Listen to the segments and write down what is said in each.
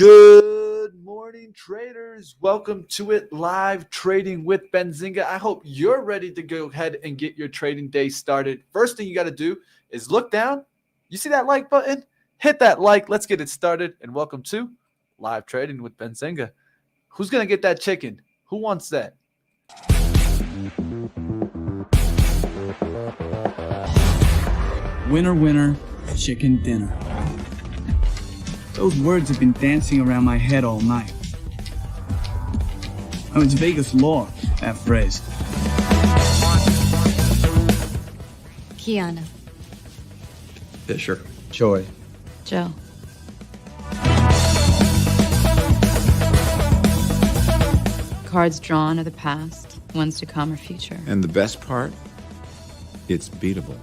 Good morning, traders. Welcome to it, live trading with Benzinga. I hope you're ready to go ahead and get your trading day started. First thing you got to do is look down. You see that like button? Hit that like. Let's get it started. And welcome to live trading with Benzinga. Who's going to get that chicken? Who wants that? Winner, winner, chicken dinner. Those words have been dancing around my head all night. Oh, it's Vegas lore, that phrase. Kiana. Fisher. Choi. Joe. Cards drawn are the past, ones to come are future. And the best part? It's beatable.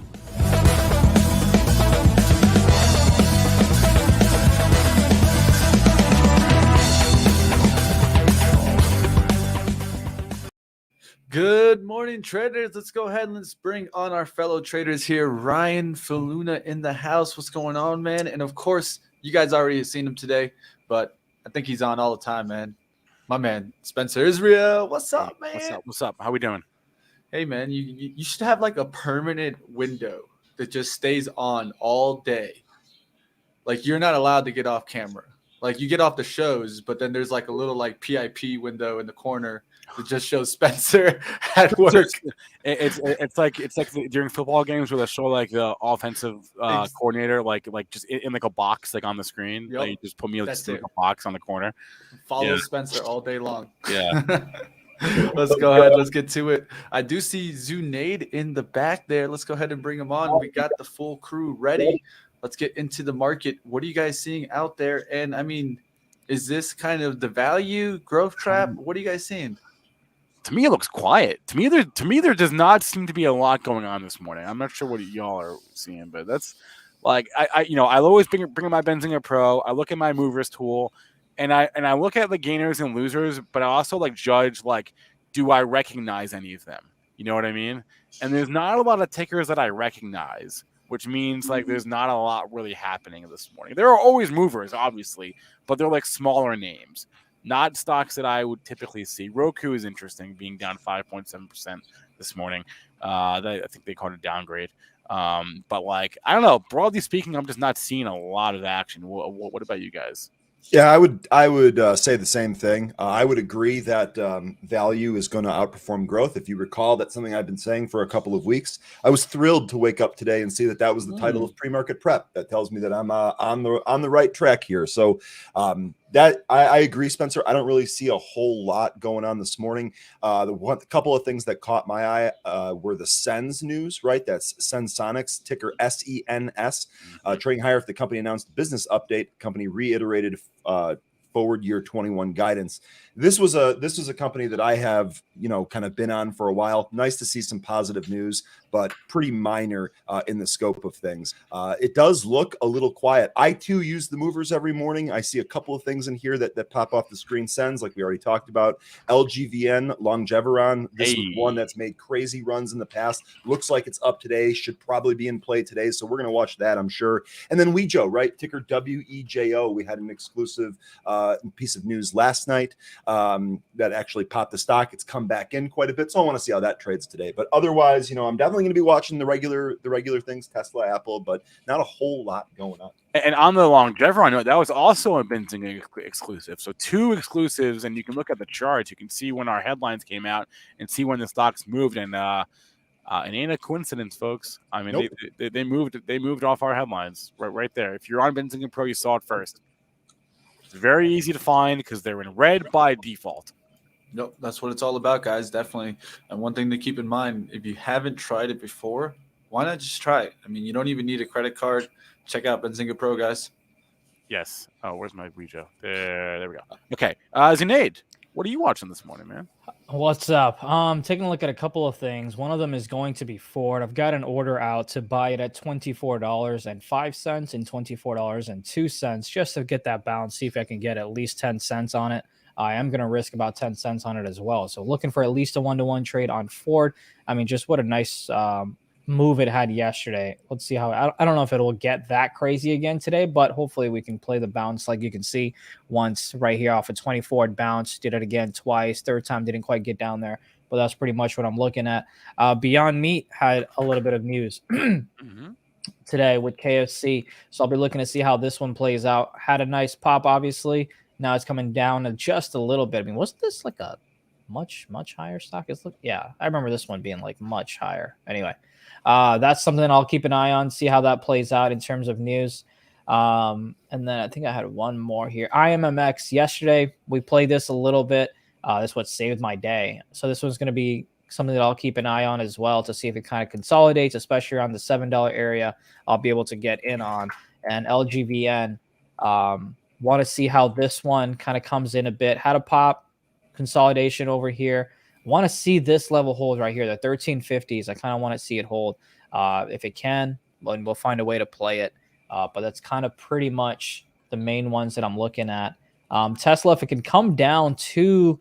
Good morning, traders. Let's go ahead and let's bring on our fellow traders here. Ryan, Faloona in the house. What's going on, man? And of course, you guys already have seen him today, but I think he's on all the time, man. My man, Spencer Israel. What's up, man? What's up? How we doing? Hey, man, you should have like a permanent window that just stays on all day. Like you're not allowed to get off camera. Like you get off the shows, but then there's like a little like PIP window in the corner that just shows Spencer at work. It's like during football games where they show like the offensive coordinator like just in like a box like on the screen. Yep. Like, you just put me like, in a box on the corner. Follow Spencer all day long. Yeah. Let's go ahead. Let's get to it. I do see Zunaid in the back there. Let's go ahead and bring him on. We got the full crew ready. Let's get into the market. What are you guys seeing out there? And I mean, is this kind of the value growth trap? What are you guys seeing? To me, it looks quiet. To me, there does not seem to be a lot going on this morning. I'm not sure what y'all are seeing, but that's like I always bring in my Benzinga Pro. I look at my movers tool, and I look at the gainers and losers, but I also like judge like, do I recognize any of them? You know what I mean? And there's not a lot of tickers that I recognize, which means like there's not a lot really happening this morning. There are always movers, obviously, but they're like smaller names, not stocks that I would typically see. Roku is interesting, being down 5.7% this morning. I think they called it downgrade. But like, I don't know. Broadly speaking, I'm just not seeing a lot of action. What about you guys? Yeah, I would say the same thing. I would agree that value is going to outperform growth. If you recall, that's something I've been saying for a couple of weeks. I was thrilled to wake up today and see that was the title of pre-market prep. That tells me that I'm on the right track here. So that I agree, Spencer. I don't really see a whole lot going on this morning. The couple of things that caught my eye were the Sens news, right? That's Sensonics, ticker SENS, trading higher if the company announced a business update. Company reiterated forward year 21 guidance. This was a company that I have, kind of been on for a while. Nice to see some positive news, but pretty minor in the scope of things. It does look a little quiet. I too use the movers every morning. I see a couple of things in here that pop off the screen. Sends, like we already talked about. LGVN, Longeveron. This is one that's made crazy runs in the past. Looks like it's up today. Should probably be in play today. So we're going to watch that, I'm sure. And then Wejo, right? Ticker WEJO. We had an exclusive piece of news last night that actually popped the stock. It's come back in quite a bit, so I want to see how that trades today. But otherwise, I'm definitely going to be watching the regular things, Tesla, Apple, but not a whole lot going on. And on the Longeveron note, that was also a Benzinga exclusive. So 2 exclusives, and you can look at the charts. You can see when our headlines came out and see when the stocks moved. And it ain't a coincidence, folks. I mean, nope. they moved off our headlines right there. If you're on Benzinga Pro, you saw it first. It's very easy to find because they're in red by default. Nope, that's what it's all about, guys, definitely. And one thing to keep in mind, if you haven't tried it before, why not just try it? I mean, you don't even need a credit card. Check out Benzinga Pro, guys. Yes. Oh, where's my Wejo? There we go. Okay. Zunaid, what are you watching this morning, man? What's up? Taking a look at a couple of things. One of them is going to be Ford. I've got an order out to buy it at $24.05 and $24.02 just to get that balance, see if I can get at least 10 cents on it. I am going to risk about 10 cents on it as well. So looking for at least a 1-to-1 trade on Ford. I mean, just what a nice move it had yesterday. Let's see how I don't know if it'll get that crazy again today, but hopefully we can play the bounce. Like you can see once right here off of 24, it bounced, did it again twice. Third time didn't quite get down there, but that's pretty much what I'm looking at. Beyond Meat had a little bit of news today with KFC, so I'll be looking to see how this one plays out. Had a nice pop, obviously. Now it's coming down just a little bit. I mean, wasn't this like a much higher stock? Yeah, I remember this one being like much higher. Anyway, that's something I'll keep an eye on, see how that plays out in terms of news. And then I think I had one more here. IMMX yesterday, we played this a little bit. This is what saved my day. So this one's going to be something that I'll keep an eye on as well to see if it kind of consolidates, especially around the $7 area. I'll be able to get in on. And LGVN, want to see how this one kind of comes in a bit. Had a pop consolidation over here. Want to see this level hold right here, the 1350s. I kind of want to see it hold. If it can, then we'll find a way to play it. But that's kind of pretty much the main ones that I'm looking at. Tesla, if it can come down to,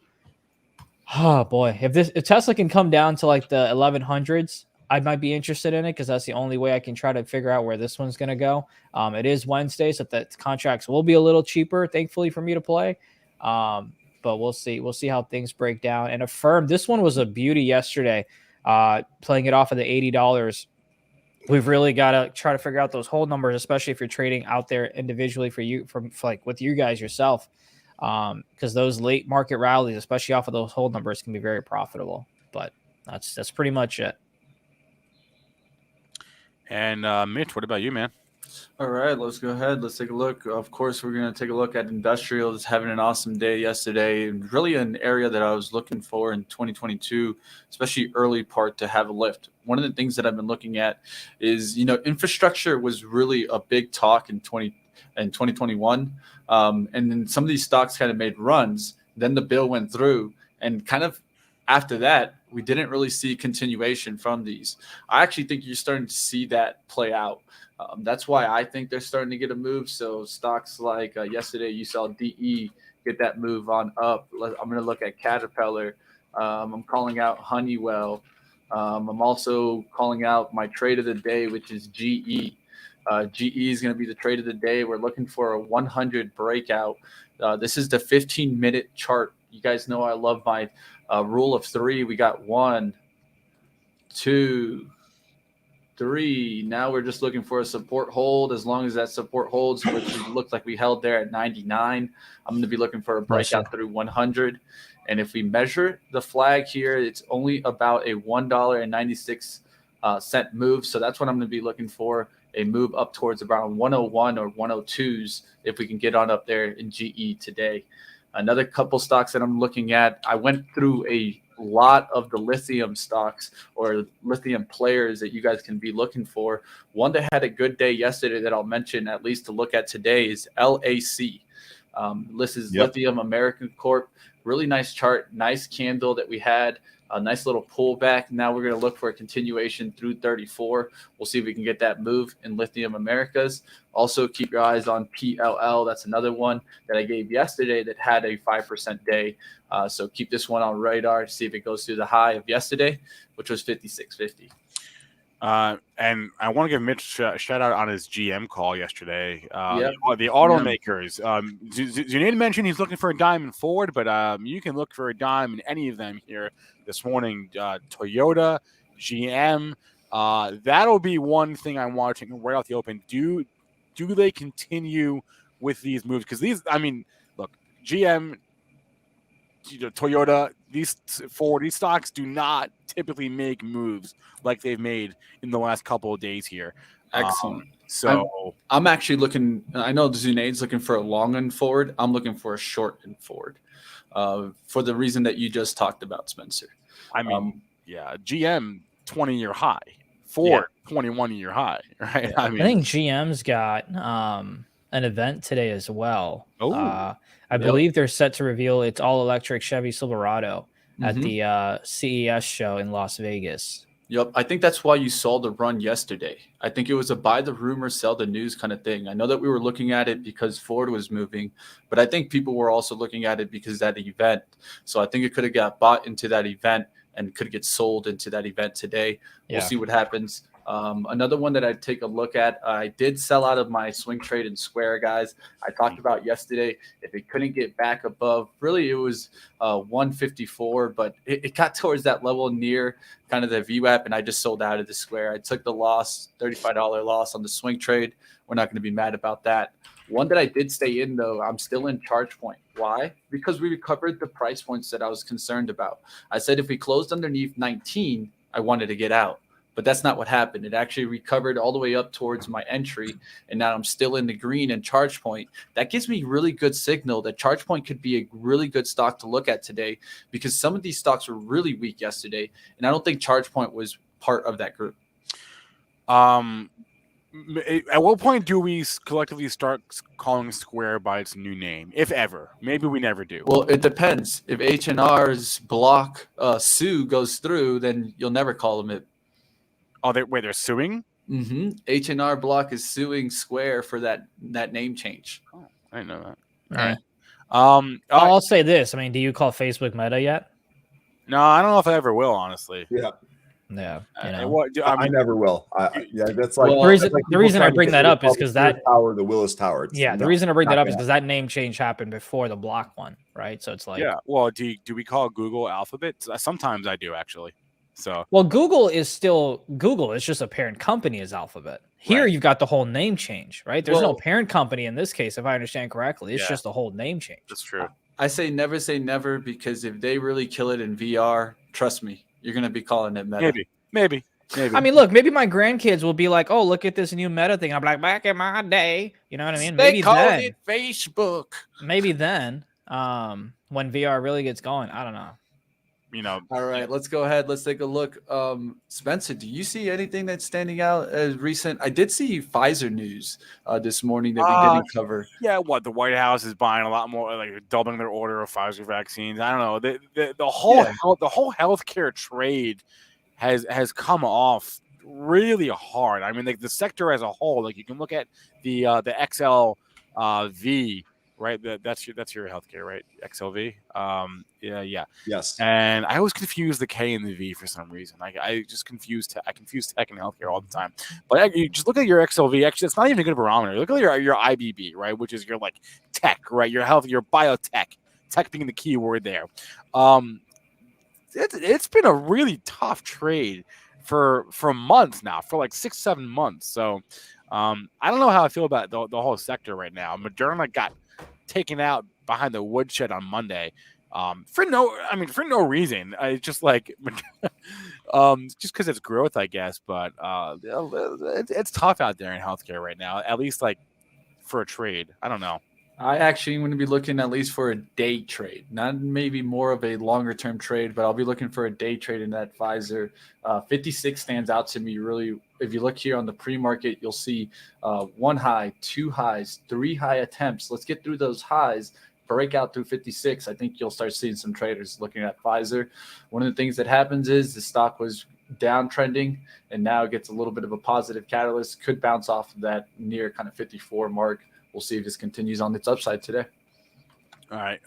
oh boy, if Tesla can come down to like the 1100s, I might be interested in it because that's the only way I can try to figure out where this one's going to go. It is Wednesday, so the contracts will be a little cheaper, thankfully, for me to play. But we'll see. We'll see how things break down. And Affirm, this one was a beauty yesterday, playing it off of the $80. We've really got to try to figure out those hold numbers, especially if you're trading out there individually for you, from like with you guys yourself, because those late market rallies, especially off of those hold numbers, can be very profitable. But that's pretty much it. And Mitch, what about you, man? All right, let's go ahead. Let's take a look. Of course, we're going to take a look at industrial. It's having an awesome day yesterday, and really an area that I was looking for in 2022, especially early part to have a lift. One of the things that I've been looking at is, infrastructure was really a big talk in 2021. And then some of these stocks kind of made runs. Then the bill went through, and kind of after that, we didn't really see continuation from these. I actually think you're starting to see that play out. That's why I think they're starting to get a move. So stocks like yesterday, you saw DE get that move on up. I'm going to look at Caterpillar. I'm calling out Honeywell. I'm also calling out my trade of the day, which is GE. GE is going to be the trade of the day. We're looking for a 100 breakout. This is the 15-minute chart. You guys know I love my rule of three. We got 1, 2, 3. Now we're just looking for a support hold. As long as that support holds, which looks like we held there at 99, I'm going to be looking for a breakout through 100. And if we measure the flag here, it's only about a $1.96 move. So that's what I'm going to be looking for, a move up towards around 101 or 102s if we can get on up there in GE today. Another couple stocks that I'm looking at, I went through a lot of the lithium stocks or lithium players that you guys can be looking for. One that had a good day yesterday that I'll mention at least to look at today is LAC. This is Lithium American Corp. Really nice chart, nice candle that we had. A nice little pullback. Now we're going to look for a continuation through 34. We'll see if we can get that move in Lithium Americas. Also, keep your eyes on PLL. That's another one that I gave yesterday that had a 5% day. So keep this one on radar to see if it goes through the high of yesterday, which was 56.50. And I want to give Mitch a shout out on his GM call yesterday. The automakers. Zunaid mentioned he's looking for a dime in Ford, but you can look for a dime in any of them here this morning. Toyota, GM. That'll be one thing I'm watching right off the open. Do they continue with these moves? Because look, GM, Toyota, these stocks do not typically make moves like they've made in the last couple of days here. Excellent. So I'm actually looking. I know Zunaid's looking for a long in Ford. I'm looking for a short in Ford, for the reason that you just talked about, Spencer. GM 20-year high, Ford 21-year high, right? I think GM's got an event today as well. I believe they're set to reveal its all-electric Chevy Silverado at the CES show in Las Vegas. Yep, I think that's why you saw the run yesterday. I think it was a buy the rumor, sell the news kind of thing. I know that we were looking at it because Ford was moving, but I think people were also looking at it because of that event. So I think it could have got bought into that event and could get sold into that event today. We'll see what happens. Another one that I'd take a look at, I did sell out of my swing trade in Square, guys. I talked about yesterday, if it couldn't get back above, really it was 154, but it got towards that level near kind of the VWAP, and I just sold out of the Square. I took the loss, $35 loss on the swing trade. We're not going to be mad about that. One that I did stay in, though, I'm still in charge point. Why? Because we recovered the price points that I was concerned about. I said if we closed underneath 19, I wanted to get out. But that's not what happened. It actually recovered all the way up towards my entry, and now I'm still in the green and charge point. That gives me really good signal that charge point could be a really good stock to look at today, because some of these stocks were really weak yesterday, and I don't think charge point was part of that group. At what point do we collectively start calling Square by its new name, if ever? Maybe we never do. Well, it depends. If H&R's block sue goes through, then you'll never call them it. Oh, they're suing? Mm-hmm. H&R Block is suing Square for that name change. Oh, I didn't know that. Yeah. All right. I'll say this. I mean, do you call Facebook Meta yet? No, I don't know if I ever will, honestly. Yeah. Yeah. You I know. I never will. That's like Well, the reason I bring that up is because that tower, the Willis Tower. the reason I bring that up is because that name change happened before the block one, right? So it's like, yeah. Well, do we call Google Alphabet? Sometimes I do, actually. So well, Google is still Google. It's just a parent company is Alphabet. Here Right. you've got the whole name change, right? There's no Well- parent company in this case, if I understand correctly. It's Yeah. just a whole name change. that's true. I say never, because if they really kill it in VR, trust me, you're going to be calling it Meta. Maybe. I mean, look, maybe my grandkids will be like, "Oh, look at this new Meta thing." I'm like, back in my day, you know what I mean? They Maybe called then, it Facebook. maybe then, when VR really gets going, I don't know. You know, All right, let's go ahead. Let's take a look. Spencer, do you see anything that's standing out as recent? I did see Pfizer news this morning that we didn't cover. yeah. What the White House is buying a lot more, like doubling their order of Pfizer vaccines. I don't know. The whole healthcare trade has come off really hard. I mean, like the sector as a whole. Like you can look at the XLV. Right, that's your healthcare, right? XLV. Yeah. Yes. And I always confuse the K and the V for some reason. I confuse tech and healthcare all the time. But you just look at your XLV. Actually, it's not even a good barometer. Look at your IBB, right, which is your like tech, right? Your health, your biotech, tech being the key word there. It's been a really tough trade for months now, for like 6-7 months. So I don't know how I feel about the whole sector right now. Moderna got taken out behind the woodshed on Monday for no reason. It's just like just because it's growth, I guess. But it's tough out there in healthcare right now, at least like for a trade. I don't know. I actually want to be looking at least for a day trade, not maybe more of a longer term trade, but I'll be looking for a day trade in that Pfizer. 56 stands out to me really. If you look here on the pre-market, you'll see one high, two highs, three high attempts. Let's get through those highs, break out through 56. I think you'll start seeing some traders looking at Pfizer. One of the things that happens is the stock was downtrending and now it gets a little bit of a positive catalyst, could bounce off of that near kind of 54 mark. We'll see if this continues on its upside today. All right.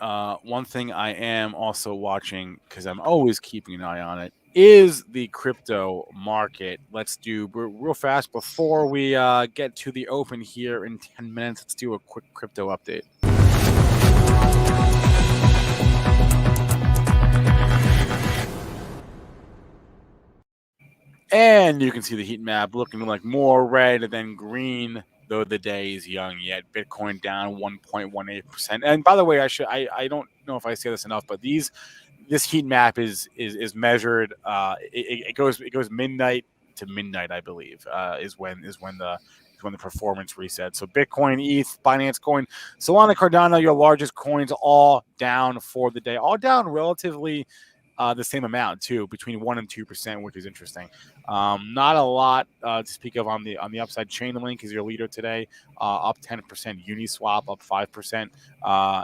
One thing I am also watching, because I'm always keeping an eye on it, is the crypto market. Let's do real fast before we get to the open here in 10 minutes. Let's do a quick crypto update. And you can see the heat map looking like more red than green, though the day is young yet. Bitcoin down 1.18%. And by the way, I don't know if I say this enough, but this heat map is measured. It goes midnight to midnight, I believe, is when the performance resets. So Bitcoin, ETH, Binance Coin, Solana, Cardano, your largest coins, all down for the day, all down relatively the same amount too, between 1% and 2%, which is interesting. Not a lot to speak of on the upside. Chainlink is your leader today, up 10%. Uniswap up 5%,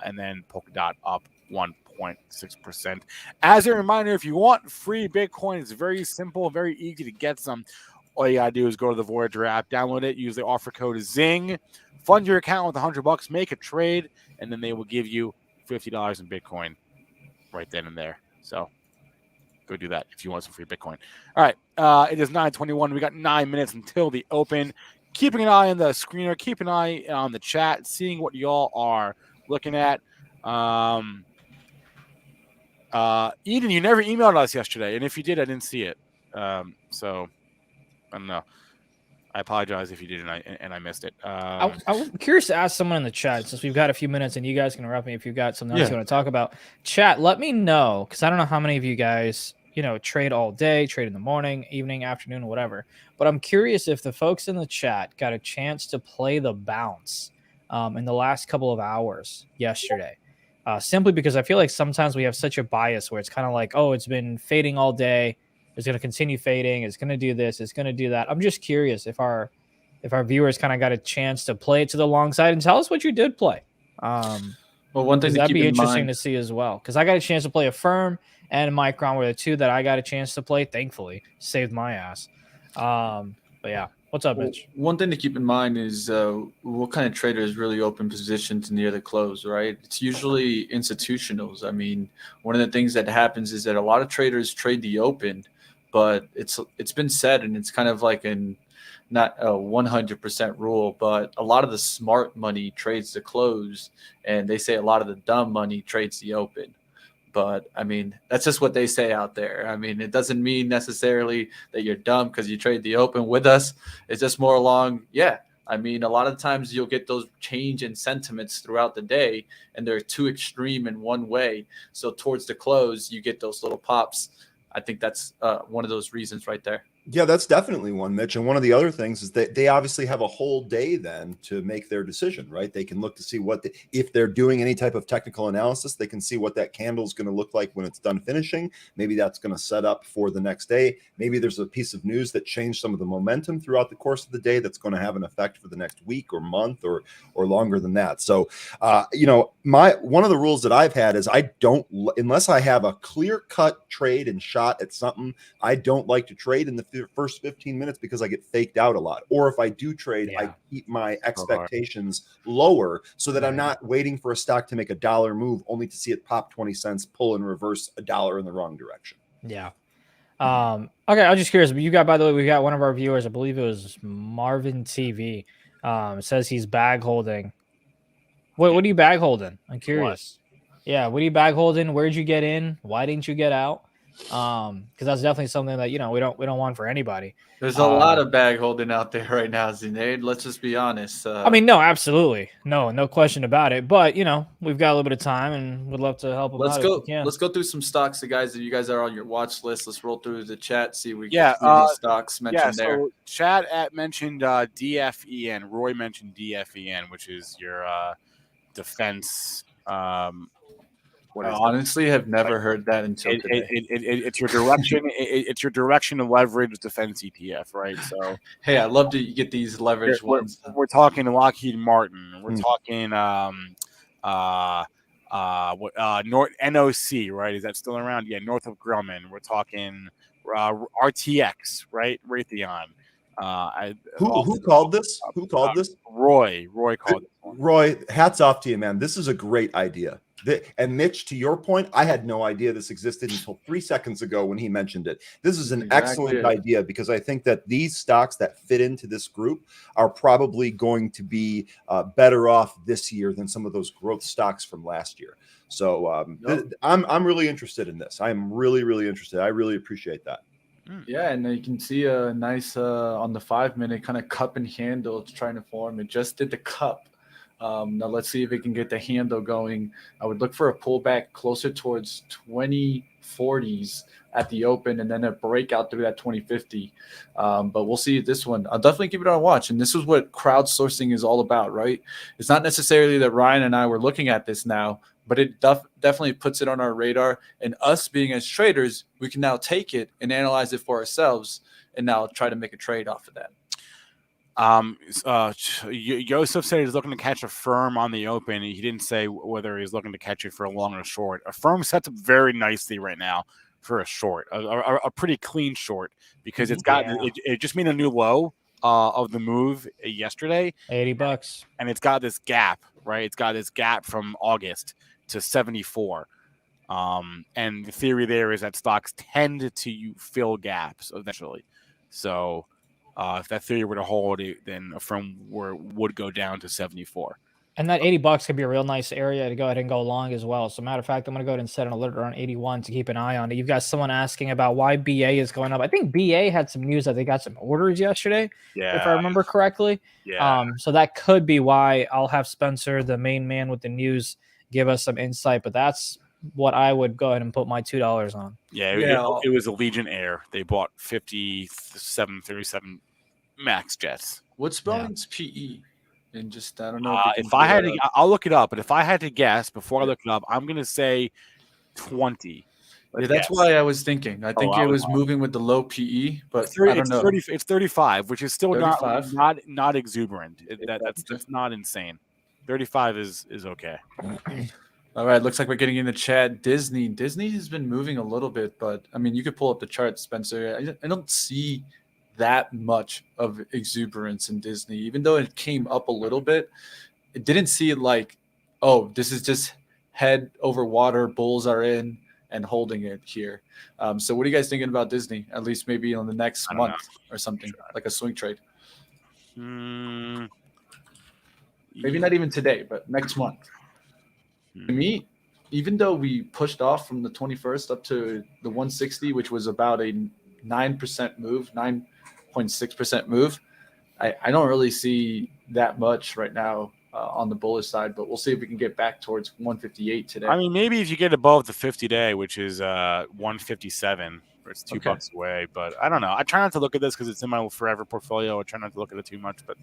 and then Polkadot up 1.6%. As a reminder, if you want free Bitcoin, it's very simple, very easy to get some. All you gotta do is go to the Voyager app, download it, use the offer code ZING, fund your account with $100, make a trade, and then they will give you $50 in Bitcoin right then and there. So Go do that if you want some free Bitcoin. All right. It is 9:21. We got 9 minutes until the open. Keeping an eye on the screener, keep an eye on the chat, seeing what y'all are looking at. Eden, you never emailed us yesterday, and if you did, I didn't see it. So I don't know. I apologize if you did and I missed it. I'm curious to ask someone in the chat, since we've got a few minutes, and you guys can interrupt me if you've got something else you want to talk about. Chat, let me know, because I don't know how many of you guys, trade all day, trade in the morning, evening, afternoon, whatever. But I'm curious if the folks in the chat got a chance to play the bounce in the last couple of hours yesterday. Simply because I feel like sometimes we have such a bias where it's kind of like, oh, it's been fading all day. It's going to continue fading. It's going to do this. It's going to do that. I'm just curious if our viewers kind of got a chance to play it to the long side and tell us what you did play. Well, one thing that'd be interesting to see as well, because I got a chance to play a Firm and Micron were the two that I got a chance to play. Thankfully, saved my ass. But yeah, what's up, Mitch? One thing to keep in mind is what kind of traders really open positions near the close, right? It's usually institutionals. I mean, one of the things that happens is that a lot of traders trade the open, but it's been said, and it's kind of like not a 100% rule, but a lot of the smart money trades the close, and they say a lot of the dumb money trades the open. But I mean, that's just what they say out there. I mean, it doesn't mean necessarily that you're dumb because you trade the open with us. It's just more along, I mean, a lot of times you'll get those change in sentiments throughout the day, and they're too extreme in one way. So towards the close, you get those little pops. I think that's one of those reasons right there. Yeah, that's definitely one, Mitch. And one of the other things is that they obviously have a whole day then to make their decision, right? They can look to see if they're doing any type of technical analysis, they can see what that candle is going to look like when it's done finishing. Maybe that's going to set up for the next day. Maybe there's a piece of news that changed some of the momentum throughout the course of the day that's going to have an effect for the next week or month or longer than that. So, one of the rules that I've had is I don't, unless I have a clear-cut trade and shot at something, I don't like to trade in the first 15 minutes because I get faked out a lot. Or if I do trade, I keep my expectations lower so that I'm not waiting for a stock to make $1 move only to see it pop 20 cents, pull and reverse $1 in the wrong direction. Yeah. Okay, I was just curious. But by the way, we got one of our viewers, I believe it was Marvin TV. Says he's bag holding. What are you bag holding? I'm curious. Yeah, what are you bag holding? Where'd you get in? Why didn't you get out? Because that's definitely something that we don't want for anybody. There's a lot of bag holding out there right now, Zunaid. Let's just be honest. I mean, no, absolutely, no question about it. But we've got a little bit of time, and would love to help them out. Let's go through some stocks, guys. If you guys are on your watch list, let's roll through the chat. See if we get any stocks mentioned there. So chat mentioned DFEN. Roy mentioned DFEN, which is your defense. I honestly have never heard that until today. It's your direction. It's your direction to leverage defense ETF, right? So hey, I love to get these leverage ones. We're talking Lockheed Martin. We're talking NOC, right? Is that still around? Yeah, Northrop Grumman. We're talking RTX, right? Raytheon. Who called this? Who called this? Roy called this one. Roy, hats off to you, man. This is a great idea. And Mitch, to your point, I had no idea this existed until 3 seconds ago when he mentioned it. This is an excellent idea because I think that these stocks that fit into this group are probably going to be better off this year than some of those growth stocks from last year. So I'm really interested in this. I'm really, really interested. I really appreciate that. Yeah, and you can see a nice on the 5-minute kind of cup and handle it's trying to form. It just did the cup. Now let's see if it can get the handle going. I would look for a pullback closer towards 2040s at the open and then a breakout through that 2050. But we'll see this one. I'll definitely keep it on watch. And this is what crowdsourcing is all about, right? It's not necessarily that Ryan and I were looking at this now, but it definitely puts it on our radar. And us being as traders, we can now take it and analyze it for ourselves and now try to make a trade off of that. Joseph said he's looking to catch a firm on the open. He didn't say whether he's looking to catch it for a long or short. A firm sets up very nicely right now for a short, a pretty clean short because it's got it just made a new low of the move yesterday, $80, and it's got this gap, right? It's got this gap from August to 74. And the theory there is that stocks tend to fill gaps eventually. So if that theory were to hold, then a firm would go down to 74. And that $80 could be a real nice area to go ahead and go long as well. So, matter of fact, I'm going to go ahead and set an alert around 81 to keep an eye on it. You've got someone asking about why BA is going up. I think BA had some news that they got some orders yesterday, if I remember correctly. Yeah. So that could be why. I'll have Spencer, the main man with the news, give us some insight. But that's what I would go ahead and put my $2 on. Yeah, it was Allegiant Air. They bought 5737 MAX jets. What's Boeing's PE? And just I don't know. If I had to, I'll look it up. But if I had to guess before I look it up, I'm gonna say 20. Yeah, that's why I was thinking. I think it was moving with the low PE, but I don't know. It's 35, which is still 35? not exuberant. That's not insane. 35 is okay. All right, looks like we're getting in the chat. Disney has been moving a little bit, but I mean, you could pull up the chart, Spencer. I don't see that much of exuberance in Disney, even though it came up a little bit. It didn't see it like, oh, this is just head over water, bulls are in and holding it here. So what are you guys thinking about Disney? At least maybe on the next month or something, like a swing trade. Maybe not even today, but next month. To me, even though we pushed off from the 21st up to the 160, which was about a 9% move, 9.6% move, I don't really see that much right now on the bullish side, but we'll see if we can get back towards 158 today. I mean, maybe if you get above the 50-day, which is 157, or it's $2 away, but I don't know. I try not to look at this because it's in my forever portfolio. I try not to look at it too much, but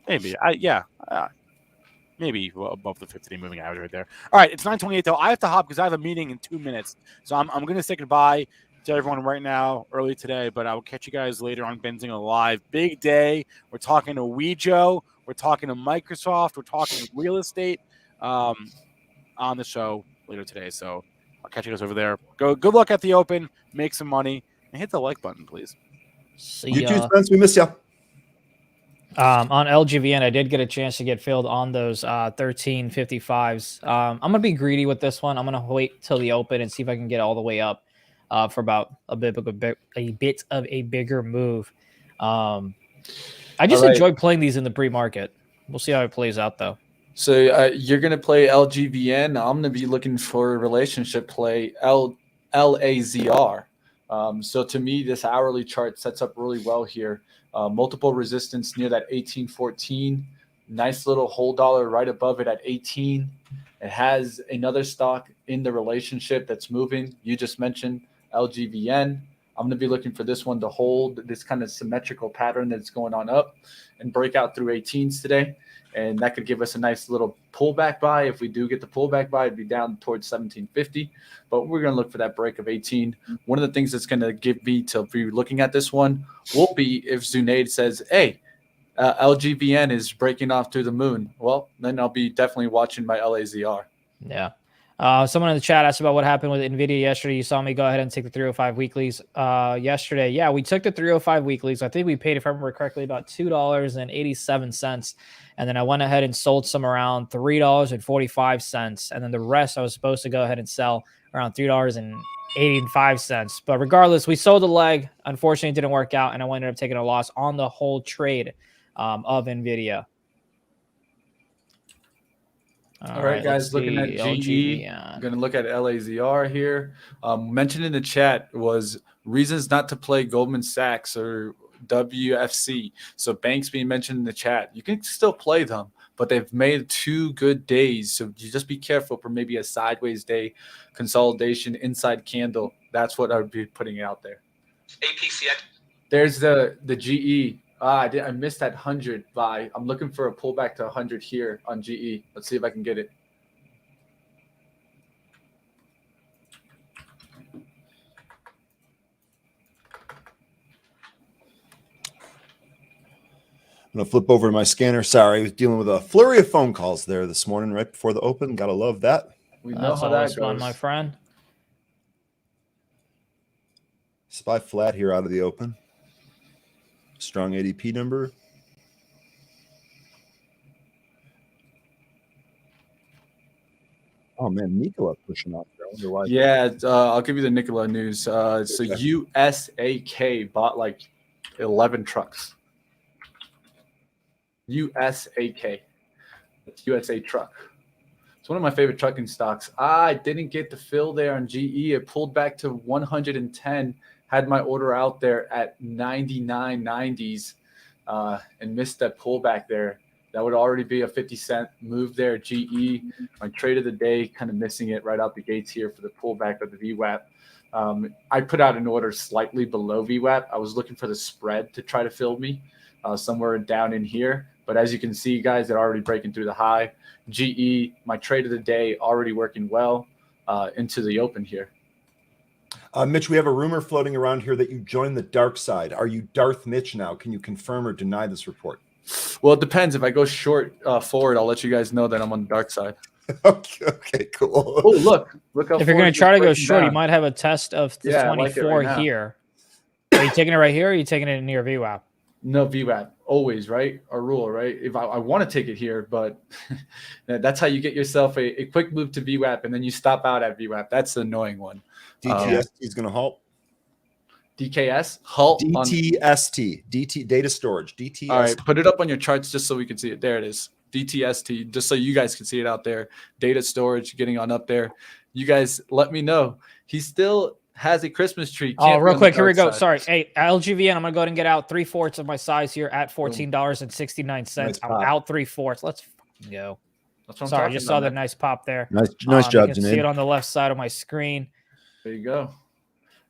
maybe. Maybe above the 50-day moving average right there. All right, it's 9:28 though. I have to hop because I have a meeting in 2 minutes. So I'm going to say goodbye to everyone right now, early today, but I will catch you guys later on Benzinga Live. Big day. We're talking to Wejo. We're talking to Microsoft. We're talking real estate on the show later today. So I'll catch you guys over there. Good luck at the Open. Make some money. And hit the like button, please. See You too, ya. Spence. We miss you. On LGVN, I did get a chance to get filled on those 1355s. I'm going to be greedy with this one. I'm going to wait till the Open and see if I can get all the way up for about a bit of a bigger move. I just enjoy playing these in the pre-market. We'll see how it plays out, though. So you're going to play LGVN. I'm going to be looking for a relationship play, LAZR. So to me, this hourly chart sets up really well here. Multiple resistance near that 1814. Nice little whole dollar right above it at 18. It has another stock in the relationship that's moving. You just mentioned LGVN. I'm going to be looking for this one to hold this kind of symmetrical pattern that's going on up and break out through 18s today. And that could give us a nice little pullback buy. If we do get the pullback buy, it'd be down towards 1750. But we're going to look for that break of 18. One of the things that's going to give me to be looking at this one will be if Zunaid says, hey, LGVN is breaking off through the moon. Well, then I'll be definitely watching my LAZR. Yeah. Someone in the chat asked about what happened with NVIDIA yesterday. You saw me go ahead and take the 305 weeklies yesterday. Yeah, we took the 305 weeklies. I think we paid, if I remember correctly, about $2.87. And then I went ahead and sold some around $3.45. And then the rest I was supposed to go ahead and sell around $3.85. But regardless, we sold the leg. Unfortunately, it didn't work out. And I ended up taking a loss on the whole trade of NVIDIA. All right, guys, looking at GE. I'm going to look at LAZR here. Mentioned in the chat was reasons not to play Goldman Sachs or WFC. So banks being mentioned in the chat. You can still play them, but they've made 2 good days. So you just be careful for maybe a sideways day, consolidation, inside candle. That's what I would be putting out there. APC. There's the GE. I missed that 100 buy. I'm looking for a pullback to 100 here on GE. Let's see if I can get it. I'm going to flip over to my scanner. Sorry, I was dealing with a flurry of phone calls there this morning right before the Open. Got to love that. We know how that goes, my friend. SPY flat here out of the Open. Strong ADP number. Oh man, Nikola pushing up there. I wonder why. Yeah, I'll give you the Nikola news. So USAK bought like 11 trucks. USAK. It's USA Truck. It's one of my favorite trucking stocks. I didn't get the fill there on GE. It pulled back to 110. Had my order out there at 99.90s and missed that pullback there. That would already be a 50-cent move there. GE, my trade of the day, kind of missing it right out the gates here for the pullback of the VWAP. I put out an order slightly below VWAP. I was looking for the spread to try to fill me somewhere down in here. But as you can see, guys, they're already breaking through the high. GE, my trade of the day, already working well into the open here. Mitch, we have a rumor floating around here that you joined the dark side. Are you Darth Mitch now? Can you confirm or deny this report? Well, it depends. If I go short forward, I'll let you guys know that I'm on the dark side. Okay, cool. Oh, look how If you're going to try to go short, down. you might have a test of the Yeah, I like it 24 right now. here. Are you taking it right here, or are you taking it near VWAP? No VWAP, always, right? Our rule, right? If I want to take it here, but that's how you get yourself a quick move to VWAP, and then you stop out at VWAP. That's the annoying one. DTST is going to halt. DKS, halt. DTST, DT data storage. DTST. All right, put it up on your charts just so we can see it. There it is. DTST, just so you guys can see it out there. Data storage getting on up there. You guys let me know. He still has a Christmas tree. Oh, real quick, here we go. Sorry. Hey, LGVN, I'm going to go ahead and get out 3/4 of my size here at $14.69. Nice I'm pop. out 3/4. Let's go. That's what I'm Sorry, I talking just saw about, that man. nice pop there. Nice job, You can see Zunaid. it on the left side of my screen. There you go.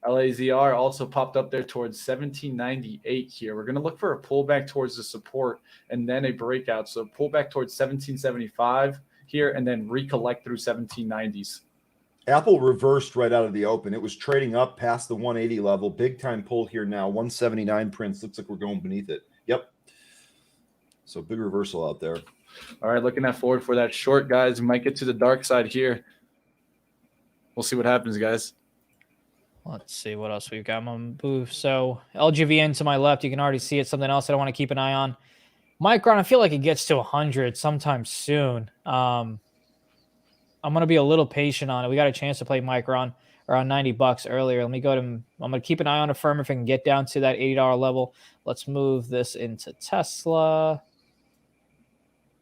LAZR also popped up there towards 1798 here. We're going to look for a pullback towards the support and then a breakout. So pullback towards 1775 here and then recollect through 1790s. Apple reversed right out of the open. It was trading up past the 180 level. Big time pull here now. 179 prints. Looks like we're going beneath it. Yep. So big reversal out there. All right, looking at forward for that short, guys. We might get to the dark side here. We'll see what happens, guys. Let's see what else we've got. I'm on booth. So LGVN to my left, you can already see it. Something else I don't want to keep an eye on. Micron, I feel like it gets to 100 sometime soon. I'm going to be a little patient on it. We got a chance to play Micron around $90 earlier. Let me go to, I'm going to keep an eye on a firm if I can get down to that $80 level. Let's move this into Tesla.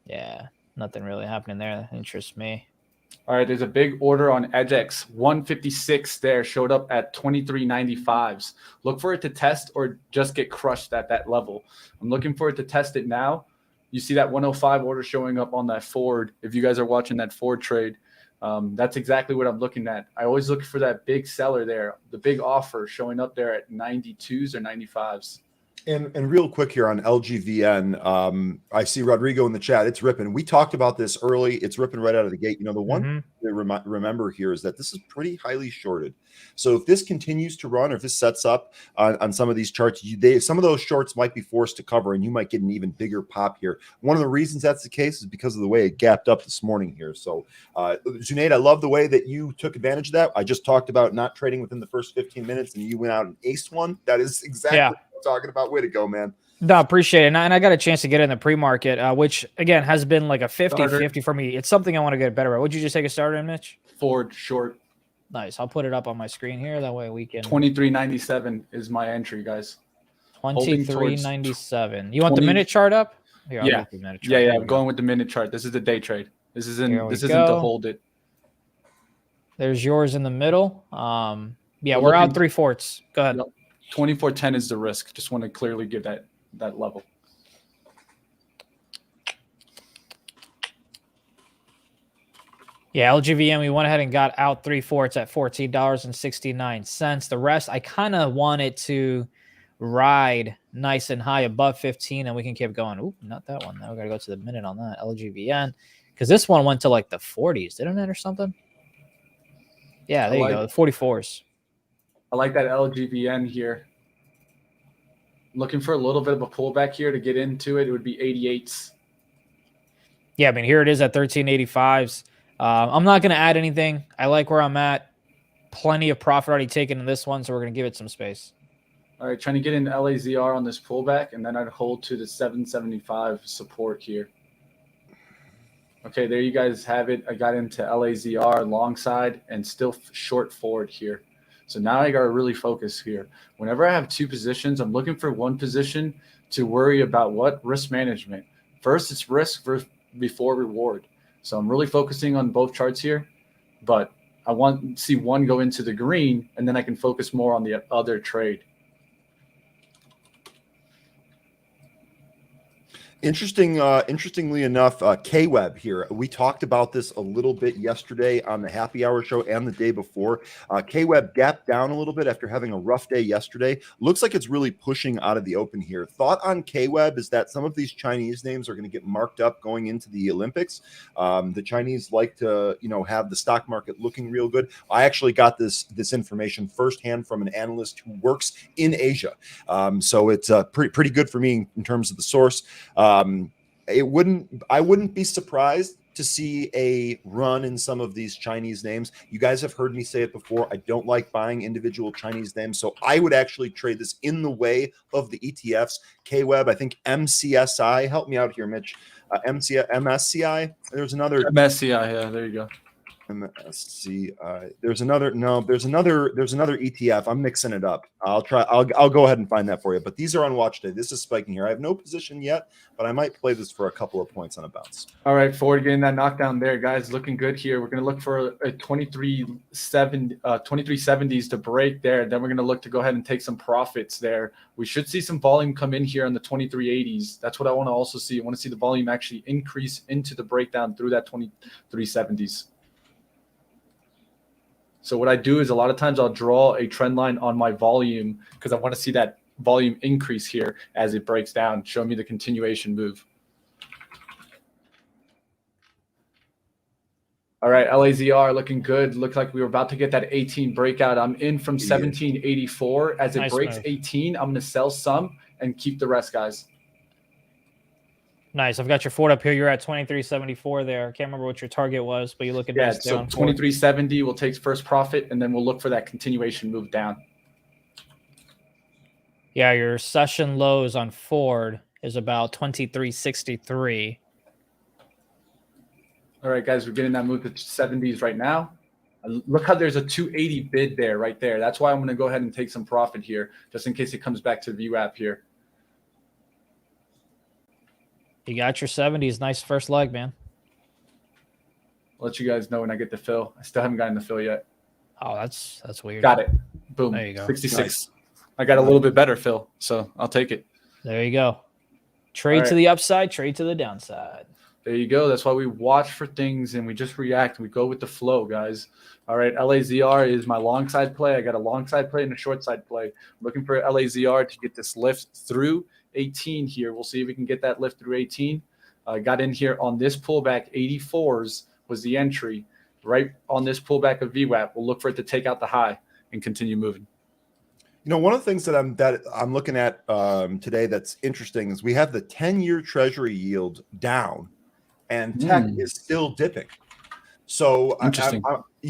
Yeah, nothing really happening there that interests me. All right, there's a big order on EdgeX. 156 there showed up at 23.95s. Look for it to test or just get crushed at that level. I'm looking for it to test it now. You see that 105 order showing up on that Ford. If you guys are watching that Ford trade, that's exactly what I'm looking at. I always look for that big seller there, the big offer showing up there at 92s or 95s. And real quick here on LGVN, I see Rodrigo in the chat. It's ripping. We talked about this early. It's ripping right out of the gate. You know, the one thing to remember here is that this is pretty highly shorted. So if this continues to run, or if this sets up on some of these charts, some of those shorts might be forced to cover, and you might get an even bigger pop here. One of the reasons that's the case is because of the way it gapped up this morning here. So, Zunaid, I love the way that you took advantage of that. I just talked about not trading within the first 15 minutes, and you went out and aced one. That is exactly what I'm talking about. Way to go, man. No, appreciate it. And I got a chance to get in the pre-market, which, again, has been like a 50-50 for me. It's something I want to get better at. Would you just take a starter in, Mitch? Ford short. Nice. I'll put it up on my screen here. That way we can. 23.97 is my entry, guys. 23.97. You want the minute chart up? Here, yeah. The minute chart. Yeah. I'm going with the minute chart. This is the day trade. This isn't to hold it. There's yours in the middle. Yeah, we're out 3/4. Go ahead. 24.10 is the risk. Just want to clearly give that level. Yeah, LGVM, we went ahead and got out 3/4 at $14.69. The rest, I kind of want it to ride nice and high above 15, and we can keep going. Ooh, not that one. Now we got to go to the minute on that. LGVN, because this one went to like the 40s, didn't it, or something? Yeah, there you go. The 44s. I like that LGVN here. Looking for a little bit of a pullback here to get into it. It would be 88s. Yeah, I mean, here it is at 1385s. I'm not going to add anything. I like where I'm at. Plenty of profit already taken in this one, so we're going to give it some space. All right, trying to get in LAZR on this pullback, and then I'd hold to the 775 support here. Okay, there you guys have it. I got into LAZR long side and still short forward here. So now I got to really focus here. Whenever I have two positions, I'm looking for one position to worry about what? Risk management. First, it's risk before reward. So I'm really focusing on both charts here, but I want to see one go into the green, and then I can focus more on the other trade. Interestingly enough, K-Web here. We talked about this a little bit yesterday on the happy hour show and the day before. K-Web gapped down a little bit after having a rough day yesterday. Looks like it's really pushing out of the open here. Thought on K-Web is that some of these Chinese names are going to get marked up going into the Olympics. The Chinese like to, have the stock market looking real good. I actually got this information firsthand from an analyst who works in Asia. So it's pretty good for me in terms of the source. I wouldn't be surprised to see a run in some of these Chinese names. You guys have heard me say it before. I don't like buying individual Chinese names. So I would actually trade this in the way of the ETFs. K-Web, I think MCSI, help me out here, Mitch. MSCI. There's another MSCI. Yeah, there you go. MSCI. There's another ETF. I'm mixing it up. I'll go ahead and find that for you. But these are on watch day. This is spiking here. I have no position yet, but I might play this for a couple of points on a bounce. All right, Ford getting that knockdown there, guys. Looking good here. We're going to look for a 2370s to break there. Then we're going to look to go ahead and take some profits there. We should see some volume come in here on the 2380s. That's what I want to also see. I want to see the volume actually increase into the breakdown through that 2370s. So what I do is a lot of times I'll draw a trend line on my volume because I want to see that volume increase here as it breaks down. Show me the continuation move. All right, LAZR looking good. Looked like we were about to get that 18 breakout. I'm in from 1784. As it breaks 18, I'm going to sell some and keep the rest, guys. Nice. I've got your Ford up here. You're at 2374 there. I can't remember what your target was, but you look at that. So 2370 will take first profit, and then we'll look for that continuation move down. Yeah, your session lows on Ford is about 2363. All right, guys, we're getting that move to 70s right now. Look how there's a 280 bid there, right there. That's why I'm going to go ahead and take some profit here, just in case it comes back to VWAP here. You got your 70s. Nice first leg, man. I'll let you guys know when I get the fill. I still haven't gotten the fill yet. Oh, that's weird. Got it. Boom. There you go. 66. Nice. I got a little bit better fill, so I'll take it. There you go. Trade to the upside, trade to the downside. There you go. That's why we watch for things and we just react. We go with the flow, guys. All right, LAZR is my long side play. I got a long side play and a short side play. I'm looking for LAZR to get this lift through 18 here. We'll see if we can get that lift through 18. Got in here on this pullback. 84s was the entry. Right on this pullback of VWAP, we'll look for it to take out the high and continue moving. One of the things that I'm looking at today that's interesting is we have the 10-year Treasury yield down, and tech is still dipping. So interesting.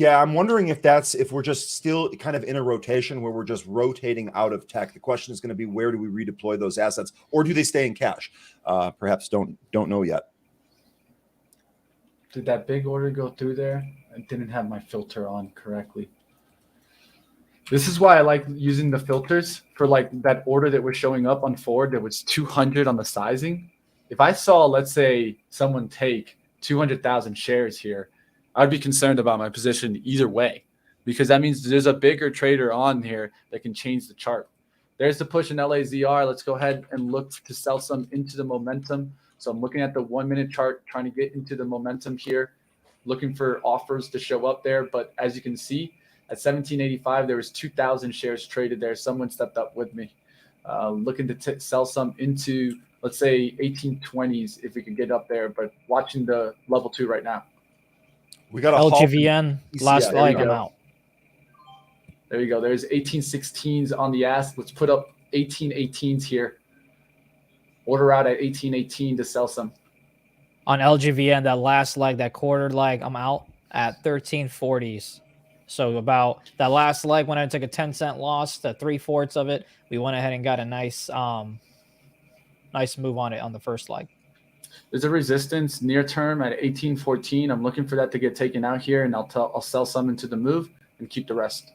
I'm wondering if we're just still kind of in a rotation where we're just rotating out of tech. The question is going to be, where do we redeploy those assets, or do they stay in cash? Perhaps don't know yet. Did that big order go through there? I didn't have my filter on correctly. This is why I like using the filters for like that order that was showing up on Ford that was 200 on the sizing. If I saw, let's say, someone take 200,000 shares here, I'd be concerned about my position either way, because that means there's a bigger trader on here that can change the chart. There's the push in LAZR. Let's go ahead and look to sell some into the momentum. So I'm looking at the 1-minute chart, trying to get into the momentum here, looking for offers to show up there. But as you can see, at 1785, there was 2,000 shares traded there. Someone stepped up with me, looking to sell some into, let's say, 1820s if we could get up there. But watching the level 2 right now. We got a LGVN last leg. I'm out. There you go. There's 1816s on the ask. Let's put up 1818s here. Order out at 1818 to sell some. On LGVN, that last leg, that quarter leg, I'm out at 1340s. So about that last leg, when I took a 10-cent loss, the 3/4 of it, we went ahead and got a nice move on it on the first leg. There's a resistance near term at 18.14. I'm looking for that to get taken out here, and I'll sell some into the move and keep the rest.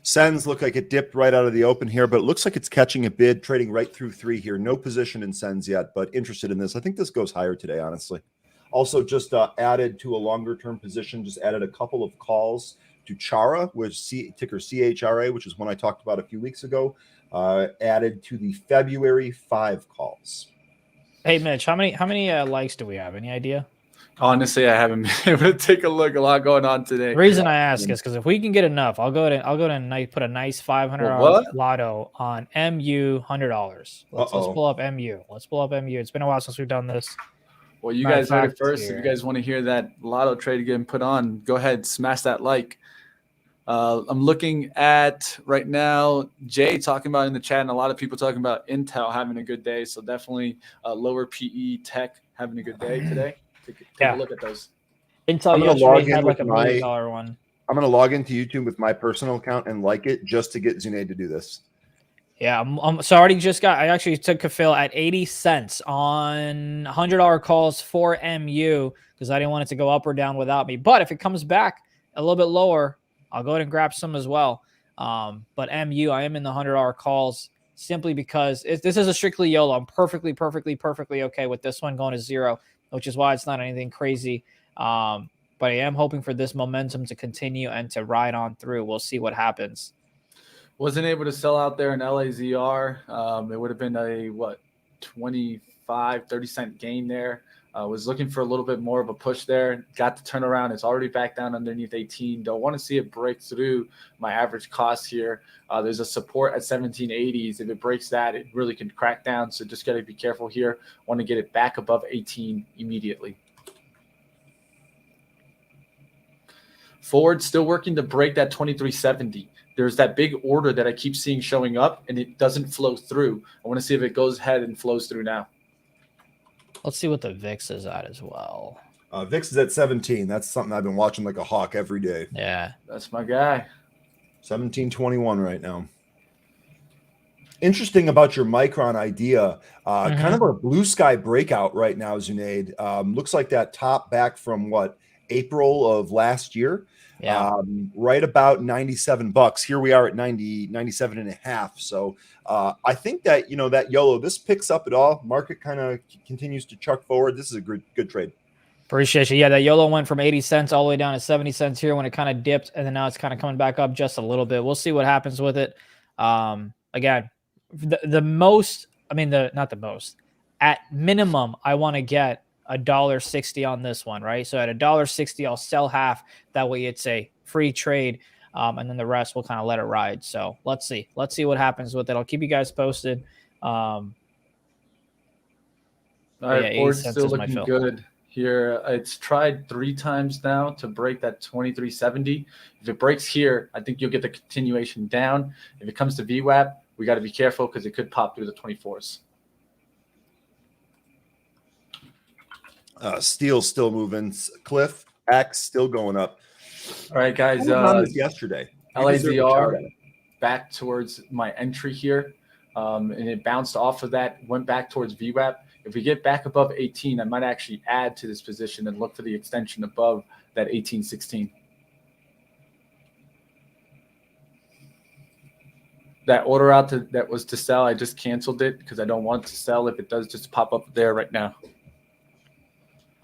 Sens look like it dipped right out of the open here, but it looks like it's catching a bid, trading right through 3 here. No position in Sens yet, but interested in this. I think this goes higher today, honestly. Also, just added to a longer-term position, just added a couple of calls to Chara, which ticker CHRA, which is one I talked about a few weeks ago, added to the February 5 calls. Hey, Mitch, how many likes do we have? Any idea? Honestly, I haven't been able to take a look. A lot going on today. The reason I ask is because if we can get enough, I'll go to put a nice $500 lotto on MU $100. Let's pull up MU. Let's pull up MU. It's been a while since we've done this. Well, you guys heard it first. If you guys want to hear that lotto trade getting put on, go ahead, smash that like. I'm looking at right now, Jay talking about in the chat, and a lot of people talking about Intel having a good day. So definitely lower PE tech having a good day today. Take a look at those. Intel yesterday had like a $1 million one. I'm going to log into YouTube with my personal account and like it just to get Zunaid to do this. Yeah, so I actually took a fill at 80 cents on $100 calls for MU because I didn't want it to go up or down without me. But if it comes back a little bit lower, I'll go ahead and grab some as well. But MU, I am in the $100 calls simply because this is a strictly YOLO. I'm perfectly okay with this one going to 0, which is why it's not anything crazy. But I am hoping for this momentum to continue and to ride on through. We'll see what happens. Wasn't able to sell out there in LAZR. It would have been a 25-30 cent gain there. Was looking for a little bit more of a push there. Got the turnaround. It's already back down underneath 18. Don't want to see it break through my average cost here. There's a support at 1780s. If it breaks that, it really can crack down. So just got to be careful here. Want to get it back above 18 immediately. Ford still working to break that 2370. There's that big order that I keep seeing showing up, and it doesn't flow through. I want to see if it goes ahead and flows through now. Let's see what the VIX is at as well. VIX is at 17. That's something I've been watching like a hawk every day. Yeah. That's my guy. 1721 right now. Interesting about your Micron idea. Kind of a blue sky breakout right now, Zunaid. Looks like that top back from April of last year. Yeah. Right about $97. Here we are at 97 and a half. So I think that, that YOLO, this picks up at all. Market kind of continues to chuck forward. This is a good trade. Appreciate you. Yeah, that YOLO went from 80 cents all the way down to 70 cents here when it kind of dipped, and then now it's kind of coming back up just a little bit. We'll see what happens with it. Again, not the most. At minimum, I want to get $1.60 on this one, right? So at $1.60, I'll sell half. That way it's a free trade. And then the rest we'll kind of let it ride. So let's see what happens with it. I'll keep you guys posted. All right, Ford's still looking good here. It's tried 3 times now to break that 2370. If it breaks here, I think you'll get the continuation down. If it comes to VWAP, we got to be careful because it could pop through the 24s. Steel still moving. Cliff X still going up. All right, guys. Yesterday, LAZR back towards my entry here, and it bounced off of that, went back towards VWAP. If we get back above 18, I might actually add to this position and look for the extension above that 1816. That order out that was to sell, I just canceled it because I don't want to sell if it does just pop up there right now.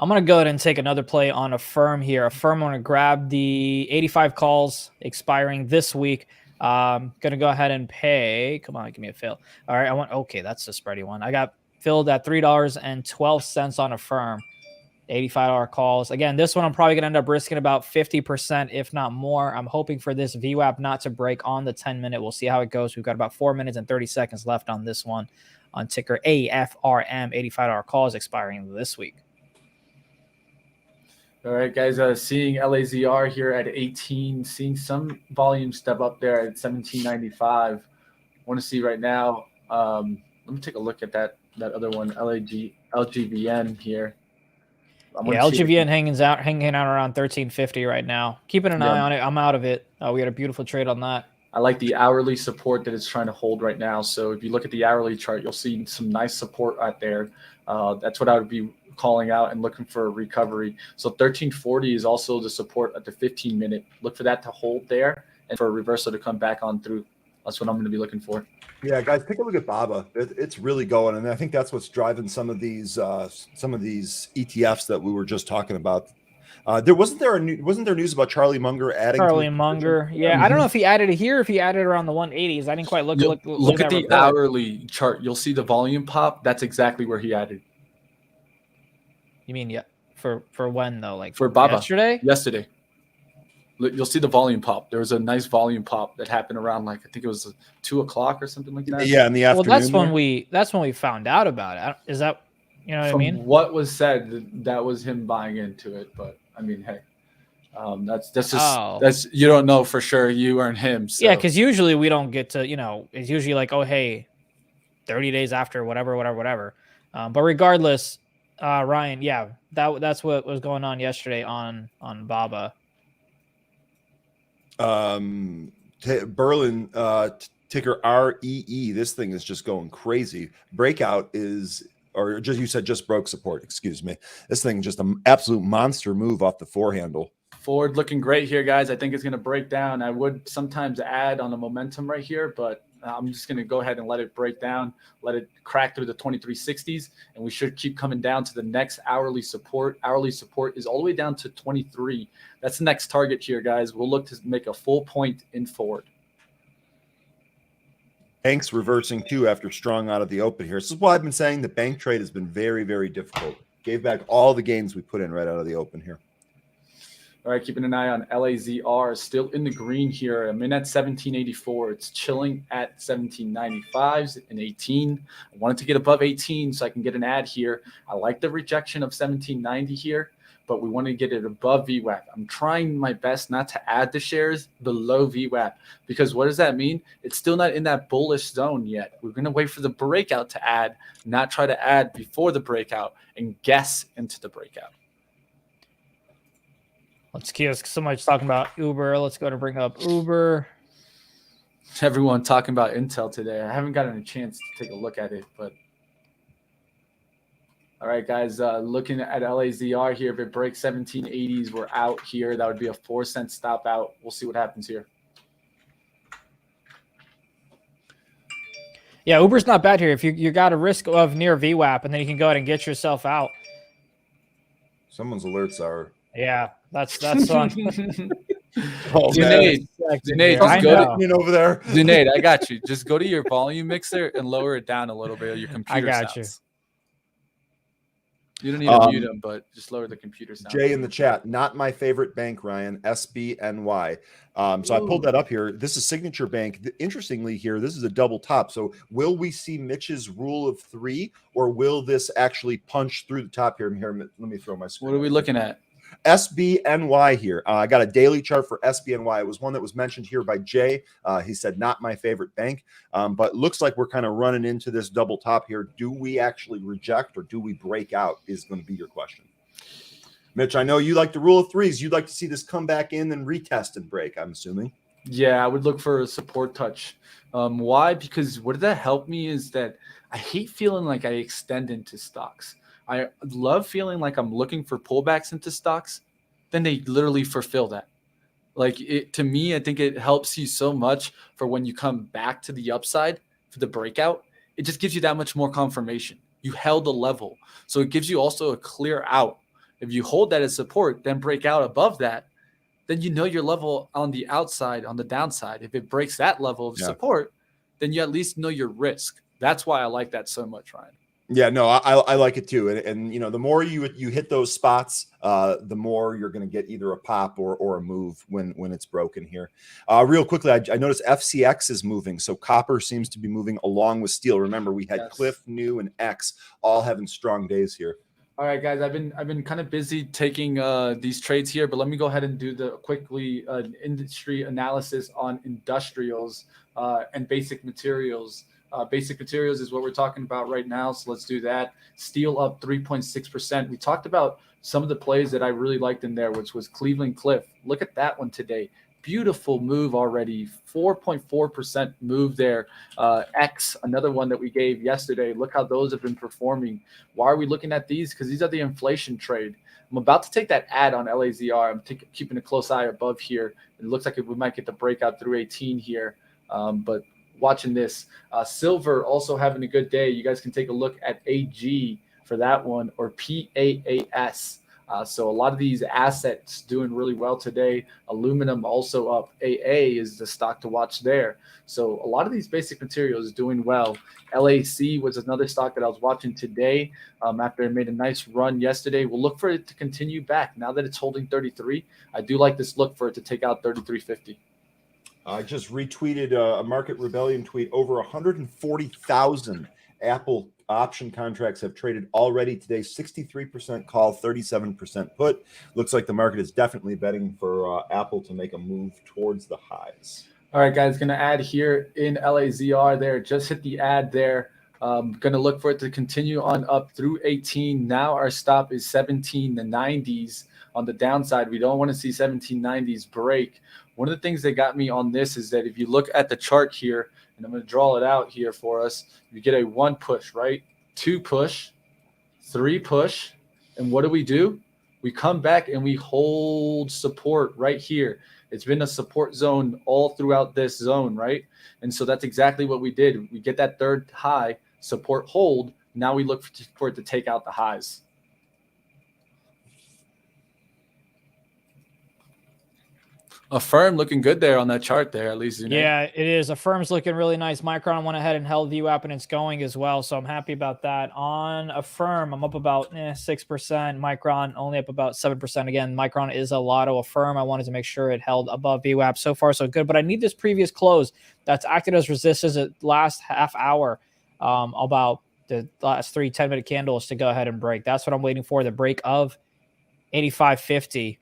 I'm going to go ahead and take another play on a firm here. A firm, I'm going to grab the 85 calls expiring this week. Going to go ahead and pay. Come on, give me a fill. All right, okay, that's the spready one. I got filled at $3.12 on a firm. $85 calls. Again, this one I'm probably going to end up risking about 50%, if not more. I'm hoping for this VWAP not to break on the 10-minute. We'll see how it goes. We've got about 4 minutes and 30 seconds left on this one on ticker AFRM. $85 calls expiring this week. All right, guys, seeing LAZR here at 18, seeing some volume step up there at 1795. Want to see right now. Let me take a look at that other one, LGVN here. Yeah, LGVN hanging out around 1350 right now. Keeping an eye on it. I'm out of it. We had a beautiful trade on that. I like the hourly support that it's trying to hold right now. So if you look at the hourly chart, you'll see some nice support out there. That's what I would be calling out and looking for a recovery. So 1340 is also the support at the 15-minute. Look for that to hold there and for a reversal to come back on through. That's what I'm going to be looking for. Yeah, guys, take a look at BABA. It's really going, and I think that's what's driving some of these ETFs that we were just talking about. Wasn't there news about Charlie Munger adding? Charlie Munger, yeah. I don't know if he added it here, if he added around the 180s. I didn't quite look at the hourly chart. You'll see the volume pop. That's exactly where he added. You mean for when though? Like for BABA yesterday. You'll see the volume pop. There was a nice volume pop that happened around I think it was 2 o'clock or something like that. Yeah, in the afternoon. Well, that's when we found out about it. Is that what I mean? What was said, that was him buying into it. But I mean, hey, that's you don't know for sure. You aren't him. So. Yeah, because usually we don't get to. It's usually like, oh hey, 30 days after whatever. But regardless, Ryan, yeah, that's what was going on yesterday on BABA. Berlin ticker REE. This thing is just going crazy. Breakout just broke support. Excuse me. This thing just an absolute monster move off the four handle. Forward looking great here, guys. I think it's going to break down. I would sometimes add on the momentum right here, but I'm just going to go ahead and let it break down, let it crack through the 2360s, and we should keep coming down to the next hourly support. Hourly support is all the way down to 23. That's the next target here, guys. We'll look to make a full point in forward. Banks reversing too after strong out of the open here. This is why I've been saying the bank trade has been very, very difficult. Gave back all the gains we put in right out of the open here. All right, keeping an eye on LAZR, still in the green here. I'm in at 1784. It's chilling at 1795s and 18. I wanted to get above 18 so I can get an ad here. I like the rejection of 1790 here, but we want to get it above VWAP. I'm trying my best not to add the shares below VWAP because what does that mean? It's still not in that bullish zone yet. We're going to wait for the breakout to add, not try to add before the breakout and guess into the breakout. Let's keep so much talking about Uber. Let's go to bring up Uber. Everyone talking about Intel today. I haven't gotten a chance to take a look at it, but all right, guys, looking at LAZR here. If it breaks 1780s, we're out here. That would be a 4-cent stop out. We'll see what happens here. Yeah, Uber's not bad here. If you got a risk of near VWAP, and then you can go ahead and get yourself out. Someone's alerts are. Yeah, that's on. Zunaid, just go over there. Zunaid, I got you. Just go to your volume mixer and lower it down a little bit. Your computer I got sounds. You don't need to mute them, but just lower the computer sound. Jay in the chat, not my favorite bank, Ryan, SBNY. So I pulled that up here. This is Signature Bank. Interestingly here, this is a double top. So will we see Mitch's rule of 3, or will this actually punch through the top here? Let me throw my screen. What are we looking at? SBNY here. I got a daily chart for SBNY. It was one that was mentioned here by Jay. He said, not my favorite bank, but looks like we're kind of running into this double top here. Do we actually reject or do we break out is going to be your question. Mitch, I know you like the rule of 3s. You'd like to see this come back in and retest and break, I'm assuming. Yeah, I would look for a support touch. Why? Because what did that help me is that I hate feeling like I extend into stocks. I love feeling like I'm looking for pullbacks into stocks. Then they literally fulfill that. To me, I think it helps you so much for when you come back to the upside for the breakout. It just gives you that much more confirmation. You held a level. So it gives you also a clear out. If you hold that as support, then break out above that, then you know your level on the outside, on the downside. If it breaks that level of support, then you at least know your risk. That's why I like that so much, Ryan. Yeah, no, I like it too. And you know, the more you hit those spots, the more you're going to get either a pop or a move when it's broken here. Real quickly, I noticed FCX is moving. So copper seems to be moving along with steel. Remember, we had Cliff, New, and X all having strong days here. All right, guys, I've been kind of busy taking these trades here, but let me go ahead and do the quickly industry analysis on industrials and basic materials. Basic materials is what we're talking about right now, so let's do that. Steel up 3.6%. We talked about some of the plays that I really liked in there, which was Cleveland Cliff. Look at that one today. beautiful move already, 4.4% move there. X, another one that we gave yesterday. Look how those have been performing. Why are we looking at these? Because these are the inflation trade. I'm about to take that ad on LAZR. I'm keeping a close eye above here. It looks like we might get the breakout through 18 here, but watching this. Silver also having a good day. You guys can take a look at AG for that one, or PAAS. So a lot of these assets doing really well today. Aluminum also up. AA is the stock to watch there. So a lot of these basic materials doing well. LAC was another stock that I was watching today after it made a nice run yesterday. We'll look for it to continue back. Now that it's holding 33, I do like this look for it to take out 33.50. I just retweeted a Market Rebellion tweet. Over 140,000 Apple option contracts have traded already today. 63% call, 37% put. Looks like the market is definitely betting for Apple to make a move towards the highs. All right, guys, going to add here in LAZR there. Just hit the ad there. Going to look for it to continue on up through 18. Now our stop is 1790s on the downside. We don't want to see 1790s break. One of the things that got me on this is that if you look at the chart here, and I'm going to draw it out here for us, you get a 1 push, right? 2 push, 3 push. And what do? We come back and we hold support right here. It's been a support zone all throughout this zone, right? And so that's exactly what we did. We get that third high, support hold. Now we look for it to take out the highs. Affirm looking good there on that chart there, at least. Yeah, it is. Affirm's looking really nice. Micron went ahead and held VWAP, and it's going as well. So I'm happy about that. On Affirm, I'm up about 6%. Micron only up about 7%. Again, Micron is a lotto. Affirm, I wanted to make sure it held above VWAP. So far, so good. But I need this previous close that's acted as resistance at last half hour, about the last 3 10-minute candles to go ahead and break. That's what I'm waiting for, the break of 85.50.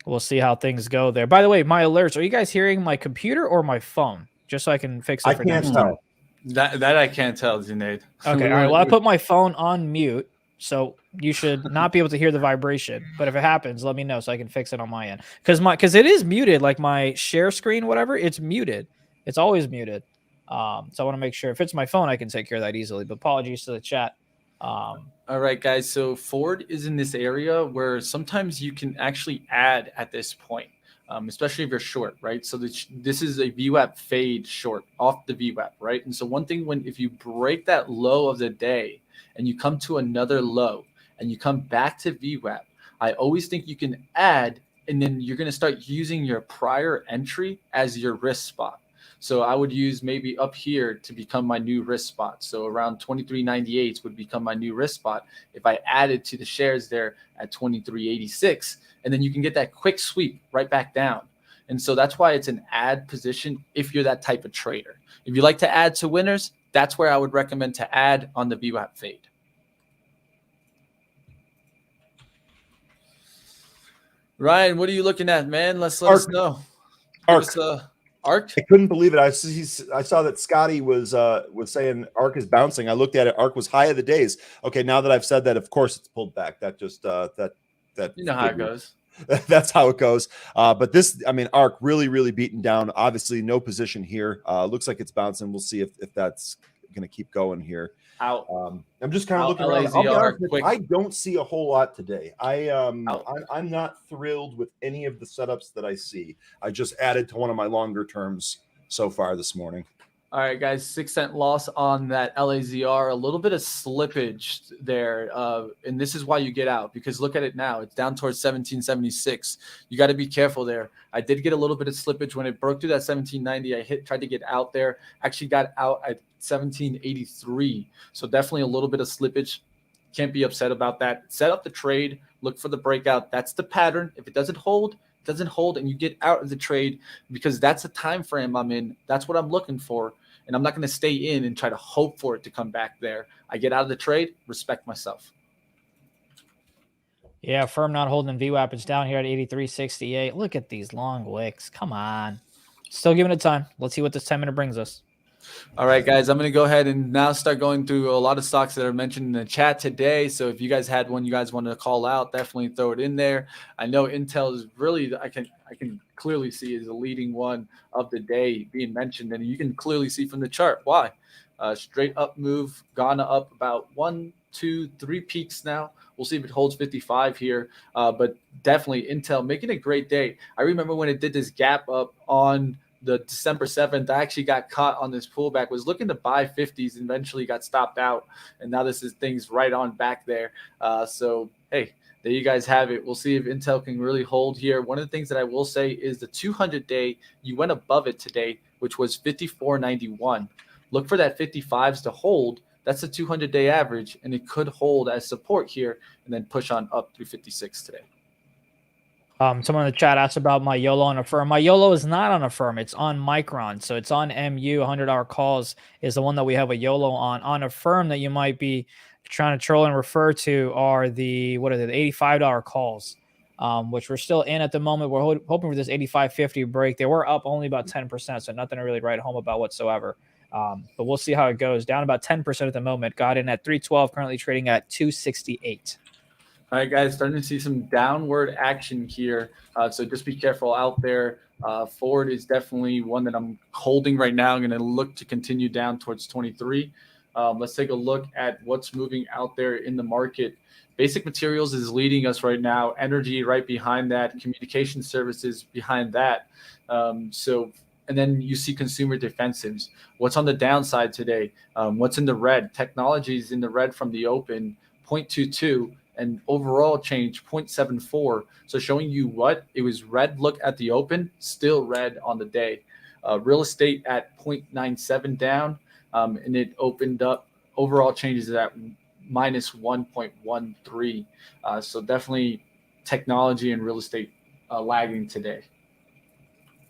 We'll see how things go there. By the way, my alerts, are you guys hearing my computer or my phone? Just so I can fix it. I can't tell. That I can't tell, Zunaid. Okay, all right. Well, I put my phone on mute, so you should not be able to hear the vibration. But if it happens, let me know so I can fix it on my end. Because it is muted, like my share screen, whatever, it's muted. It's always muted. So I want to make sure if it's my phone, I can take care of that easily. But apologies to the chat. All right, guys. So Ford is in this area where sometimes you can actually add at this point, especially if you're short, right? So this is a VWAP fade short off the VWAP, right? And so one thing, if you break that low of the day and you come to another low and you come back to VWAP, I always think you can add, and then you're going to start using your prior entry as your risk spot. So I would use maybe up here to become my new risk spot. So around 23.98 would become my new risk spot if I added to the shares there at 23.86, and then you can get that quick sweep right back down. And so that's why it's an add position if you're that type of trader. If you like to add to winners, that's where I would recommend to add on the VWAP fade. Ryan, what are you looking at, man? Let us know. ARK. I couldn't believe it. I saw that Scotty was saying ARK is bouncing. I looked at it. ARK was high of the days. Okay, now that I've said that, of course it's pulled back. That just that you know how it goes. That's how it goes. But this, I mean, ARK really beaten down. Obviously, no position here. Looks like it's bouncing. We'll see if that's going to keep going here. Out. I'm just kind of looking around. I'll be honest with you, I don't see a whole lot today. I'm not thrilled with any of the setups that I see. I just added to one of my longer terms so far this morning. All right, guys, 6-cent loss on that LAZR. A little bit of slippage there, and this is why you get out, because look at it now. It's down towards 1776. You got to be careful there. I did get a little bit of slippage when it broke through that 1790. I tried to get out there. Actually got out at 1783. So definitely a little bit of slippage. Can't be upset about that. Set up the trade. Look for the breakout. That's the pattern. If it doesn't hold, and you get out of the trade, because that's the time frame I'm in. That's what I'm looking for. And I'm not going to stay in and try to hope for it to come back there. I get out of the trade, respect myself. Yeah, firm not holding VWAP. It's down here at 83.68. Look at these long wicks. Come on. Still giving it time. Let's see what this 10-minute brings us. All right, guys, I'm going to go ahead and now start going through a lot of stocks that are mentioned in the chat today. So if you guys had one you guys wanted to call out, definitely throw it in there. I know Intel is really, I can clearly see is the leading one of the day being mentioned. And you can clearly see from the chart why. Straight up move, gone up about 1, 2, 3 peaks now. We'll see if it holds 55 here. But definitely Intel making a great day. I remember when it did this gap up on the December 7th, I actually got caught on this pullback, was looking to buy 50s and eventually got stopped out. And now this is things right on back there. So, hey, there you guys have it. We'll see if Intel can really hold here. One of the things that I will say is the 200-day, you went above it today, which was 54.91. Look for that 55s to hold. That's the 200-day average, and it could hold as support here and then push on up through 56 today. Someone in the chat asked about my YOLO on a firm. My YOLO is not on a firm. It's on Micron. So it's on MU. 100-hour calls is the one that we have a YOLO on. On a firm that you might be trying to troll and refer to are the, what are they, the $85 calls, which we're still in at the moment. We're hoping for this 85.50 break. They were up only about 10%, so nothing to really write home about whatsoever. But we'll see how it goes. Down about 10% at the moment. Got in at 312, currently trading at 268. All right, guys, starting to see some downward action here. So just be careful out there. Ford is definitely one that I'm holding right now. I'm going to look to continue down towards 23. Let's take a look at what's moving out there in the market. Basic materials is leading us right now. Energy right behind that. Communication services behind that. And then you see consumer defensives. What's on the downside today? What's in the red? Technology is in the red from the open, 0.22. And overall change 0.74. So showing you what it was red look at the open, still red on the day. Real estate at 0.97 down, and it opened up. Overall changes at minus 1.13. So definitely technology and real estate lagging today.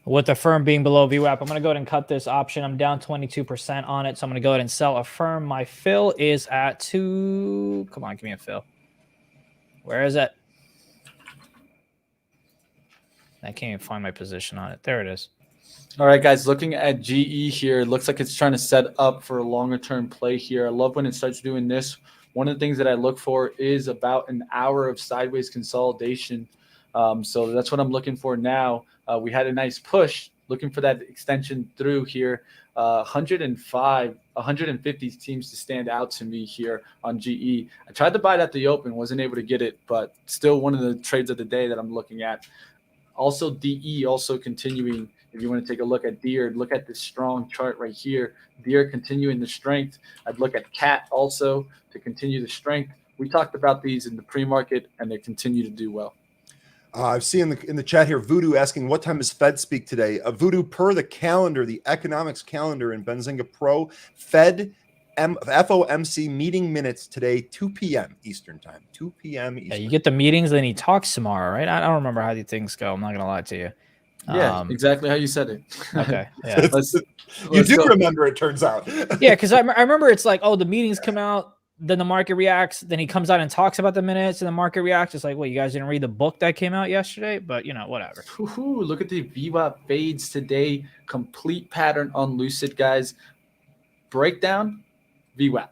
With the firm being below VWAP, I'm going to go ahead and cut this option. I'm down 22% on it, so I'm going to go ahead and sell a firm. My fill is at 2. Come on, give me a fill. Where is it? I can't even find my position on it. There it is. All right, guys, looking at GE here, it looks like it's trying to set up for a longer-term play here. I love when it starts doing this. One of the things that I look for is about an hour of sideways consolidation. So that's what I'm looking for now. We had a nice push, looking for that extension through here. 150 seems to stand out to me here on GE. I tried to buy it at the open, wasn't able to get it, but still one of the trades of the day that I'm looking at. Also, DE also continuing. If you want to take a look at Deere, look at this strong chart right here. Deere continuing the strength. I'd look at CAT also to continue the strength. We talked about these in the pre-market, and they continue to do well. I've seen in the chat here, Voodoo asking, what time does Fed speak today? Voodoo, per the calendar, the economics calendar in Benzinga Pro, Fed FOMC meeting minutes today, 2 p.m. Eastern time. 2 p.m. Eastern. Yeah, you get the meetings, then he talks tomorrow, right? I don't remember how these things go. I'm not going to lie to you. Yeah, exactly how you said it. Okay. Yeah. You do remember, it turns out. Yeah, because I remember it's like, oh, the meetings come out, then the market reacts, then he comes out and talks about the minutes, and the market reacts. It's like, well, you guys didn't read the book that came out yesterday, but whatever. Ooh, look at the VWAP fades today. Complete pattern on Lucid, guys. Breakdown, VWAP.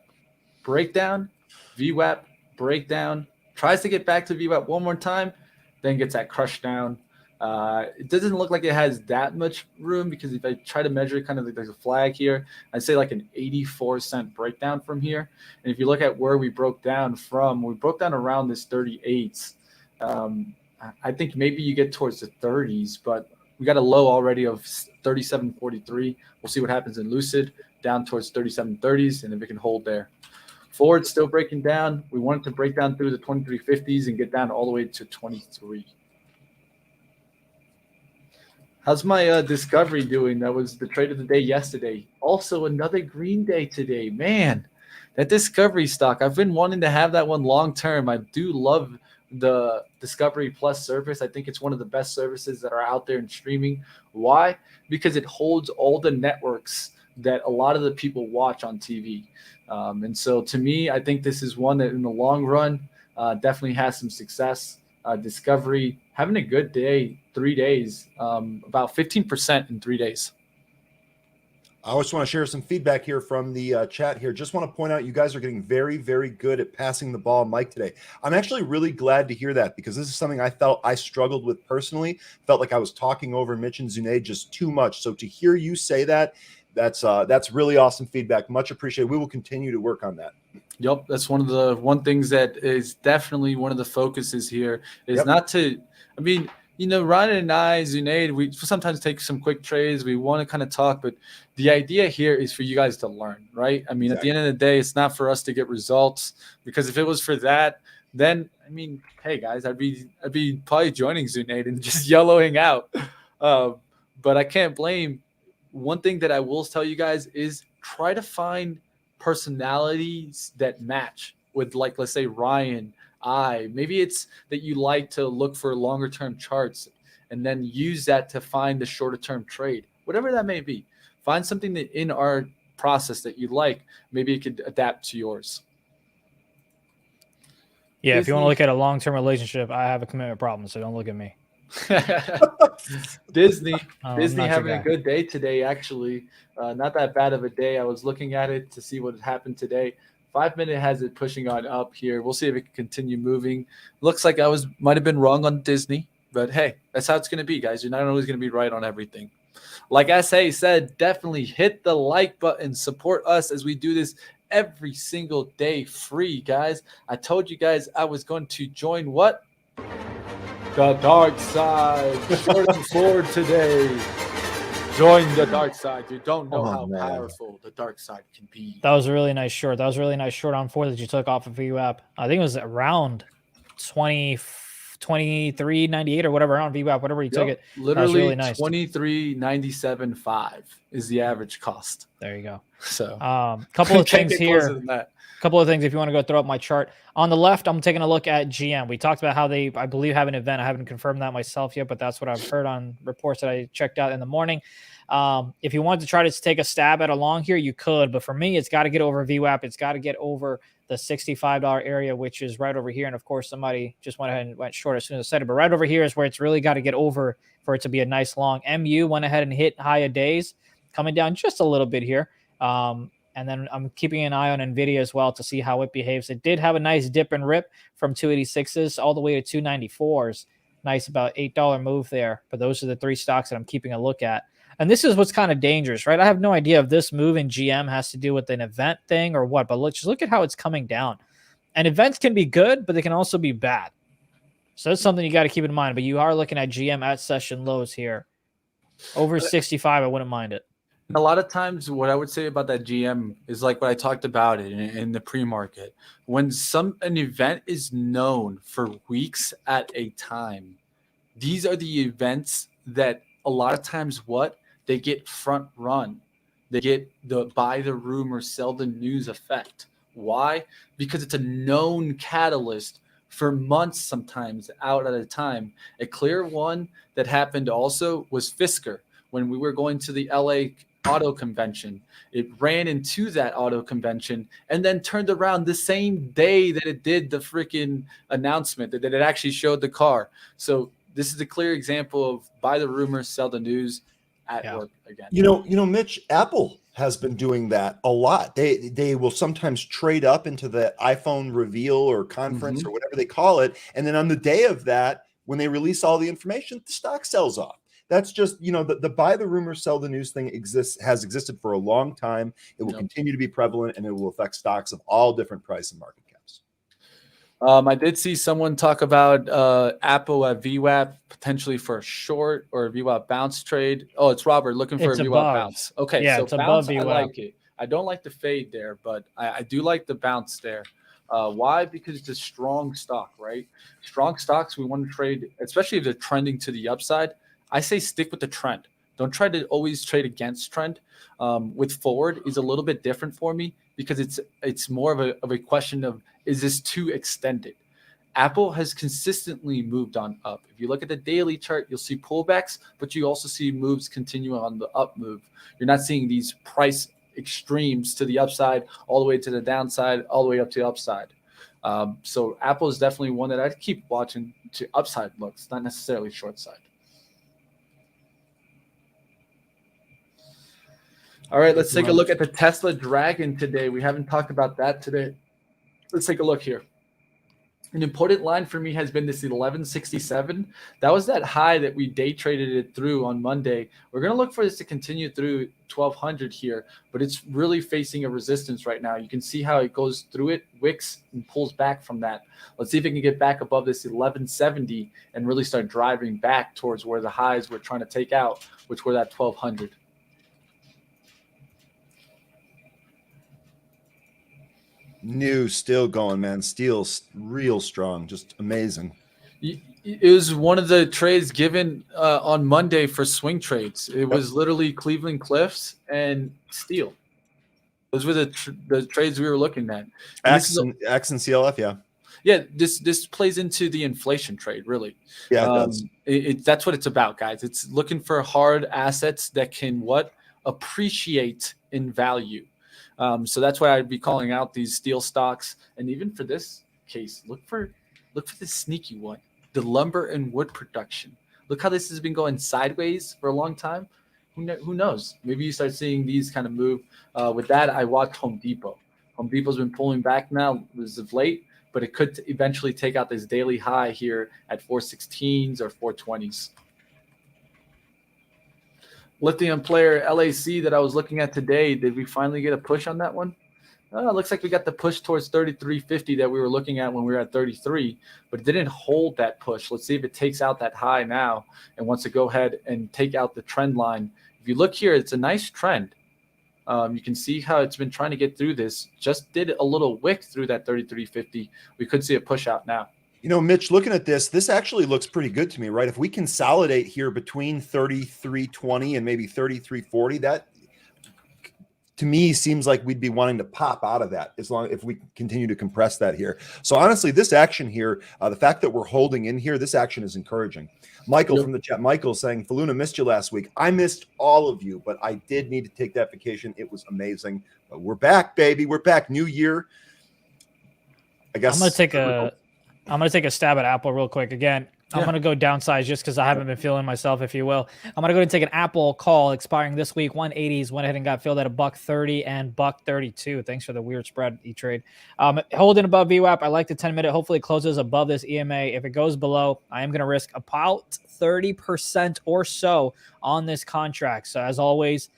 Breakdown, VWAP, breakdown. Tries to get back to VWAP one more time, then gets that crush down. It doesn't look like it has that much room, because if I try to measure it, kind of like there's a flag here, I'd say like an 84-cent breakdown from here. And if you look at where we broke down from, we broke down around this 38s. I think maybe you get towards the 30s, but we got a low already of 37.43. We'll see what happens in Lucid, down towards 37.30s, and if it can hold there. Ford still breaking down. We wanted to break down through the 23.50s and get down all the way to 23. How's my Discovery doing? That was the trade of the day yesterday. Also, another green day today. Man, that Discovery stock, I've been wanting to have that one long term. I do love the Discovery Plus service. I think it's one of the best services that are out there in streaming. Why? Because it holds all the networks that a lot of the people watch on TV. And so to me, I think this is one that in the long run definitely has some success. Discovery having a good day, 3 days, about 15% in 3 days. I just want to share some feedback here from the chat here. Just want to point out you guys are getting very, very good at passing the ball, Mike, today. I'm actually really glad to hear that because this is something I felt I struggled with personally. Felt like I was talking over Mitch and Zunaid just too much. So to hear you say that, that's really awesome feedback. Much appreciated. We will continue to work on that. Yep, that's one things that is definitely one of the focuses here is not to. I mean, Ryan and I, Zunaid, we sometimes take some quick trades. We want to kind of talk, but the idea here is for you guys to learn, right? I mean, At the end of the day, it's not for us to get results, because if it was for that, then hey guys, I'd be probably joining Zunaid and just yellowing out. But I can't blame. One thing that I will tell you guys is try to find personalities that match with, like, let's say Ryan. Maybe it's that you like to look for longer term charts and then use that to find the shorter term trade, whatever that may be. Find something that in our process that you like. Maybe it could adapt to yours. Yeah, if you want to look at a long-term relationship, I have a commitment problem, so don't look at me. Disney not having your a guy. good day today, actually. Not that bad of a day. I was looking at it to see what happened today. 5 minute has it pushing on up here. We'll see if it can continue moving. Looks like I might have been wrong on Disney, but hey, that's how it's going to be, guys. You're not always going to be right on everything. Like SA said, definitely hit the like button. Support us as we do this every single day free, guys. I told you guys I was going to join what? The dark side. Short and forward today. Join the dark side. You don't know how powerful the dark side can be. That was a really nice short. That was a really nice short on 4 that you took off of VWAP. I think it was around 23.98 or whatever on VWAP, whatever you took it. Literally really nice. 23.97.5 is the average cost. There you go. So couple of things here. Than that. Couple of things if you want to go throw up my chart. On the left, I'm taking a look at GM. We talked about how they, I believe, have an event. I haven't confirmed that myself yet, but that's what I've heard on reports that I checked out in the morning. If you wanted to try to take a stab at a long here, you could. But for me, it's got to get over VWAP. It's got to get over the $65 area, which is right over here. And, of course, somebody just went ahead and went short as soon as I said it. But right over here is where it's really got to get over for it to be a nice long. MU went ahead and hit high of days, coming down just a little bit here. And then I'm keeping an eye on NVIDIA as well to see how it behaves. It did have a nice dip and rip from 286s all the way to 294s. Nice about $8 move there. But those are the 3 stocks that I'm keeping a look at. And this is what's kind of dangerous, right? I have no idea if this move in GM has to do with an event thing or what, but let's just look at how it's coming down. And events can be good, but they can also be bad. So that's something you got to keep in mind. But you are looking at GM at session lows here. Over 65, I wouldn't mind it. A lot of times what I would say about that GM is like what I talked about it in the pre-market. When an event is known for weeks at a time, these are the events that a lot of times they get front run. They get the buy the rumor, sell the news effect. Why? Because it's a known catalyst for months, sometimes out at a time. A clear one that happened also was Fisker. When we were going to the LA auto convention, it ran into that auto convention and then turned around the same day that it did the freaking announcement that it actually showed the car. So this is a clear example of buy the rumor, sell the news at work again. Mitch, Apple has been doing that a lot. They will sometimes trade up into the iPhone reveal or conference or whatever they call it, and then on the day of that, when they release all the information, the stock sells off. That's just, the buy the rumor, sell the news thing has existed for a long time. It will continue to be prevalent, and it will affect stocks of all different price and market caps. I did see someone talk about Apple at VWAP potentially for a short or a VWAP bounce trade. Oh, it's Robert looking for a VWAP bounce. Okay, yeah, so it's bounce, above VWAP. I like it. I don't like the fade there, but I do like the bounce there. Why? Because it's a strong stock, right? Strong stocks we want to trade, especially if they're trending to the upside. I say stick with the trend. Don't try to always trade against trend. With forward is a little bit different for me because it's more of a question of, is this too extended? Apple has consistently moved on up. If you look at the daily chart, you'll see pullbacks, but you also see moves continue on the up move. You're not seeing these price extremes to the upside, all the way to the downside, all the way up to the upside. So Apple is definitely one that I'd keep watching to upside looks, not necessarily short side. All right, let's take a look at the Tesla Dragon today. We haven't talked about that today. Let's take a look here. An important line for me has been this 1167. That was that high that we day traded it through on Monday. We're going to look for this to continue through 1200 here, but it's really facing a resistance right now. You can see how it goes through it, wicks, and pulls back from that. Let's see if it can get back above this 1170 and really start driving back towards where the highs we're trying to take out, which were that 1200. New still going, man. Steel's real strong, just amazing. It was one of the trades given on Monday for swing trades. It was literally Cleveland Cliffs and steel. Those were the trades we were looking at. X and CLF, yeah. Yeah, this plays into the inflation trade, really. Yeah, it does. That's what it's about, guys. It's looking for hard assets that can appreciate in value. So that's why I'd be calling out these steel stocks. And even for this case, look for this sneaky one, the lumber and wood production. Look how this has been going sideways for a long time. Who knows? Maybe you start seeing these kind of move. With that, I watched Home Depot. Home Depot's been pulling back now as of late, but it could eventually take out this daily high here at 416s or 420s. Lithium player LAC that I was looking at today, did we finally get a push on that one? It looks like we got the push towards 33.50 that we were looking at when we were at 33, but it didn't hold that push. Let's see if it takes out that high now and wants to go ahead and take out the trend line. If you look here, it's a nice trend. You can see how it's been trying to get through this. Just did a little wick through that 33.50. We could see a push out now. You know, Mitch, looking at this actually looks pretty good to me, right? If we consolidate here between 33.20 and maybe 33.40, that to me seems like we'd be wanting to pop out of that if we continue to compress that here. So honestly, this action here, the fact that we're holding in here, this action is encouraging. Michael from the chat, Michael saying, Faloona, missed you last week. I missed all of you, but I did need to take that vacation. It was amazing. But we're back, baby. We're back. New year. I guess I'm gonna take a stab at Apple real quick. Again, I'm gonna go downsize just because I haven't been feeling myself, if you will. I'm gonna go and take an Apple call expiring this week. 180s went ahead and got filled at $1.30 and $1.32. Thanks for the weird spread, E-Trade. Holding above VWAP. I like the 10-minute. Hopefully it closes above this EMA. If it goes below, I am gonna risk about 30% or so on this contract. So as always,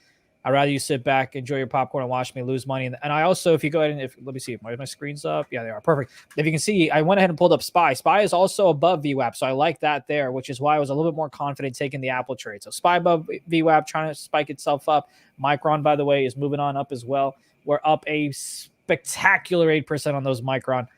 I'd rather you sit back, enjoy your popcorn, and watch me lose money. And I also, if you go ahead and let me see, my screen's up. Yeah, they are perfect. If you can see, I went ahead and pulled up SPY. SPY is also above VWAP, so I like that there, which is why I was a little bit more confident taking the Apple trade. So SPY above VWAP, trying to spike itself up. Micron, by the way, is moving on up as well. We're up a spectacular 8% on those Micron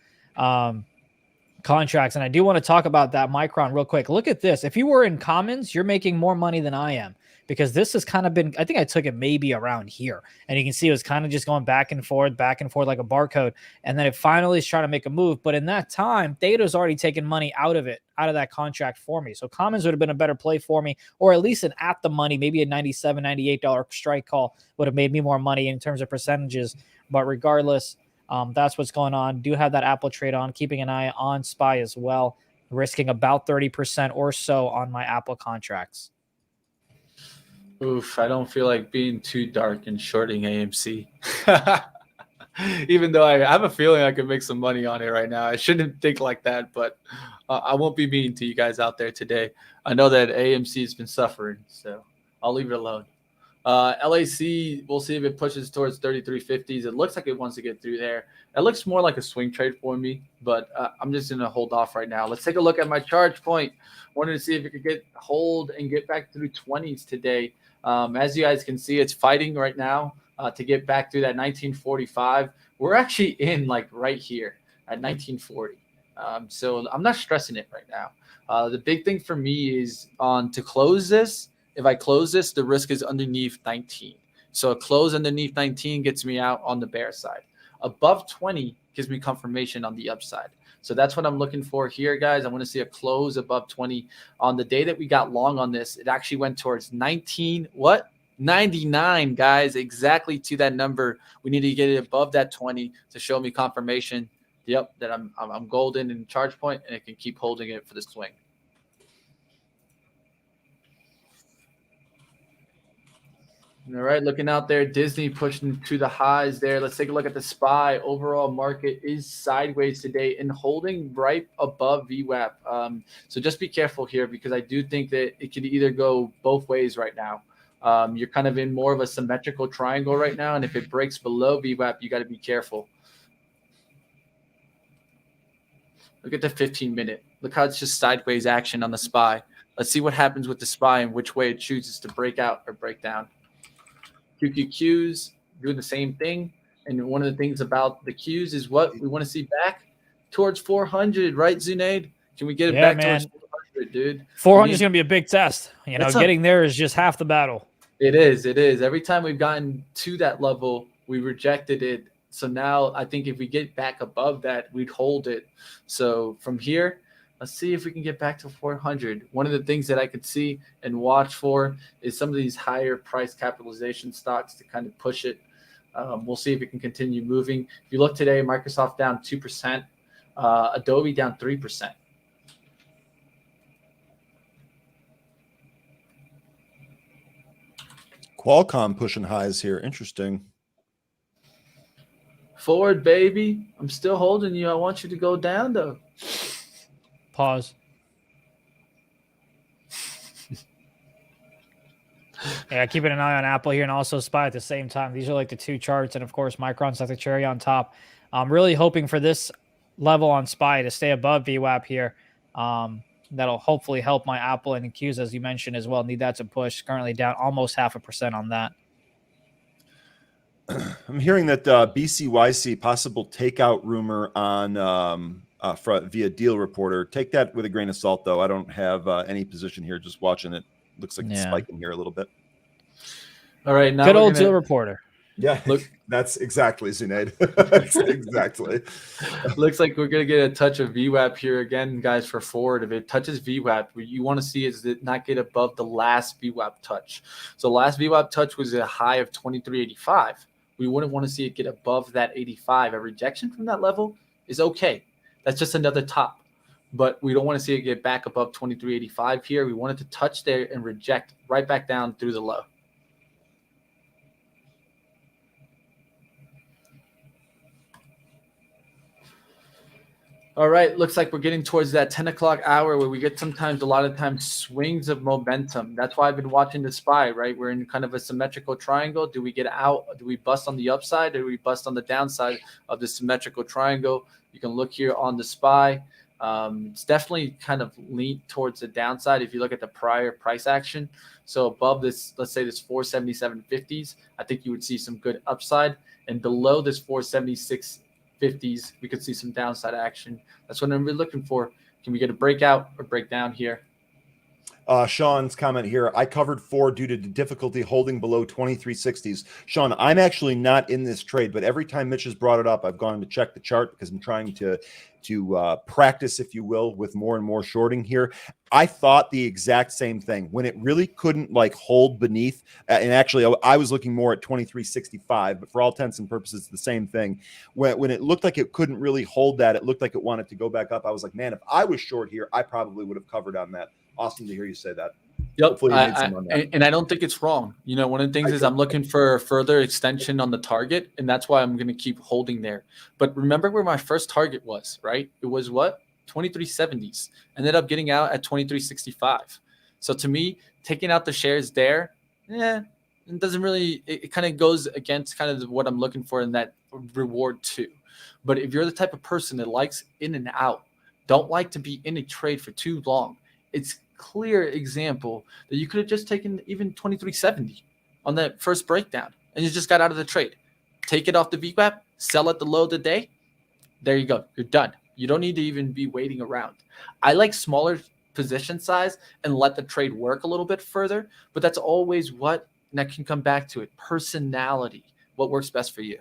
contracts. And I do want to talk about that Micron real quick. Look at this. If you were in commons, you're making more money than I am. Because this has kind of been, I think I took it maybe around here. And you can see it was kind of just going back and forth like a barcode. And then it finally is trying to make a move. But in that time, Theta's already taken money out of that contract for me. So Commons would have been a better play for me, or at least an at the money, maybe a $97, $98 strike call would have made me more money in terms of percentages. But regardless, that's what's going on. Do have that Apple trade on, keeping an eye on SPY as well, risking about 30% or so on my Apple contracts. Oof, I don't feel like being too dark and shorting AMC. Even though I have a feeling I could make some money on it right now. I shouldn't think like that, but I won't be mean to you guys out there today. I know that AMC has been suffering, so I'll leave it alone. LAC, we'll see if it pushes towards 33.50s. It looks like it wants to get through there. It looks more like a swing trade for me, but I'm just going to hold off right now. Let's take a look at my charge point. Wanted to see if it could hold and get back through 20s today. As you guys can see, it's fighting right now to get back through that 1945. We're actually in like right here at 1940. So I'm not stressing it right now. The big thing for me is to close this. If I close this, the risk is underneath 19. So a close underneath 19 gets me out on the bear side. Above 20 gives me confirmation on the upside. So that's what I'm looking for here, guys. I want to see a close above 20. On the day that we got long on this, it actually went towards 99, guys, exactly to that number. We need to get it above that 20 to show me confirmation. Yep, that I'm golden in charge point, and it can keep holding it for the swing. All right, looking out there, Disney pushing to the highs there. Let's take a look at the SPY. Overall market is sideways today and holding right above VWAP. So just be careful here because I do think that it could either go both ways right now. You're kind of in more of a symmetrical triangle right now, and if it breaks below VWAP, you got to be careful. Look at the 15-minute. Look how it's just sideways action on the SPY. Let's see what happens with the SPY and which way it chooses to break out or break down. QQQs doing the same thing. And one of the things about the Qs is what we want to see back towards 400, right, Zunaid? Can we get it back towards 400, dude? 400 is going to be a big test. Getting there is just half the battle. It is. It is. Every time we've gotten to that level, we rejected it. So now I think if we get back above that, we'd hold it. So from here, let's see if we can get back to 400. One of the things that I could see and watch for is some of these higher price capitalization stocks to kind of push it. We'll see if it can continue moving. If you look today, Microsoft down 2%, Adobe down 3%. Qualcomm pushing highs here. Interesting. Forward, baby. I'm still holding you. I want you to go down, though. Pause. Yeah, keeping an eye on Apple here and also SPY at the same time. These are like the two charts. And, of course, Micron's like the cherry on top. I'm really hoping for this level on SPY to stay above VWAP here. That'll hopefully help my Apple and Qs, as you mentioned, as well. Need that to push. Currently down almost 0.5% on that. I'm hearing that BCYC possible takeout rumor on via Deal Reporter. Take that with a grain of salt, though. I don't have any position here. Just watching it. Looks like it's spiking here a little bit. All right, now good old Deal Reporter. Yeah, look, that's exactly Zunaid. That's exactly. Looks like we're gonna get a touch of VWAP here again, guys. For forward, if it touches VWAP, what you want to see is it not get above the last VWAP touch. So last VWAP touch was a high of 23.85. We wouldn't want to see it get above that 85. A rejection from that level is okay. That's just another top. But we don't want to see it get back above 23.85 here. We want it to touch there and reject right back down through the low. All right, looks like we're getting towards that 10 o'clock hour where we get sometimes, a lot of times, swings of momentum. That's why I've been watching the SPY, right? We're in kind of a symmetrical triangle. Do we get out? Do we bust on the upside? Or do we bust on the downside of the symmetrical triangle? You can look here on the SPY. It's definitely kind of lean towards the downside if you look at the prior price action. So above this, let's say this 477.50s, I think you would see some good upside. And below this 476.50s, we could see some downside action. That's what I'm really looking for. Can we get a breakout or breakdown here? Sean's comment here. I covered 4 due to the difficulty holding below 2360s. Sean, I'm actually not in this trade, but every time Mitch has brought it up, I've gone to check the chart because I'm trying to practice, if you will, with more and more shorting here. I thought the exact same thing when it really couldn't hold beneath. And actually, I was looking more at 2365, but for all intents and purposes, the same thing. When it looked like it couldn't really hold that, it looked like it wanted to go back up. I was like, man, if I was short here, I probably would have covered on that. Awesome to hear you say that. Yep. And I don't think it's wrong. One of the things is I'm looking for further extension on the target, and that's why I'm going to keep holding there. But remember where my first target was, right? It was what? 2370s. Ended up getting out at 2365. So to me, taking out the shares there, it doesn't really, it kind of goes against kind of what I'm looking for in that reward too. But if you're the type of person that likes in and out, don't like to be in a trade for too long, it's clear example that you could have just taken even 2370 on that first breakdown and you just got out of the trade. Take it off the VWAP, sell at the low of the day. There you go. You're done. You don't need to even be waiting around. I like smaller position size and let the trade work a little bit further, but that's always and that can come back to it. Personality, what works best for you.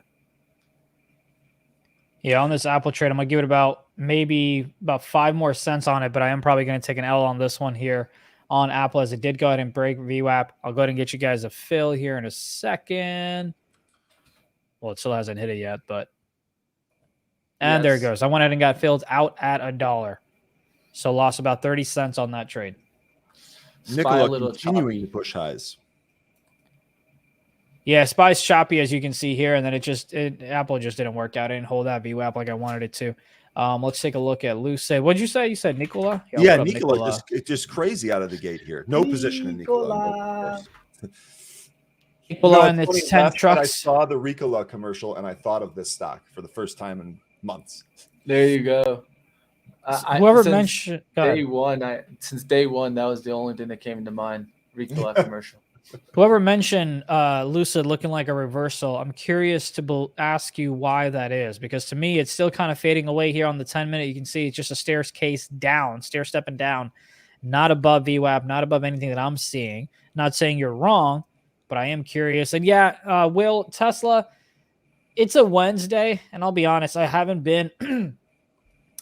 Yeah, on this Apple trade, I'm going to give it about 5 more cents on it, but I am probably going to take an L on this one here on Apple as it did go ahead and break VWAP. I'll go ahead and get you guys a fill here in a second. Well, it still hasn't hit it yet, but... And there it goes. I went ahead and got filled out at $1. So lost about 30 cents on that trade. Nikola continuing to push highs. Yeah, SPY's choppy as you can see here, and then Apple just didn't work out. I didn't hold that VWAP like I wanted it to. Let's take a look at Lucid. What'd you say? You said Nikola? I'll Yeah, put up Nikola just crazy out of the gate here. No position in Nikola. Nikola and it's its funny, 10 last night I trucks. saw the Ricola commercial and I thought of this stock for the first time in months. There you go. Whoever since mentioned day one, since day one, that was the only thing that came into mind. Ricola commercial. Whoever mentioned Lucid looking like a reversal, I'm curious to ask you why that is, because to me, it's still kind of fading away here on the 10-minute. You can see it's just a stair stepping down, not above VWAP, not above anything that I'm seeing. Not saying you're wrong, but I am curious. And yeah, Will, Tesla, it's a Wednesday, and I'll be honest, I haven't been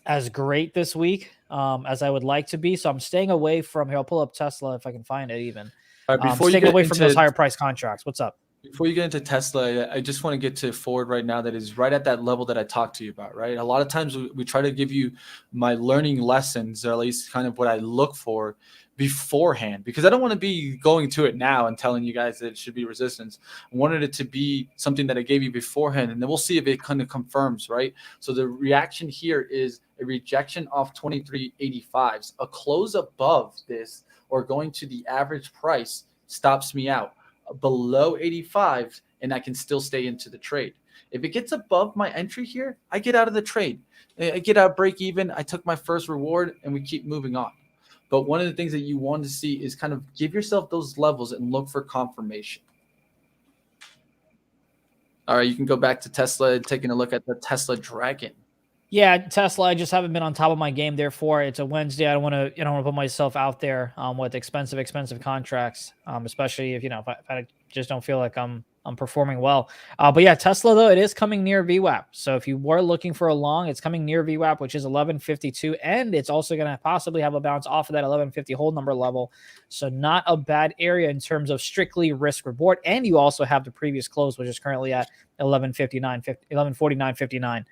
as great this week as I would like to be. So I'm staying away from here. I'll pull up Tesla if I can find it even. All right, before you staying get away from into those higher price contracts. What's up? Before you get into Tesla, I just want to get to Ford right now. That is right at that level that I talked to you about, right? A lot of times we try to give you my learning lessons, or at least kind of what I look for beforehand, because I don't want to be going to it now and telling you guys that it should be resistance. I wanted it to be something that I gave you beforehand, and then we'll see if it kind of confirms, right? So the reaction here is a rejection off 2385s, a close above this or going to the average price stops me out. Below 85, and I can still stay into the trade. If it gets above my entry here, I get out of the trade. I get out break even. I took my first reward, and we keep moving on. But one of the things that you want to see is kind of give yourself those levels and look for confirmation. All right, you can go back to Tesla and taking a look at the Tesla Dragon. Yeah, Tesla, I just haven't been on top of my game. Therefore, it's a Wednesday. I don't want to put myself out there with expensive contracts, especially if I just don't feel like I'm performing well. But yeah, Tesla though, it is coming near VWAP. So if you were looking for a long, it's coming near VWAP, which is 1152, and it's also going to possibly have a bounce off of that 1150 hold number level. So not a bad area in terms of strictly risk reward. And you also have the previous close, which is currently at 1149.59.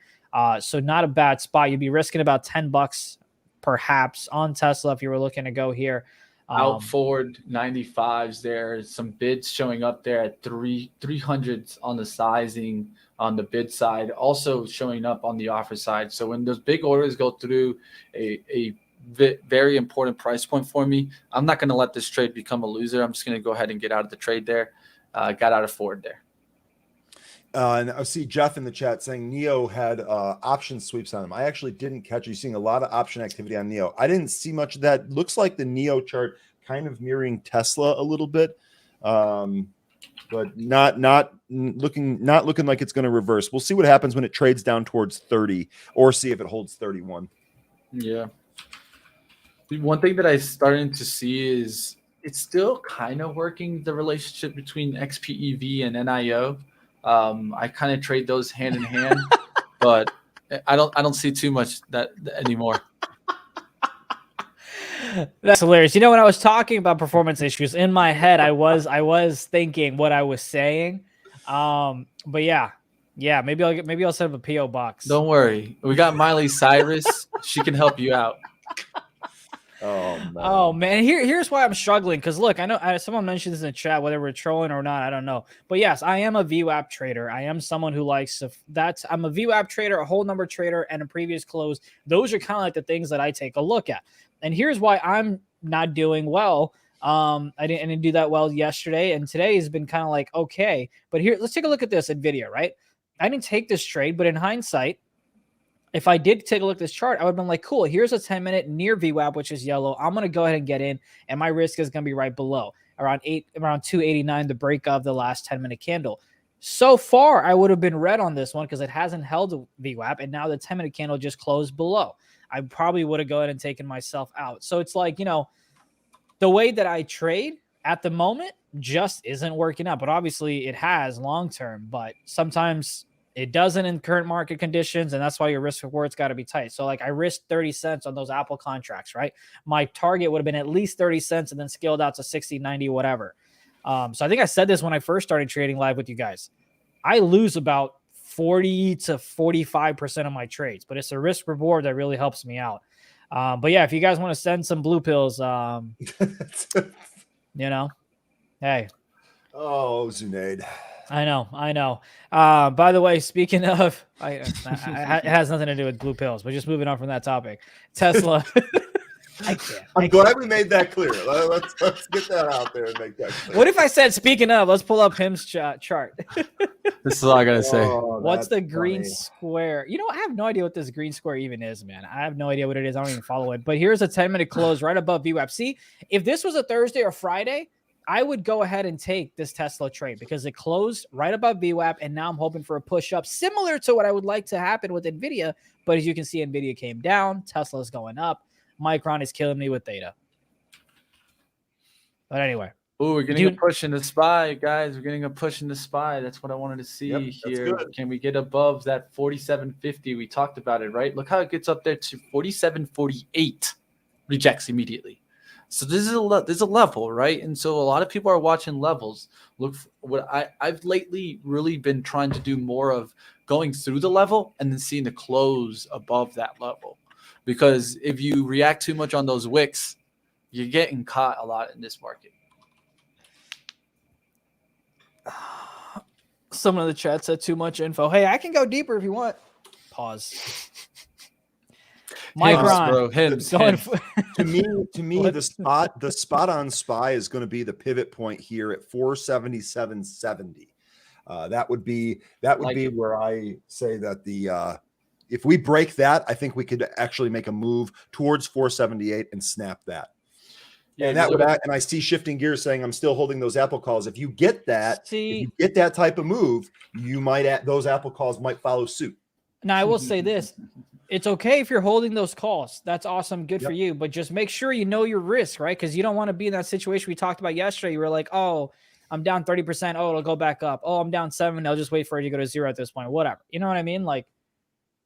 So not a bad spot. You'd be risking about $10 perhaps on Tesla if you were looking to go here. Out forward 95s there. Some bids showing up there at 300s on the sizing on the bid side, also showing up on the offer side. So when those big orders go through a very important price point for me, I'm not going to let this trade become a loser. I'm just going to go ahead and get out of the trade there. Got out of Ford there. And I see Jeff in the chat saying Neo had option sweeps on him. I actually didn't catch you seeing a lot of option activity on Neo. I didn't see much of that. Looks like the Neo chart kind of mirroring Tesla a little bit, but not looking like it's going to reverse. We'll see what happens when it trades down towards 30, or see if it holds 31. Yeah. One thing that I started to see is it's still kind of working, the relationship between XPEV and NIO. I kind of trade those hand in hand, but I don't see too much that anymore. That's hilarious. When I was talking about performance issues in my head, I was thinking what I was saying. But yeah, maybe I'll set up a PO box. Don't worry, we got Miley Cyrus. She can help you out. Oh man. Here's why I'm struggling. Because look, I know someone mentioned this in the chat, whether we're trolling or not, I don't know. But yes, I am a VWAP trader. I am someone who likes I'm a VWAP trader, a whole number trader, and a previous close. Those are kind of like the things that I take a look at. And here's why I'm not doing well. I didn't do that well yesterday, and today has been kind of like okay. But here, let's take a look at this NVIDIA, right? I didn't take this trade, but in hindsight, if I did take a look at this chart, I would have been like, cool, here's a 10-minute near VWAP, which is yellow. I'm going to go ahead and get in, and my risk is going to be right below, around 289, the break of the last 10-minute candle. So far, I would have been red on this one because it hasn't held VWAP, and now the 10-minute candle just closed below. I probably would have gone ahead and taken myself out. So it's like, the way that I trade at the moment just isn't working out. But obviously it has long-term, but sometimes it doesn't in current market conditions, and that's why your risk reward's got to be tight. So like I risked 30 cents on those Apple contracts, right? My target would have been at least 30 cents and then scaled out to 60, 90, whatever. So I think I said this when I first started trading live with you guys. I lose about 40 to 45% of my trades, but it's a risk reward that really helps me out. But yeah, if you guys want to send some blue pills, hey. Oh, Zunaid. I know. By the way, speaking of, it has nothing to do with blue pills, but just moving on from that topic, Tesla. I can't. I'm glad we made that clear. Let's get that out there and make that clear. What if I said, speaking of, let's pull up him's chart. This is all I gotta say. What's the green funny. square? I have no idea what this green square even is, man. I have no idea what it is. I don't even follow it. But here's a 10-minute close right above VWAP. See, if this was a Thursday or Friday, I would go ahead and take this Tesla trade because it closed right above VWAP, and now I'm hoping for a push up similar to what I would like to happen with NVIDIA. But as you can see, NVIDIA came down. Tesla's going up. Micron is killing me with data. But anyway. Oh, we're getting a push in the SPY, guys. We're getting a push in the SPY. That's what I wanted to see here. Can we get above that 47.50? We talked about it, right? Look how it gets up there to 47.48. Rejects immediately. So this is there's a level, right? And so a lot of people are watching levels. Look, I've lately really been trying to do more of going through the level and then seeing the close above that level. Because if you react too much on those wicks, you're getting caught a lot in this market. Someone in the chat said too much info. Hey, I can go deeper if you want. Pause. Micron, to me, the spot on SPY is going to be the pivot point here at 477.70. That would be where I say that if we break that, I think we could actually make a move towards 478 and snap that. Yeah, and I see shifting gears saying I'm still holding those Apple calls. If you get that, if you get that type of move, you might those Apple calls might follow suit. Now I will say this: it's okay if you're holding those calls. That's awesome, good for you. But just make sure you know your risk, right? Because you don't want to be in that situation we talked about yesterday. You were like, "Oh, I'm down 30%. Oh, it'll go back up. Oh, I'm down 7. I'll just wait for it to go to 0 at this point. Whatever." You know what I mean? Like.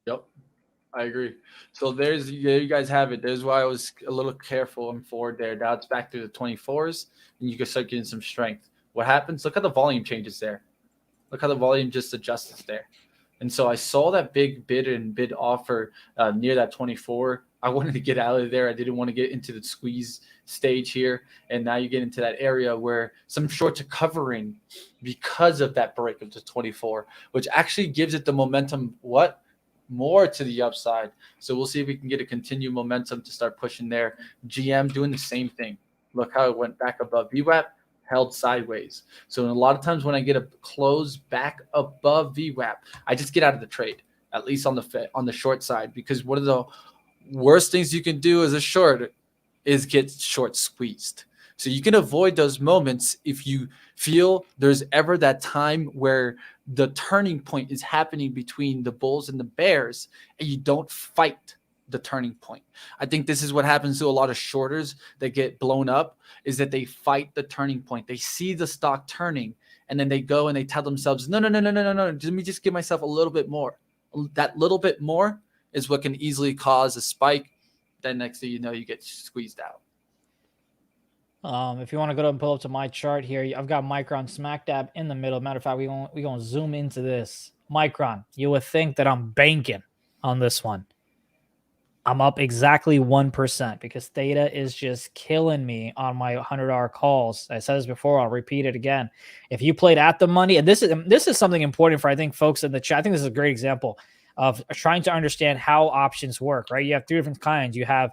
Yep, I agree. So there you guys have it. There's why I was a little careful and forward there. Now it's back to the 24s, and you can start getting some strength. What happens? Look how the volume changes there. Look how the volume just adjusts there. And so I saw that big bid and bid offer near that 24. I wanted to get out of there. I didn't want to get into the squeeze stage here. And now you get into that area where some shorts are covering because of that break of the 24, which actually gives it the momentum. More to the upside. So we'll see if we can get a continued momentum to start pushing there. GM doing the same thing. Look how it went back above VWAP, held sideways. So a lot of times when I get a close back above VWAP, I just get out of the trade, at least on the short side, because one of the worst things you can do as a short is get short squeezed. So you can avoid those moments if you feel there's ever that time where the turning point is happening between the bulls and the bears, and you don't fight the turning point. I think this is what happens to a lot of shorters that get blown up, is that they fight the turning point. They see the stock turning, and then they go and they tell themselves, no, let me just give myself a little bit more. That little bit more is what can easily cause a spike. Then next thing you know, you get squeezed out. If you want to go and pull up to my chart here, I've got Micron smack dab in the middle. Matter of fact, we're going to zoom into this. Micron, you would think that I'm banking on this one. I'm up exactly 1% because theta is just killing me on my $100 calls. I said this before. I'll repeat it again. If you played at the money, and this is something important for, I think, folks in the chat. I think this is a great example of trying to understand how options work, right? You have 3 different kinds. You have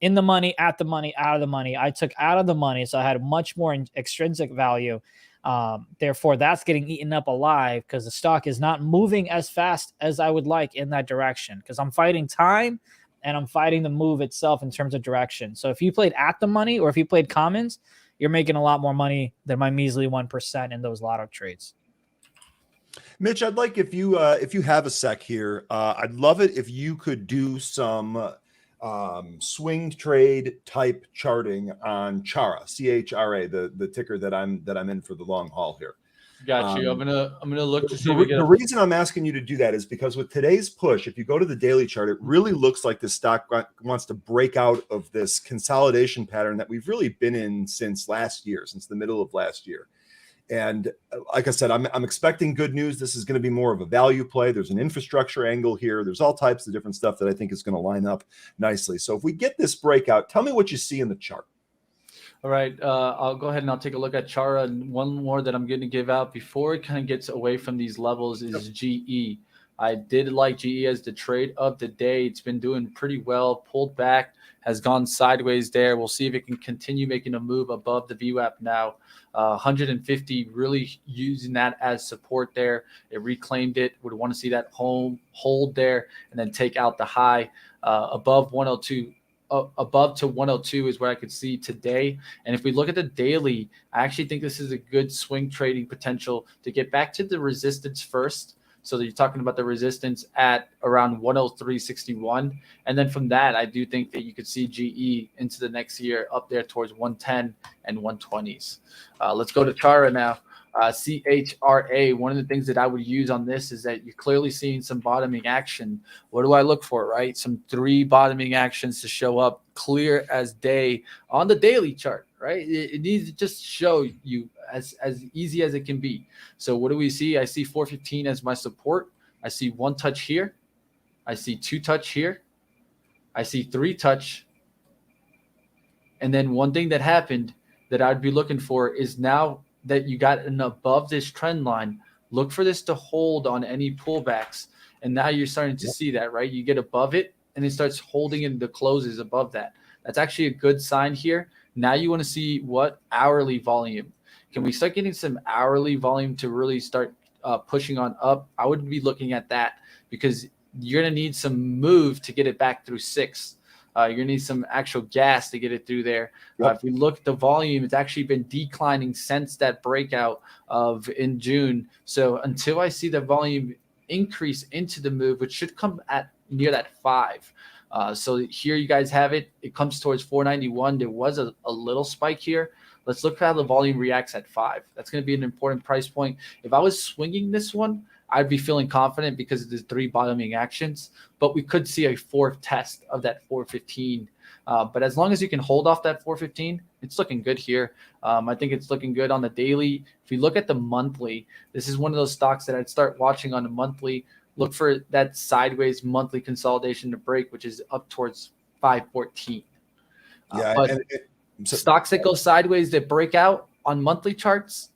in the money, at the money, out of the money. I took out of the money, so I had much more extrinsic value. Therefore, that's getting eaten up alive because the stock is not moving as fast as I would like in that direction because I'm fighting time and I'm fighting the move itself in terms of direction. So if you played at the money or if you played commons, you're making a lot more money than my measly 1% in those lotto trades. Mitch, I'd like if you have a sec here, I'd love it if you could do some swing trade type charting on Chara, CHRA, the ticker that I'm in for the long haul here. Got you. I'm gonna look to see if the reason I'm asking you to do that is because with today's push, if you go to the daily chart, it really looks like the stock wants to break out of this consolidation pattern that we've really been in since last year, since the middle of last year. And like I said, I'm expecting good news. This is going to be more of a value play. There's an infrastructure angle here. There's all types of different stuff that I think is going to line up nicely. So if we get this breakout, tell me what you see in the chart. All right, I'll go ahead and I'll take a look at Chara. And one more that I'm going to give out before it kind of gets away from these levels is GE. I did like GE as the trade of the day. It's been doing pretty well, pulled back, has gone sideways there. We'll see if it can continue making a move above the VWAP now. 150, really using that as support there. It reclaimed it. Would want to see that hold there and then take out the high above 102. Above to 102 is where I could see today. And if we look at the daily, I actually think this is a good swing trading potential to get back to the resistance first. So that you're talking about the resistance at around 103.61. And then from that, I do think that you could see GE into the next year up there towards 110 and 120s. Let's go to Chara now. CHRA, one of the things that I would use on this is that you're clearly seeing some bottoming action. What do I look for, right? Some 3 bottoming actions to show up clear as day on the daily chart, right? It needs to just show you as easy as it can be. So what do we see? I see 415 as my support. I see 1 touch here. I see 2 touch here. I see 3 touch. And then one thing that happened that I'd be looking for is now that you got an above this trend line, look for this to hold on any pullbacks. And now you're starting to see that, right? You get above it and it starts holding in the closes above that. That's actually a good sign here. Now you want to see what hourly volume. Can we start getting some hourly volume to really start pushing on up? I would be looking at that because you're going to need some move to get it back through 6. You're going to need some actual gas to get it through there. If we look at the volume, it's actually been declining since that breakout of in June. So until I see the volume increase into the move, which should come at near that 5. So here you guys have it. It comes towards 491. There was a little spike here. Let's look at how the volume reacts at 5. That's going to be an important price point. If I was swinging this one, I'd be feeling confident because of the 3 bottoming actions, but we could see a 4th test of that 415. But as long as you can hold off that 415, it's looking good here. I think it's looking good on the daily. If you look at the monthly, this is one of those stocks that I'd start watching on the monthly. Look for that sideways monthly consolidation to break, which is up towards 514. Stocks that go sideways that break out on monthly charts,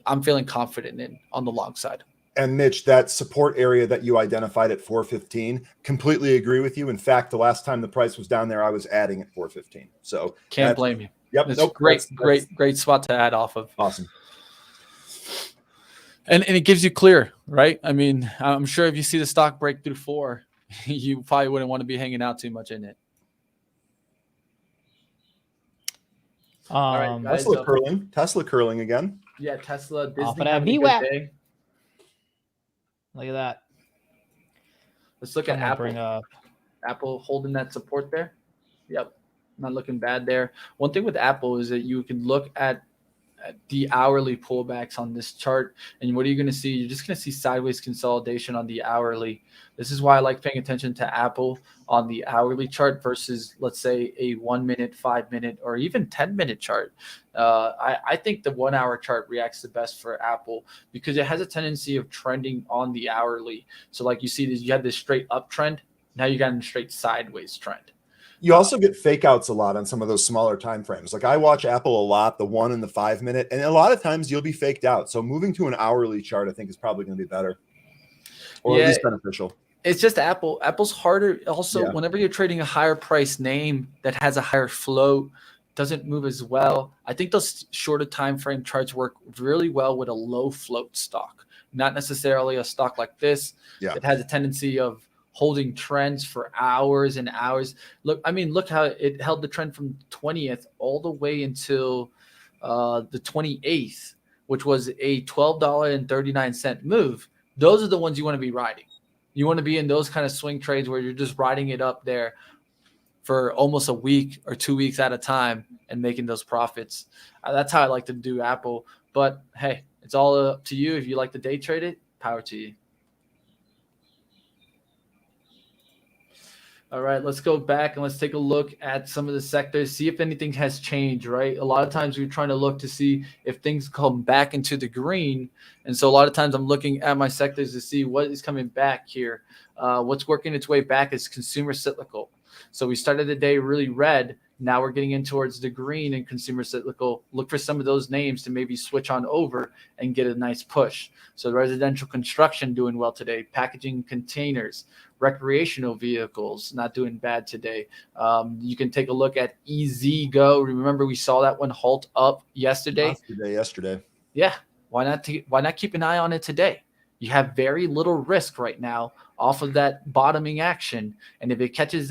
I'm feeling confident in on the long side. And Mitch, that support area that you identified at 415, completely agree with you. In fact, the last time the price was down there, I was adding at 415. So can't blame you. Yep. It's great spot to add off of. Awesome. And it gives you clear, right? I mean, I'm sure if you see the stock break through 4, you probably wouldn't want to be hanging out too much in it. All right, guys, Tesla curling again. Yeah, Tesla. Disney Off of that having a VWAP. good day. Look at that. Let's look at Apple. Bring up. Apple holding that support there. Yep, not looking bad there. One thing with Apple is that you can look at the hourly pullbacks on this chart, and what are you going to see? You're just going to see sideways consolidation on the hourly. This is why I like paying attention to Apple on the hourly chart versus, let's say, a 1 minute, 5 minute, or even 10-minute chart. I think the 1 hour chart reacts the best for Apple because it has a tendency of trending on the hourly. So like you see, you had this straight uptrend. Now you got a straight sideways trend. You also get fake outs a lot on some of those smaller time frames. Like I watch Apple a lot, the 1 and the 5 minute, and a lot of times you'll be faked out. So moving to an hourly chart, I think, is probably going to be better, or at least beneficial. It's just Apple. Apple's harder. Also, whenever you're trading a higher price name that has a higher float, doesn't move as well. I think those shorter time frame charts work really well with a low float stock, not necessarily a stock like this that has a tendency of holding trends for hours and hours. Look how it held the trend from 20th all the way until the 28th, which was a $12.39 move. Those are the ones you want to be riding. You want to be in those kind of swing trades where you're just riding it up there for almost a week or 2 weeks at a time and making those profits. That's how I like to do Apple. But hey, it's all up to you. If you like to day trade it, power to you. All right, let's go back and let's take a look at some of the sectors, see if anything has changed, right? A lot of times we're trying to look to see if things come back into the green. And so a lot of times I'm looking at my sectors to see what is coming back here. What's working its way back is consumer cyclical. So we started the day really red. Now we're getting in towards the green, and consumers look for some of those names to maybe switch on over and get a nice push. So residential construction doing well today, packaging containers, recreational vehicles not doing bad today. You can take a look at EZGO. Remember, we saw that one halt up yesterday. Yesterday. Yeah, why not keep an eye on it today? You have very little risk right now off of that bottoming action, and if it catches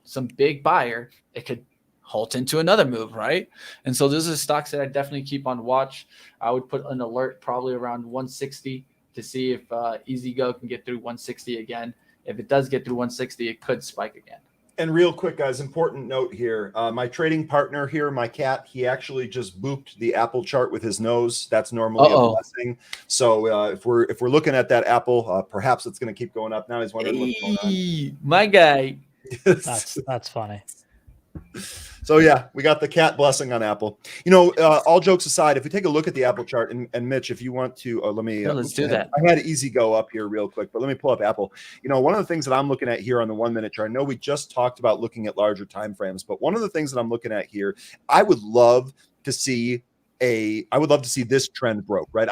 some big buyer, it could halt into another move, right? And so those are stocks that I definitely keep on watch. I would put an alert probably around 160 to see if EZGO can get through 160 again. If it does get through 160, it could spike again. And real quick, guys, important note here. My trading partner here, my cat, he actually just booped the Apple chart with his nose. That's normally a blessing. So if we're looking at that Apple, perhaps it's going to keep going up. Now he's wondering what's going on. My guy. That's funny. So yeah, we got the cat blessing on Apple. All jokes aside, if we take a look at the Apple chart, and Mitch, if you want to, let me. Let's do that. I had EZGO up here real quick, but let me pull up Apple. One of the things that I'm looking at here on the 1 minute chart. I know we just talked about looking at larger time frames, but one of the things that I'm looking at here, I would love to see this trend broke, right?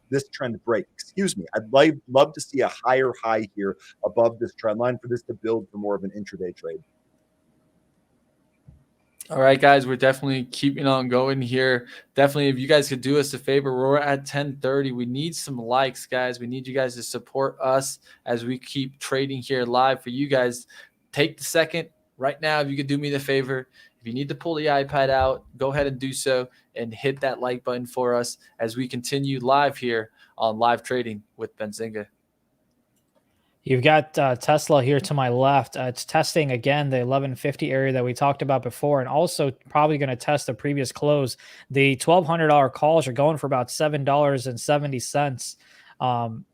This trend break. Excuse me. I'd love to see a higher high here above this trend line for this to build for more of an intraday trade. All right, guys, we're definitely keeping on going here. Definitely, if you guys could do us a favor, we're at 10:30. We need some likes, guys. We need you guys to support us as we keep trading here live for you guys. Take the second right now. If you could do me the favor, if you need to pull the iPad out, go ahead and do so and hit that like button for us as we continue live here on Live Trading with Benzinga. You've got Tesla here to my left. It's testing again the 1150 area that we talked about before, and also probably going to test the previous close. The $1,200 calls are going for about $7.70.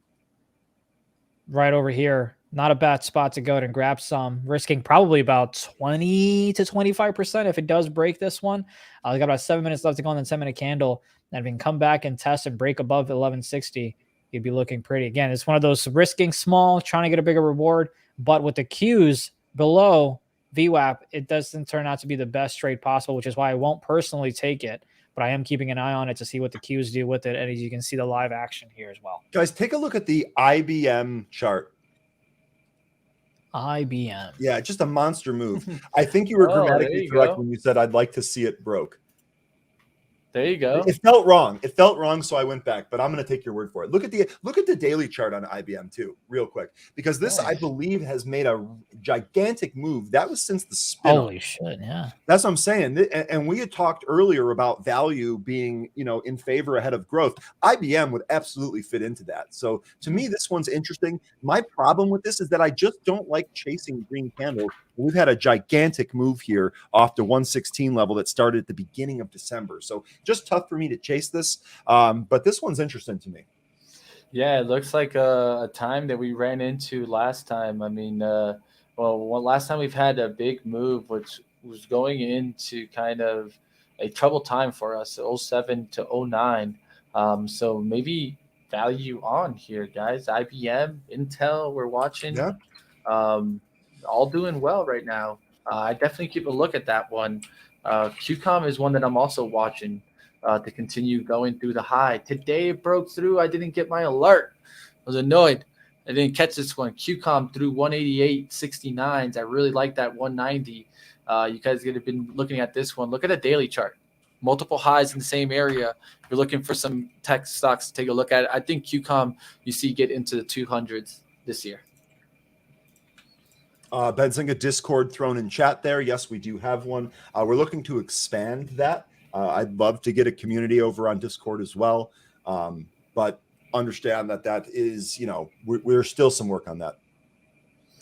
Right over here. Not a bad spot to go and grab some, risking probably about 20 to 25% if it does break this one. We got about 7 minutes left to go on the 10-minute candle. And if we can come back and test and break above 1160, you'd be looking pretty. Again, it's one of those risking small, trying to get a bigger reward. But with the Qs below VWAP, it doesn't turn out to be the best trade possible, which is why I won't personally take it. But I am keeping an eye on it to see what the Qs do with it. And as you can see the live action here as well. Guys, take a look at the IBM chart. IBM. Yeah, just a monster move. I think you were grammatically correct when you said I'd like to see it broke. There you go. It felt wrong. It felt wrong, so I went back. But I'm going to take your word for it. Look at the daily chart on IBM too, real quick, because this I believe has made a gigantic move. That was since the spin. Holy shit! Yeah, that's what I'm saying. And we had talked earlier about value being, in favor ahead of growth. IBM would absolutely fit into that. So to me, this one's interesting. My problem with this is that I just don't like chasing green candles. We've had a gigantic move here off the 116 level that started at the beginning of December. So just tough for me to chase this. But this one's interesting to me. Yeah, it looks like a time that we ran into last time. I mean, last time we've had a big move, which was going into kind of a troubled time for us, 07 to 09. So maybe value on here, guys. IBM, Intel, we're watching. Yeah. All doing well right now. I definitely keep a look at that one. QCOM is one that I'm also watching to continue going through the high. Today it broke through. I didn't get my alert. I was annoyed. I didn't catch this one. QCOM through 188.69s. I really like that 190. You guys could have been looking at this one. Look at a daily chart. Multiple highs in the same area. If you're looking for some tech stocks to take a look at it, I think QCOM you see get into the 200s this year. Benzinga Discord thrown in chat there. Yes, we do have one. We're looking to expand that. I'd love to get a community over on Discord as well. But understand that is, we're still some work on that.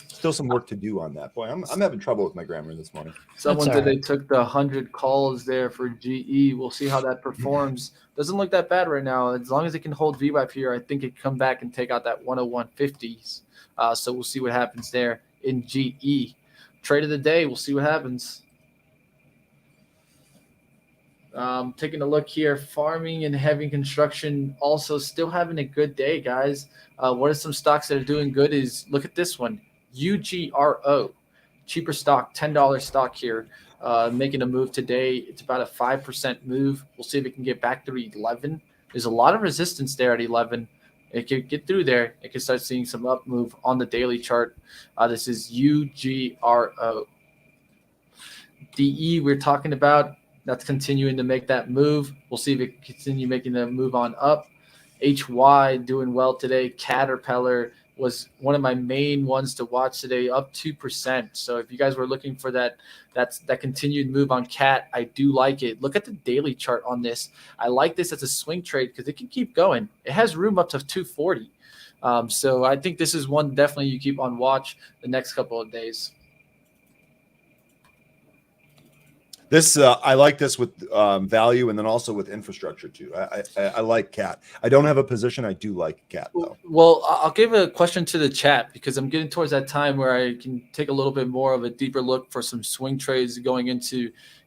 Still some work to do on that. Boy, I'm having trouble with my grammar this morning. Someone said they took the 100 calls there for GE. We'll see how that performs. Doesn't look that bad right now. As long as it can hold VWAP here, I think it can come back and take out that 101.50s. So we'll see what happens there in GE. Trade of the day, we'll see what happens. Taking a look here, farming and heavy construction also still having a good day, guys. What are some stocks that are doing good is, look at this one, UGRO. cheaper stock, $10 stock here, making a move today. It's about a 5% move. We'll see if it can get back through 11. There's a lot of resistance there at 11. It could get through there. It could start seeing some up move on the daily chart. This is UGRO. DE we're talking about. That's continuing to make that move. We'll see if it continue making the move on up. HY doing well today. Caterpillar was one of my main ones to watch today, up 2%. So if you guys were looking for that continued move on CAT, I do like it. Look at the daily chart on this. I like this as a swing trade because it can keep going. It has room up to 240. So I think this is one definitely you keep on watch the next couple of days. This I like this with value and then also with infrastructure too. I like CAT. I don't have a position. I do like CAT though. Well, I'll give a question to the chat because I'm getting towards that time where I can take a little bit more of a deeper look for some swing trades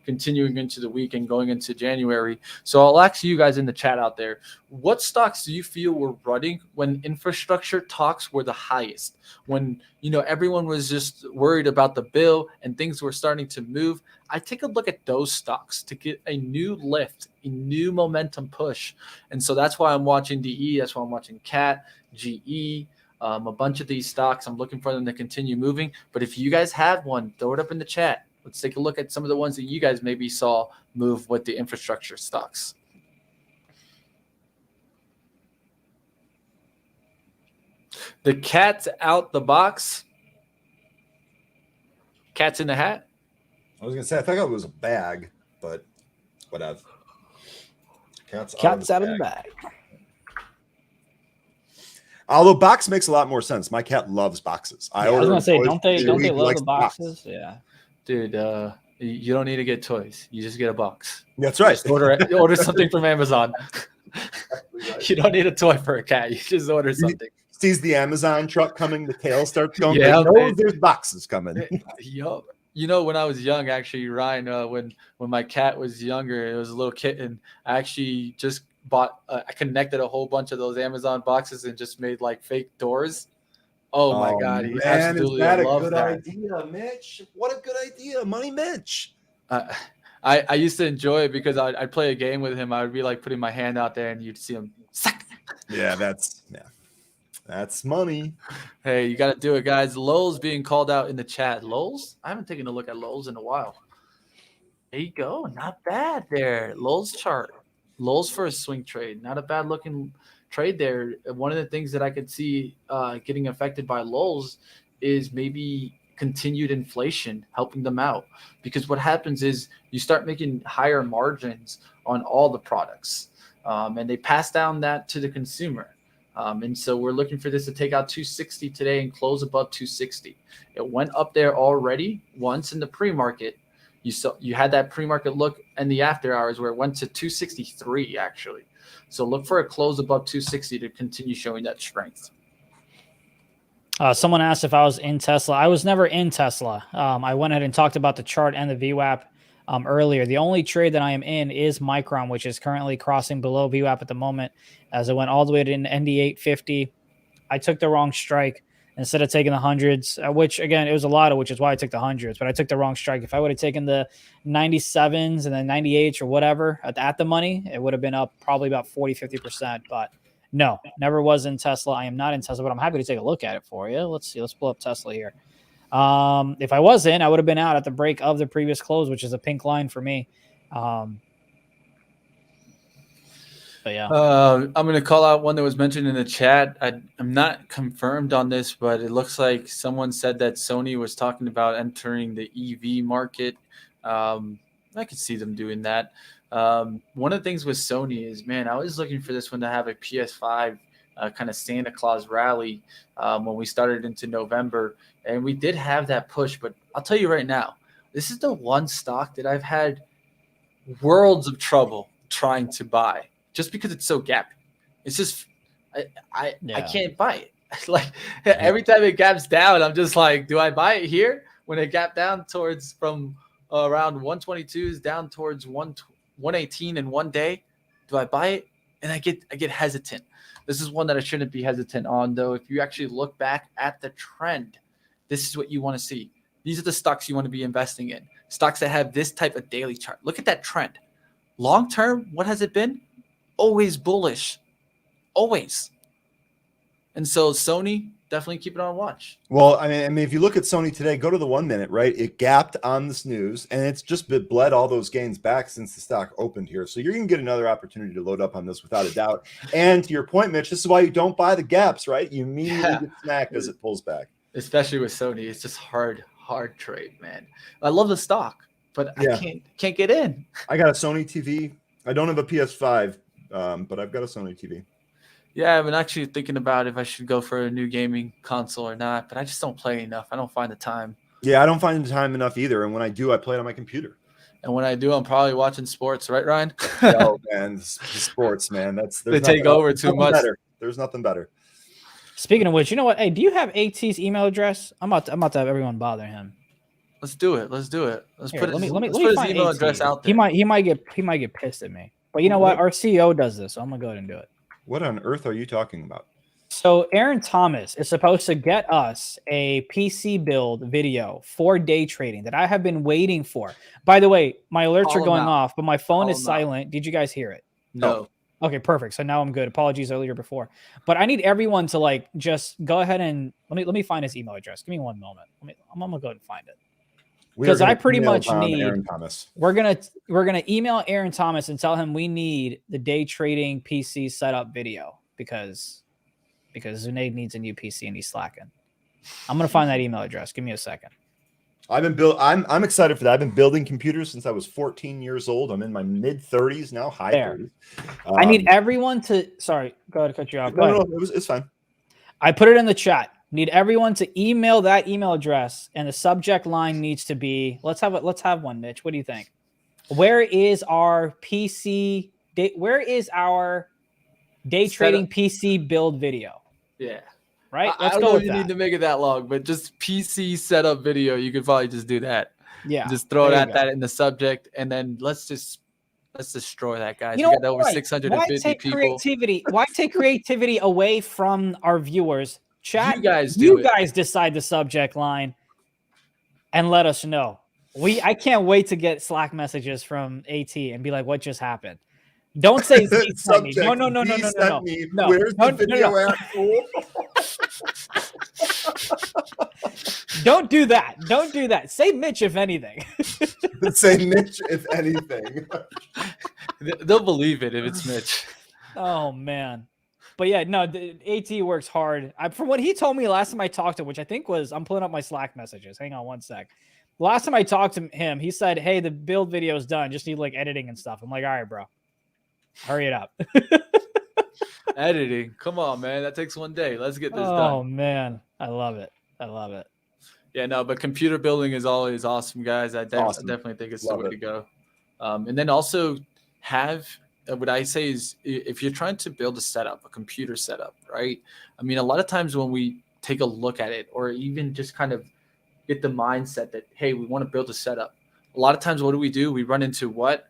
continuing into the week and going into January. So I'll ask you guys in the chat out there, what stocks do you feel were running when infrastructure talks were the highest? When, everyone was just worried about the bill and things were starting to move. I take a look at those stocks to get a new lift, a new momentum push. And so that's why I'm watching DE. That's why I'm watching CAT, GE, a bunch of these stocks. I'm looking for them to continue moving. But if you guys have one, throw it up in the chat. Let's take a look at some of the ones that you guys maybe saw move with the infrastructure stocks. The cat's out the box. Cat's in the hat. I was gonna say I thought it was a bag, but whatever. Cat's out of the bag. Although box makes a lot more sense. My cat loves boxes. I was gonna say, don't they love likes the boxes? Yeah. Dude, you don't need to get toys. You just get a box. That's right. Just order something from Amazon. You don't need a toy for a cat. You just order something. Sees the Amazon truck coming, the tail starts going. Yeah, there's boxes coming. Yup. When I was young, actually, Ryan, when my cat was younger, it was a little kitten. I actually just bought. I connected a whole bunch of those Amazon boxes and just made like fake doors. Oh my God, he absolutely loved that. Is that a good idea, Mitch? What a good idea, Money Mitch. I used to enjoy it because I'd play a game with him. I would be like putting my hand out there and you'd see him. Yeah, that's money. Hey, you got to do it, guys. Lowell's being called out in the chat. Lowell's? I haven't taken a look at Lowell's in a while. There you go. Not bad there. Lowell's chart. Lowell's for a swing trade. Not a bad looking trade there. One of the things that I could see getting affected by Lowell's is maybe continued inflation helping them out, because what happens is you start making higher margins on all the products, and they pass down that to the consumer. And so we're looking for this to take out 260 today and close above 260. It went up there already once in the pre-market. You had that pre-market look in the after hours where it went to 263 actually. So look for a close above 260 to continue showing that strength. Someone asked if I was in Tesla. I was never in Tesla. I went ahead and talked about the chart and the VWAP earlier. The only trade that I am in is Micron, which is currently crossing below VWAP at the moment as it went all the way to an ND850. I took the wrong strike instead of taking the hundreds, which again, it was a lot of, which is why I took the hundreds, but I took the wrong strike. If I would have taken the 97s and the 98s or whatever at the money, it would have been up probably about 40-50%. But no, never was in Tesla. I am not in Tesla, but I'm happy to take a look at it for you. Let's see. Let's pull up Tesla here. If I was in, I would have been out at the break of the previous close, which is a pink line for me. But yeah, I'm going to call out one that was mentioned in the chat. I'm not confirmed on this, but it looks like someone said that Sony was talking about entering the EV market. I could see them doing that. One of the things with Sony is, man, I was looking for this one to have a PS5 kind of Santa Claus rally when we started into November. And we did have that push, but I'll tell you right now, this is the one stock that I've had worlds of trouble trying to buy just because it's so gappy. It's just, I can't buy it. Like every time it gaps down, I'm just like, do I buy it here? When it gapped down towards from around 122s down towards 118 in one day, do I buy it? And I get hesitant. This is one that I shouldn't be hesitant on, though. If you actually look back at the trend, this is what you want to see. These are the stocks you want to be investing in. Stocks that have this type of daily chart. Look at that trend. Long term, what has it been? Always bullish. Always. And so Sony, definitely keep it on watch. Well, I mean, if you look at Sony today, go to the 1 minute, right? It gapped on this news, and it's just bled all those gains back since the stock opened here. So you're going to get another opportunity to load up on this without a doubt. And to your point, Mitch, this is why you don't buy the gaps, right? You immediately get smacked as it pulls back. Especially with Sony, it's just hard trade, man. I love the stock, but I can't get in. I got a Sony TV. I don't have a PS5, but I've got a Sony TV. Yeah, I've been actually thinking about if I should go for a new gaming console or not, but I just don't play enough. I don't find the time. Yeah, I don't find the time enough either. And when I do, I play it on my computer. And when I do, I'm probably watching sports, right, Ryan? Oh, man, sports, man. They take over too much. Better. There's nothing better. Speaking of which, you know what? Hey, do you have AT's email address? I'm about to have everyone bother him. Let's do it. Let's Here, put let me his find email AT. address out there. He might get pissed at me. But you know what? Our CEO does this, so I'm gonna go ahead and do it. What on earth are you talking about? So Aaron Thomas is supposed to get us a PC build video for day trading that I have been waiting for. By the way, my alerts are going off, but my phone is silent. Did you guys hear it? No. Okay, perfect. So now I'm good. Apologies earlier before, but I need everyone to like just go ahead and let me find his email address. Give me one moment. I'm gonna go ahead and find it. Because I pretty much need Aaron Thomas. We're gonna email Aaron Thomas and tell him we need the day trading PC setup video because Zunaid needs a new PC and he's slacking. I'm gonna find that email address. Give me a second. I'm excited for that. I've been building computers since I was 14 years old. I'm in my mid 30s now, high 30s. I need everyone to. Sorry, go ahead to cut you off. No, it's fine. I put it in the chat. Need everyone to email that email address, and the subject line needs to be. Let's have one, Mitch. What do you think? Where is our PC? Where is our day trading PC build video? Yeah. Right. I don't know if you need to make it that long, but just PC setup video, you could probably just do that. Yeah. Just throw it at that in the subject, and then let's destroy that, guys. You know, got over 650 people. Why take creativity away from our viewers? Chat. You guys decide the subject line and let us know. I can't wait to get Slack messages from AT and be like, what just happened? Don't say Z sent me. No. Where's the video at? Don't do that. Don't do that. Say Mitch, if anything. Say Mitch, if anything. They'll believe it if it's Mitch. Oh, man. But yeah, no, the AT works hard. From what he told me last time I talked to him, which I think was, I'm pulling up my Slack messages. Hang on one sec. Last time I talked to him, he said, hey, the build video is done. Just need like editing and stuff. I'm like, all right, bro. Hurry it up. Editing. Come on, man. That takes one day. Let's get this done. Oh, man. I love it. Yeah, no, but computer building is always awesome, guys. I definitely think it's the way to go. And then also have what I say is if you're trying to build a computer setup, right? I mean, a lot of times when we take a look at it or even just kind of get the mindset that, hey, we want to build a setup. A lot of times what do? We run into what?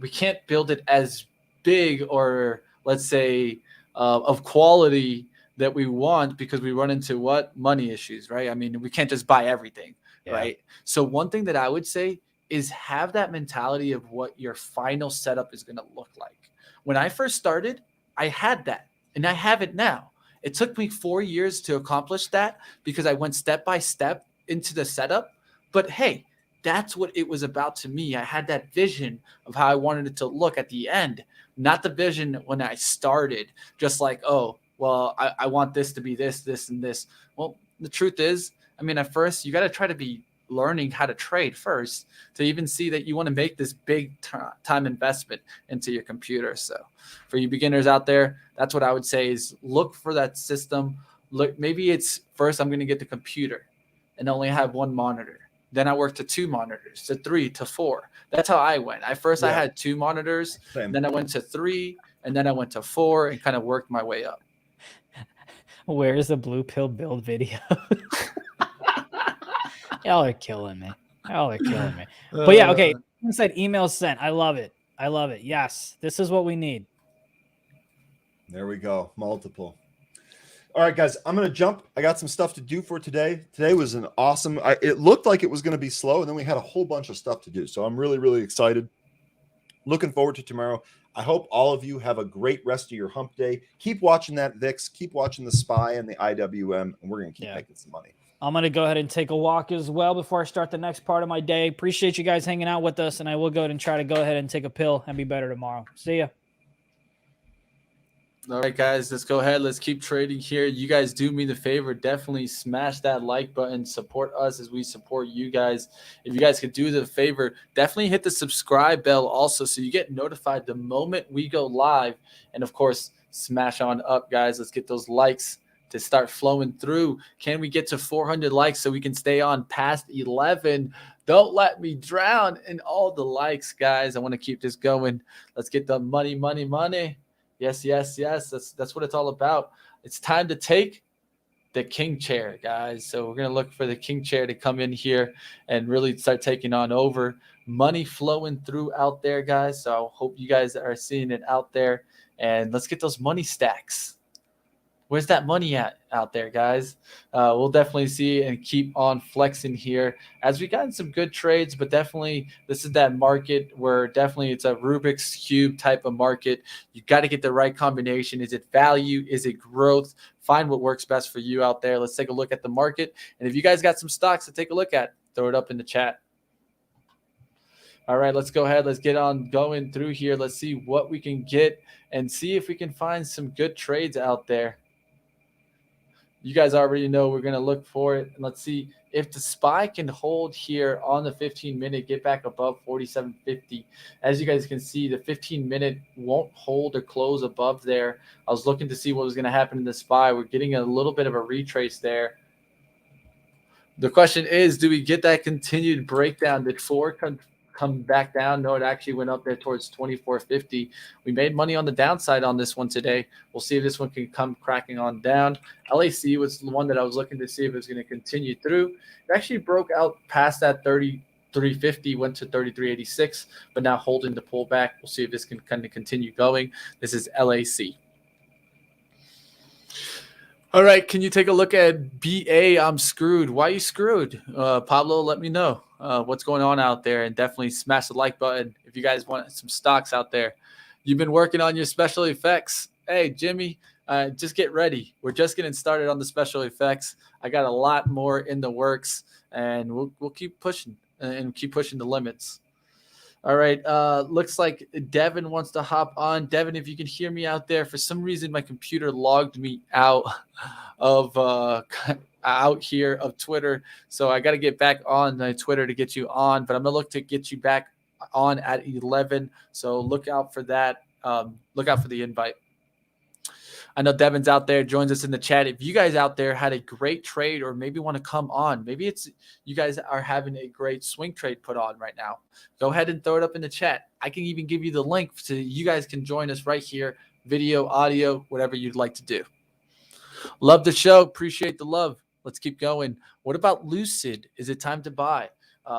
We can't build it as big or let's say of quality that we want because we run into what? Money issues, right? I mean, we can't just buy everything, right? So one thing that I would say is have that mentality of what your final setup is going to look like. When I first started, I had that and I have it now. It took me 4 years to accomplish that because I went step by step into the setup. But hey, that's what it was about to me. I had that vision of how I wanted it to look at the end, not the vision when I started, just like, oh, well, I want this to be this, this, and this. Well, the truth is, I mean, at first, you got to try to be learning how to trade first to even see that you want to make this big time investment into your computer. So for you beginners out there, that's what I would say is look for that system. Look, maybe it's first I'm going to get the computer and only have one monitor. Then I worked to 2 monitors, to 3, to 4. That's how I went. I had 2 monitors, then I went to 3, and then I went to 4 and kind of worked my way up. Where's the blue pill build video? Y'all are killing me. But yeah, okay. I said email sent. I love it. Yes, this is what we need. There we go. Multiple. All right, guys, I'm going to jump. I got some stuff to do for today. Today was an awesome, it looked like it was going to be slow, and then we had a whole bunch of stuff to do. So I'm really, really excited. Looking forward to tomorrow. I hope all of you have a great rest of your hump day. Keep watching that VIX. Keep watching the SPY and the IWM, and we're going to keep making some money. I'm going to go ahead and take a walk as well before I start the next part of my day. Appreciate you guys hanging out with us, and I will go ahead and try to go ahead and take a pill and be better tomorrow. See ya. All right, guys, let's go ahead. Let's keep trading here. You guys do me the favor. Definitely smash that like button. Support us as we support you guys. If you guys could do the favor, definitely hit the subscribe bell also so you get notified the moment we go live. And, of course, smash on up, guys. Let's get those likes to start flowing through. Can we get to 400 likes so we can stay on past 11? Don't let me drown in all the likes, guys. I want to keep this going. Let's get the money, money, money. Yes, yes, yes. That's what it's all about. It's time to take the king chair, guys. So we're going to look for the king chair to come in here and really start taking on over. Money flowing through out there, guys. So I hope you guys are seeing it out there. And let's get those money stacks. Where's that money at out there, guys? We'll definitely see and keep on flexing here as we got some good trades, but definitely this is that market where definitely it's a Rubik's Cube type of market. You got to get the right combination. Is it value? Is it growth? Find what works best for you out there. Let's take a look at the market. And if you guys got some stocks to take a look at, throw it up in the chat. All right, let's go ahead. Let's get on going through here. Let's see what we can get and see if we can find some good trades out there. You guys already know we're going to look for it. And let's see if the SPY can hold here on the 15-minute, get back above 47.50. As you guys can see, the 15-minute won't hold or close above there. I was looking to see what was going to happen in the SPY. We're getting a little bit of a retrace there. The question is, do we get that continued breakdown? Did 4 come back down? No, it actually went up there towards 24.50. We made money on the downside on this one today. We'll see if this one can come cracking on down. LAC was the one that I was looking to see if it was going to continue through. It actually broke out past that 33.50, went to 33.86, but now holding the pullback. We'll see if this can kind of continue going. This is LAC. All right, can you take a look at BA? I'm screwed. Why are you screwed? Pablo, let me know what's going on out there, and definitely smash the like button if you guys want some stocks out there. You've been working on your special effects. Hey, Jimmy, just get ready. We're just getting started on the special effects. I got a lot more in the works, and we'll keep pushing and keep pushing the limits. All right, looks like Devin wants to hop on. Devin, if you can hear me out there, for some reason my computer logged me out of out here of Twitter, so I got to get back on Twitter to get you on. But I'm gonna look to get you back on at 11. So look out for that. Look out for the invite. I know Devin's out there, joins us in the chat. If you guys out there had a great trade or maybe want to come on, maybe it's you guys are having a great swing trade put on right now, go ahead and throw it up in the chat. I can even give you the link so you guys can join us right here, video, audio, whatever you'd like to do. Love the show. Appreciate the love. Let's keep going. What about Lucid? Is it time to buy?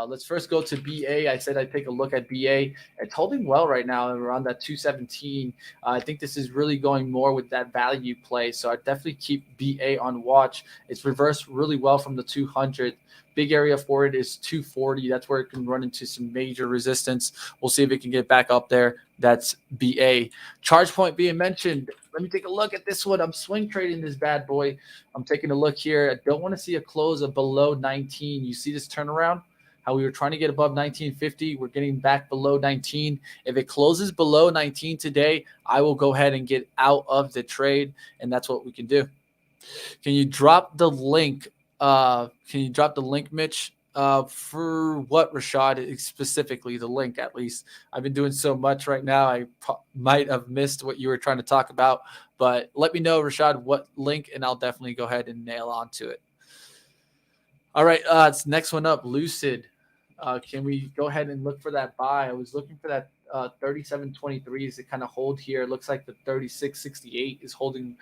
Let's first go to BA. I said I'd take a look at BA. It's holding well right now around that 217. I think this is really going more with that value play. So I definitely keep BA on watch. It's reversed really well from the 200. Big area for it is 240. That's where it can run into some major resistance. We'll see if it can get back up there. That's BA. Charge point being mentioned. Let me take a look at this one. I'm swing trading this bad boy. I'm taking a look here. I don't want to see a close of below 19. You see this turnaround? How we were trying to get above 1950. We're getting back below 19. If it closes below 19 today, I will go ahead and get out of the trade, and that's what we can do. Can you drop the link? Mitch? For what, Rashad? Specifically, the link, at least. I've been doing so much right now. I might have missed what you were trying to talk about, but let me know, Rashad, what link, and I'll definitely go ahead and nail onto it. All right, it's next one up, Lucid. Can we go ahead and look for that buy? I was looking for that 37.23 is to kind of hold here. It looks like the 36.68 is holding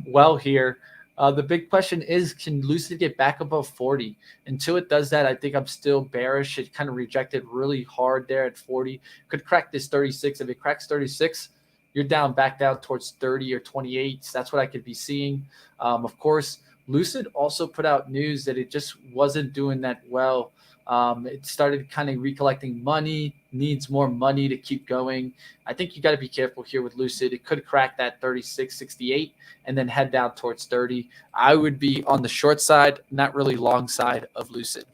well here. The big question is, can Lucid get back above 40? Until it does that, I think I'm still bearish. It kind of rejected really hard there at 40. Could crack this 36. If it cracks 36, you're back down towards 30 or 28. So that's what I could be seeing. Of course, Lucid also put out news that it just wasn't doing that well. It started kind of recollecting money, needs more money to keep going. I think you got to be careful here with Lucid. It could crack that 36.68 and then head down towards 30. I would be on the short side, not really long side of Lucid.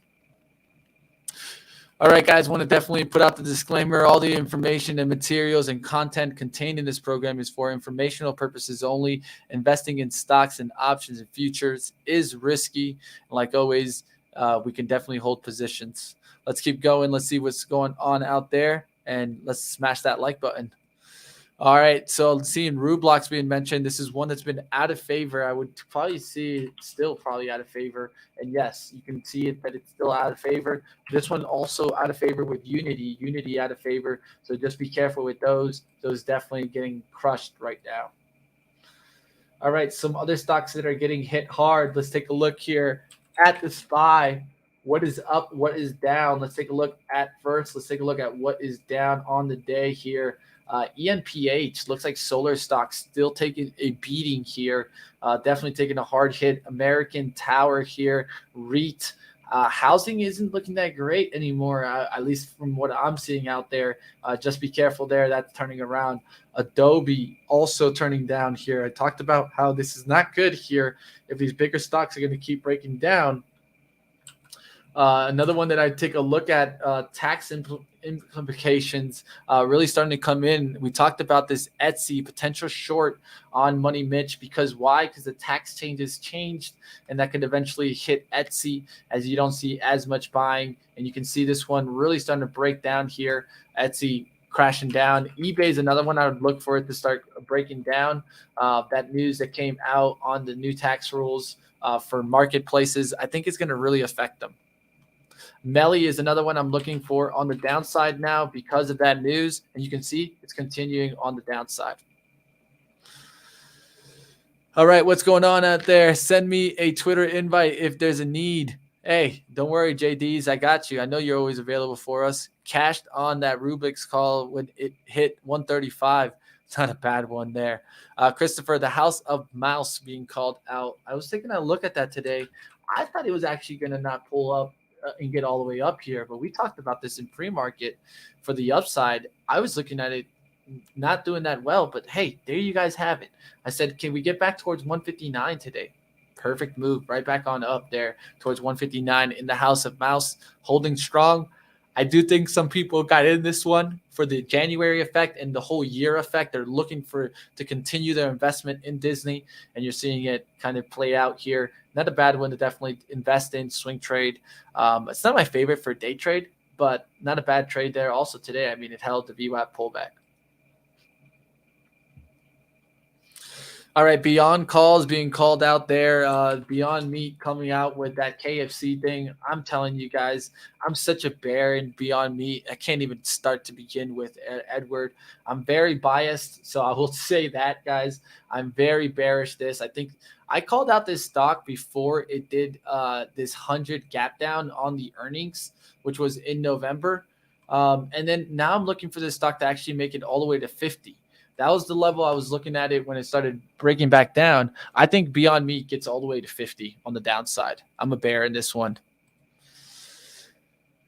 All right, guys, want to definitely put out the disclaimer. All the information and materials and content contained in this program is for informational purposes only. Investing in stocks and options and futures is risky. Like always, we can definitely hold positions. Let's keep going. Let's see what's going on out there, and let's smash that like button. All right, so seeing Roblox being mentioned, this is one that's been out of favor. I would probably see it still probably out of favor. And yes, you can see it that it's still out of favor. This one also out of favor with Unity out of favor. So just be careful with those. Those definitely getting crushed right now. All right, some other stocks that are getting hit hard. Let's take a look here at the SPY. What is up? What is down? Let's take a look at first. Let's take a look at what is down on the day here. ENPH looks like solar stock still taking a beating here. Definitely taking a hard hit. American Tower here. REIT. Housing isn't looking that great anymore, at least from what I'm seeing out there. Just be careful there. That's turning around. Adobe also turning down here. I talked about how this is not good here if these bigger stocks are going to keep breaking down. Another one that I take a look at, tax implications really starting to come in. We talked about this Etsy potential short on Money Mitch because why? Because the tax changes changed, and that could eventually hit Etsy as you don't see as much buying. And you can see this one really starting to break down here. Etsy crashing down. eBay is another one I would look for it to start breaking down. That news that came out on the new tax rules for marketplaces, I think it's going to really affect them. Melly is another one I'm looking for on the downside now because of that news. And you can see it's continuing on the downside. All right, what's going on out there? Send me a Twitter invite if there's a need. Hey, don't worry, JDs. I got you. I know you're always available for us. Cashed on that Rubik's call when it hit 135. It's not a bad one there. Christopher, the House of Mouse being called out. I was taking a look at that today. I thought it was actually going to not pull up and get all the way up here, but we talked about this in pre-market for the upside. I was looking at it not doing that well, but hey, there you guys have it. I said, can we get back towards 159 today? Perfect move right back on up there towards 159 in the House of Mouse, holding strong. I do think some people got in this one for the January effect and the whole year effect. They're looking to continue their investment in Disney, and you're seeing it kind of play out here. Not a bad one to definitely invest in, swing trade. It's not my favorite for day trade, but not a bad trade there. Also today, I mean, it held the VWAP pullback. All right, Beyond Calls being called out there. Beyond Meat coming out with that KFC thing. I'm telling you guys, I'm such a bear in Beyond Meat. I can't even start to begin with, Edward. I'm very biased, so I will say that, guys. I'm very bearish this. I think I called out this stock before it did this 100 gap down on the earnings, which was in November. And then now I'm looking for this stock to actually make it all the way to 50. That was the level I was looking at it when it started breaking back down. I think Beyond Meat gets all the way to 50 on the downside. I'm a bear in this one.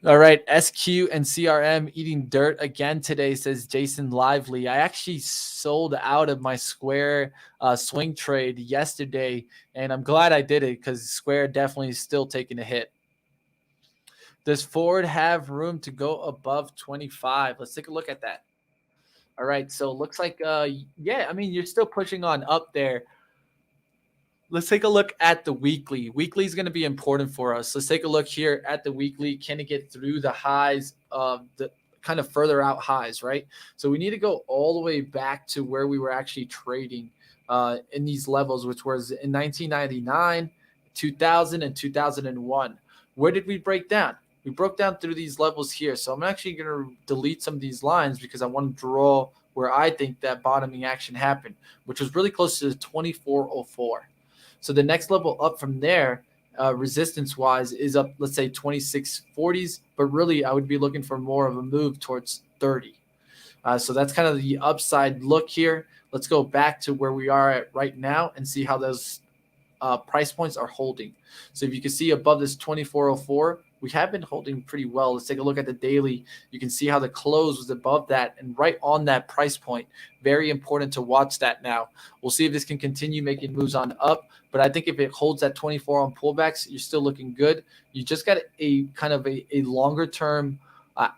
All right, SQ and CRM eating dirt again today, says Jason Lively. I actually sold out of my Square swing trade yesterday, and I'm glad I did it because Square definitely is still taking a hit. Does Ford have room to go above 25? Let's take a look at that. All right, so it looks like, yeah, I mean, you're still pushing on up there. Let's take a look at the weekly. Weekly is going to be important for us. Let's take a look here at the weekly. Can it get through the highs of the kind of further out highs, right? So we need to go all the way back to where we were actually trading in these levels, which was in 1999, 2000, and 2001. Where did we break down? We broke down through these levels here. So I'm actually going to delete some of these lines because I want to draw where I think that bottoming action happened, which was really close to 2404. So the next level up from there, resistance-wise, is up, let's say, 2640s. But really, I would be looking for more of a move towards 30. So that's kind of the upside look here. Let's go back to where we are at right now and see how those price points are holding. So if you can see above this 2404, we have been holding pretty well. Let's take a look at the daily. You can see how the close was above that and right on that price point. Very important to watch that now. We'll see if this can continue making moves on up. But I think if it holds that 24 on pullbacks, you're still looking good. You just got a kind of a longer term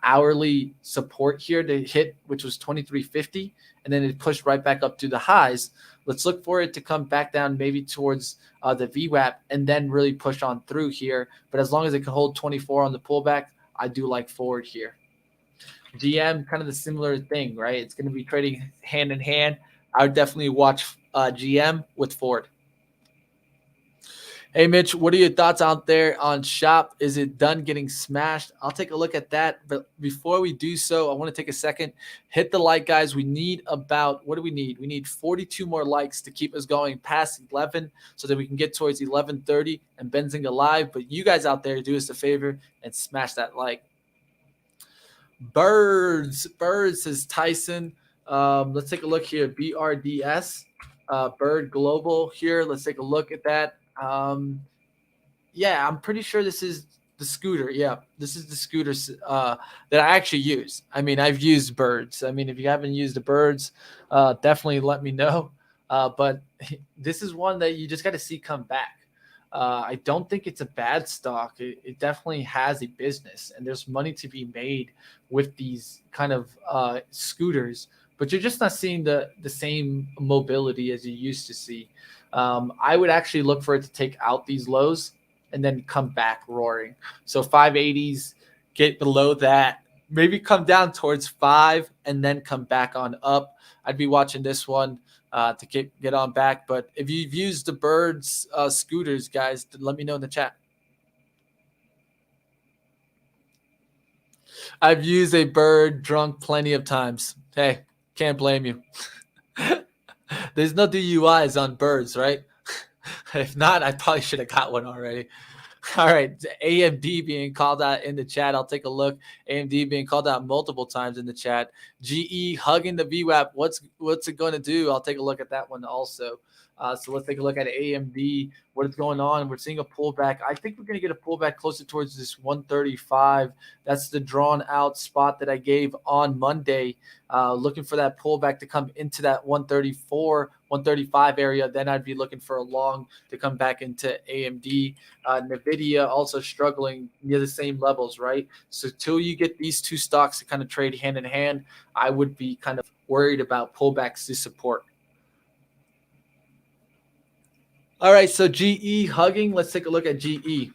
hourly support here to hit, which was 23.50, and then it pushed right back up to the highs. Let's look for it to come back down maybe towards the VWAP and then really push on through here. But as long as it can hold 24 on the pullback, I do like forward here. GM, kind of the similar thing, right? It's going to be trading hand in hand. I would definitely watch GM with Ford. Hey, Mitch, what are your thoughts out there on Shop? Is it done getting smashed? I'll take a look at that. But before we do so, I want to take a second. Hit the like, guys. We need about, what do we need? We need 42 more likes to keep us going past 11 so that we can get towards 11:30 and Benzinga live. But you guys out there, do us a favor and smash that like. Birds, says Tyson. Let's take a look here. BRDS, Bird Global here. Let's take a look at that. Yeah, I'm pretty sure this is the scooter. Yeah, this is the scooter that I actually use. I mean, I've used Birds. I mean, if you haven't used the Birds, definitely let me know. But this is one that you just got to see come back. I don't think it's a bad stock. It definitely has a business, and there's money to be made with these kind of scooters. But you're just not seeing the same mobility as you used to see. I would actually look for it to take out these lows and then come back roaring. So 580s, get below that, maybe come down towards 5 and then come back on up. I'd be watching this one to get on back. But if you've used the Birds scooters, guys, let me know in the chat. I've used a Bird drunk plenty of times. Hey, can't blame you. There's no DUIs on Birds, right? If not, I probably should have got one already. All right, AMD being called out in the chat. I'll take a look. AMD being called out multiple times in the chat. GE hugging the VWAP. What's it going to do? I'll take a look at that one also. So let's take a look at AMD. What is going on? We're seeing a pullback. I think we're going to get a pullback closer towards this 135. That's the drawn out spot that I gave on Monday. Looking for that pullback to come into that 134, 135 area. Then I'd be looking for a long to come back into AMD. NVIDIA also struggling near the same levels, right? So till you get these two stocks to kind of trade hand in hand, I would be kind of worried about pullbacks to support. All right, so GE hugging. Let's take a look at GE.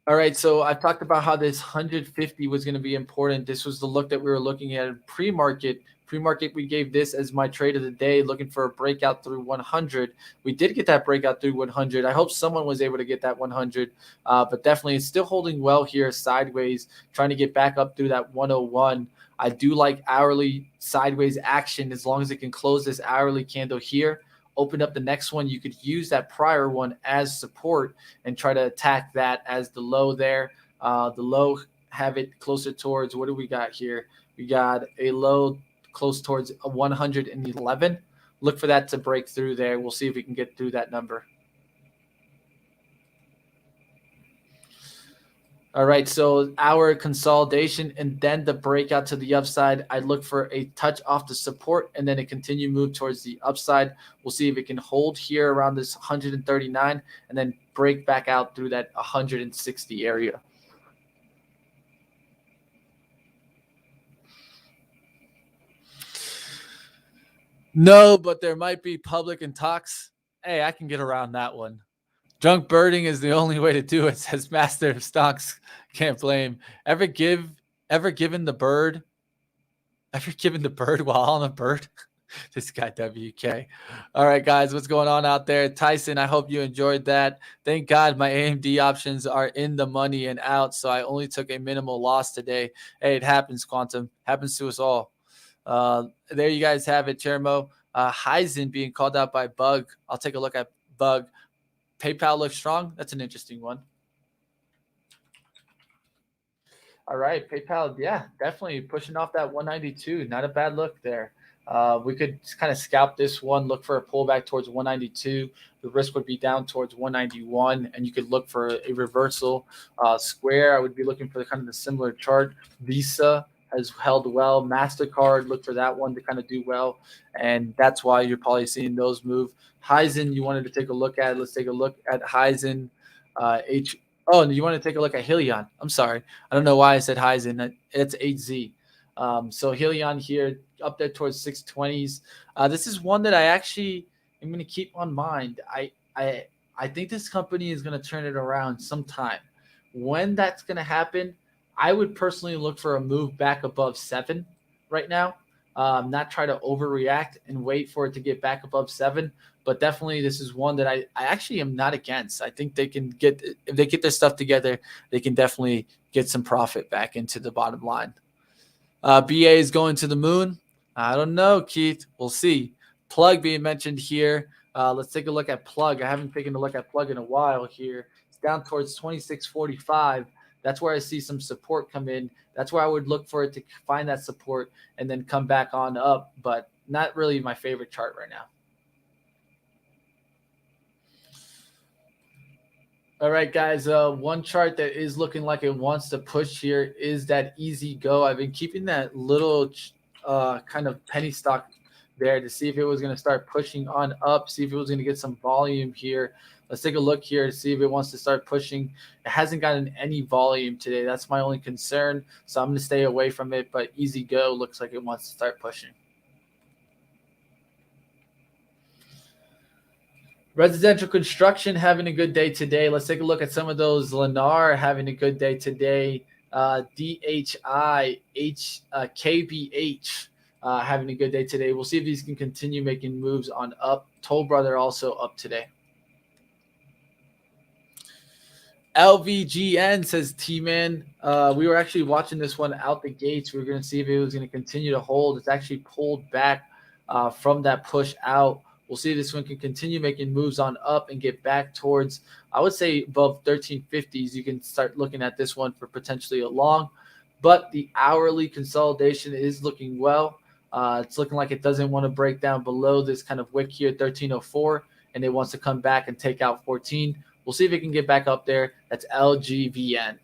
All right, so I talked about how this 150 was going to be important. This was the look that we were looking at pre-market. Pre-market, we gave this as my trade of the day, looking for a breakout through 100. We did get that breakout through 100. I hope someone was able to get that 100, but definitely it's still holding well here sideways, trying to get back up through that 101. I do like hourly sideways action as long as it can close this hourly candle here. Open up the next one, you could use that prior one as support and try to attack that as the low there. The low, have it closer towards, what do we got here? We got a low close towards 111. Look for that to break through there. We'll see if we can get through that number. All right, so our consolidation and then the breakout to the upside. I look for a touch off the support and then a continued move towards the upside. We'll see if it can hold here around this 139 and then break back out through that 160 area. No, but there might be public and talks. Hey, I can get around that one. Drunk birding is the only way to do it, says Master of Stocks. Can't blame. Ever given the bird while on a bird? This guy WK. All right, guys, what's going on out there? Tyson, I hope you enjoyed that. Thank God my AMD options are in the money and out, so I only took a minimal loss today. Hey, it happens, Quantum. Happens to us all. There you guys have it, Chermo. Heisen being called out by Bug. I'll take a look at Bug. PayPal looks strong. That's an interesting one. All right, PayPal, yeah, definitely pushing off that 192. Not a bad look there. We could kind of scalp this one, look for a pullback towards 192. The risk would be down towards 191, and you could look for a reversal. Square, I would be looking for the kind of the similar chart. Visa has held well. MasterCard, look for that one to kind of do well, and that's why you're probably seeing those move. Heisen, you wanted to take a look at. Let's take a look at Heisen. H. Oh, you want to take a look at Helion. I'm sorry. I don't know why I said Heisen. It's HZ. So Helion here up there towards 620s. This is one that I actually am going to keep on mind. I think this company is going to turn it around sometime. When that's going to happen, I would personally look for a move back above 7 right now. Not try to overreact and wait for it to get back above 7. But definitely this is one that I actually am not against. I think they can get, if they get their stuff together, they can definitely get some profit back into the bottom line. BA is going to the moon. I don't know, Keith. We'll see. Plug being mentioned here. Let's take a look at Plug. I haven't taken a look at Plug in a while here. It's down towards 26.45. That's where I see some support come in. That's where I would look for it to find that support and then come back on up, but not really my favorite chart right now. All right, guys. One chart that is looking like it wants to push here is that Easy Go. I've been keeping that little kind of penny stock there to see if it was going to start pushing on up, see if it was going to get some volume here. Let's take a look here to see if it wants to start pushing. It hasn't gotten any volume today. That's my only concern. So I'm going to stay away from it. But Easy Go looks like it wants to start pushing. Residential construction having a good day today. Let's take a look at some of those. Lennar having a good day today. DHI, KBH having a good day today. We'll see if these can continue making moves on up. Toll Brother also up today. LVGN says T-Man. We were actually watching this one out the gates. We were going to see if it was going to continue to hold. It's actually pulled back from that push out. We'll see if this one can continue making moves on up and get back towards, I would say, above 1350s. You can start looking at this one for potentially a long. But the hourly consolidation is looking well. It's looking like it doesn't want to break down below this kind of wick here, 1304, and it wants to come back and take out 14. We'll see if it can get back up there. That's LGVN.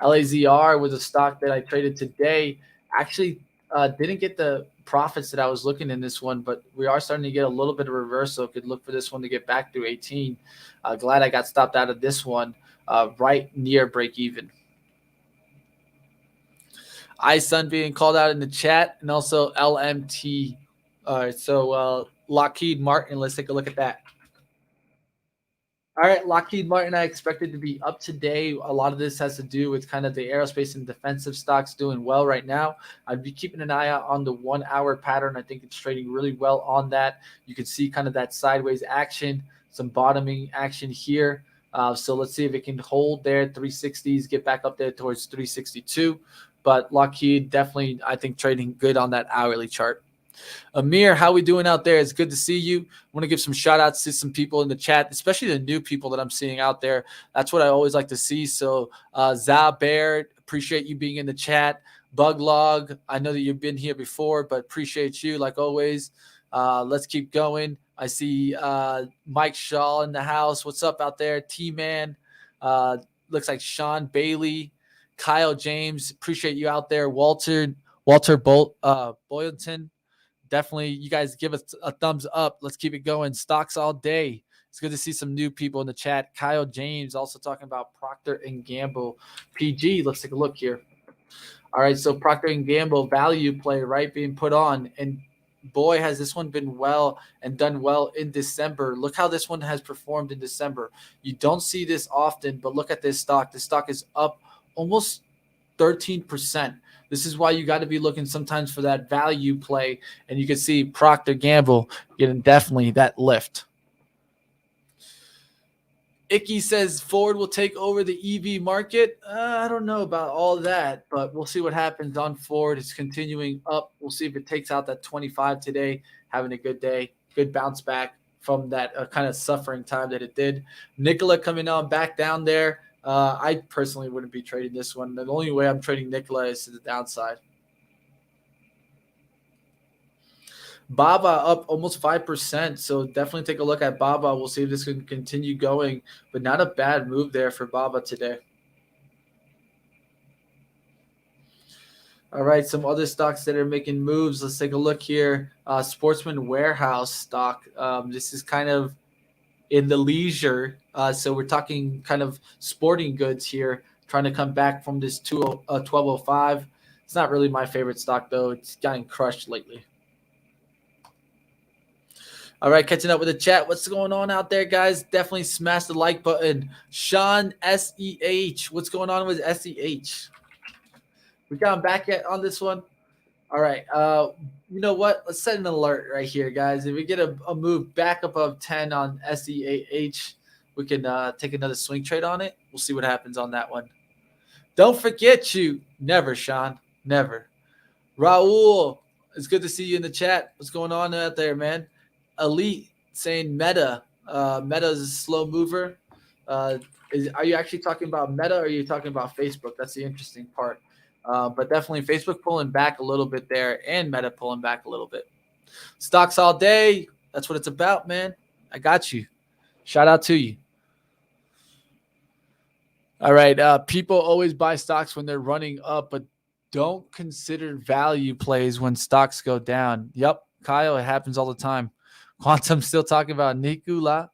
LAZR was a stock that I traded today. Actually didn't get the profits that I was looking in this one, but we are starting to get a little bit of reversal. Could look for this one to get back through 18. Glad I got stopped out of this one right near break even. iSun being called out in the chat, and also LMT. All right, so Lockheed Martin, let's take a look at that. All right, Lockheed Martin, I expected to be up today. A lot of this has to do with kind of the aerospace and defensive stocks doing well right now. I'd be keeping an eye out on the 1 hour pattern. I think it's trading really well on that. You can see kind of that sideways action, some bottoming action here. So let's see if it can hold there, 360s, get back up there towards 362. But Lockheed definitely, I think, trading good on that hourly chart. Amir, how we doing out there? It's good to see you. I want to give some shout outs to some people in the chat, especially the new people that I'm seeing out there. That's what I always like to see. So Za Baird, appreciate you being in the chat. Buglog, I know that you've been here before, but appreciate you like always. Let's keep going. I see Mike Shaw in the house. What's up out there? T-Man. Looks like Sean Bailey. Kyle James, appreciate you out there. Walter Boylton. Definitely, you guys give us a thumbs up. Let's keep it going. Stocks all day. It's good to see some new people in the chat. Kyle James also talking about Procter & Gamble. PG, let's take a look here. All right, so Procter & Gamble value play, right, being put on. And boy, has this one been well and done well in December. Look how this one has performed in December. You don't see this often, but look at this stock. This stock is up almost 13%. This is why you got to be looking sometimes for that value play, and you can see Procter & Gamble getting definitely that lift. Icky says Ford will take over the EV market. I don't know about all that, but we'll see what happens on Ford. It's continuing up. We'll see if it takes out that 25 today, having a good day, good bounce back from that kind of suffering time that it did. Nikola coming on back down there. I personally wouldn't be trading this one. The only way I'm trading Nikola is to the downside. Baba up almost 5%. So definitely take a look at Baba. We'll see if this can continue going, but not a bad move there for Baba today. All right, some other stocks that are making moves. Let's take a look here. Sportsman Warehouse stock. This is kind of in the leisure. So we're talking kind of sporting goods here, trying to come back from this 1205. It's not really my favorite stock, though. It's gotten crushed lately. All right, catching up with the chat. What's going on out there, guys? Definitely smash the like button. Sean SEH. What's going on with SEH? We got him back on this one. All right. You know what? Let's set an alert right here, guys. If we get a move back above 10 on SEH, we can take another swing trade on it. We'll see what happens on that one. Don't forget you. Never, Sean. Never. Raul, it's good to see you in the chat. What's going on out there, man? Elite saying Meta. Meta is a slow mover. Are you actually talking about Meta or are you talking about Facebook? That's the interesting part. But definitely Facebook pulling back a little bit there and Meta pulling back a little bit. Stocks all day. That's what it's about, man. I got you. Shout out to you. All right. People always buy stocks when they're running up, but don't consider value plays when stocks go down. Yep, Kyle, it happens all the time. Quantum still talking about Nikola.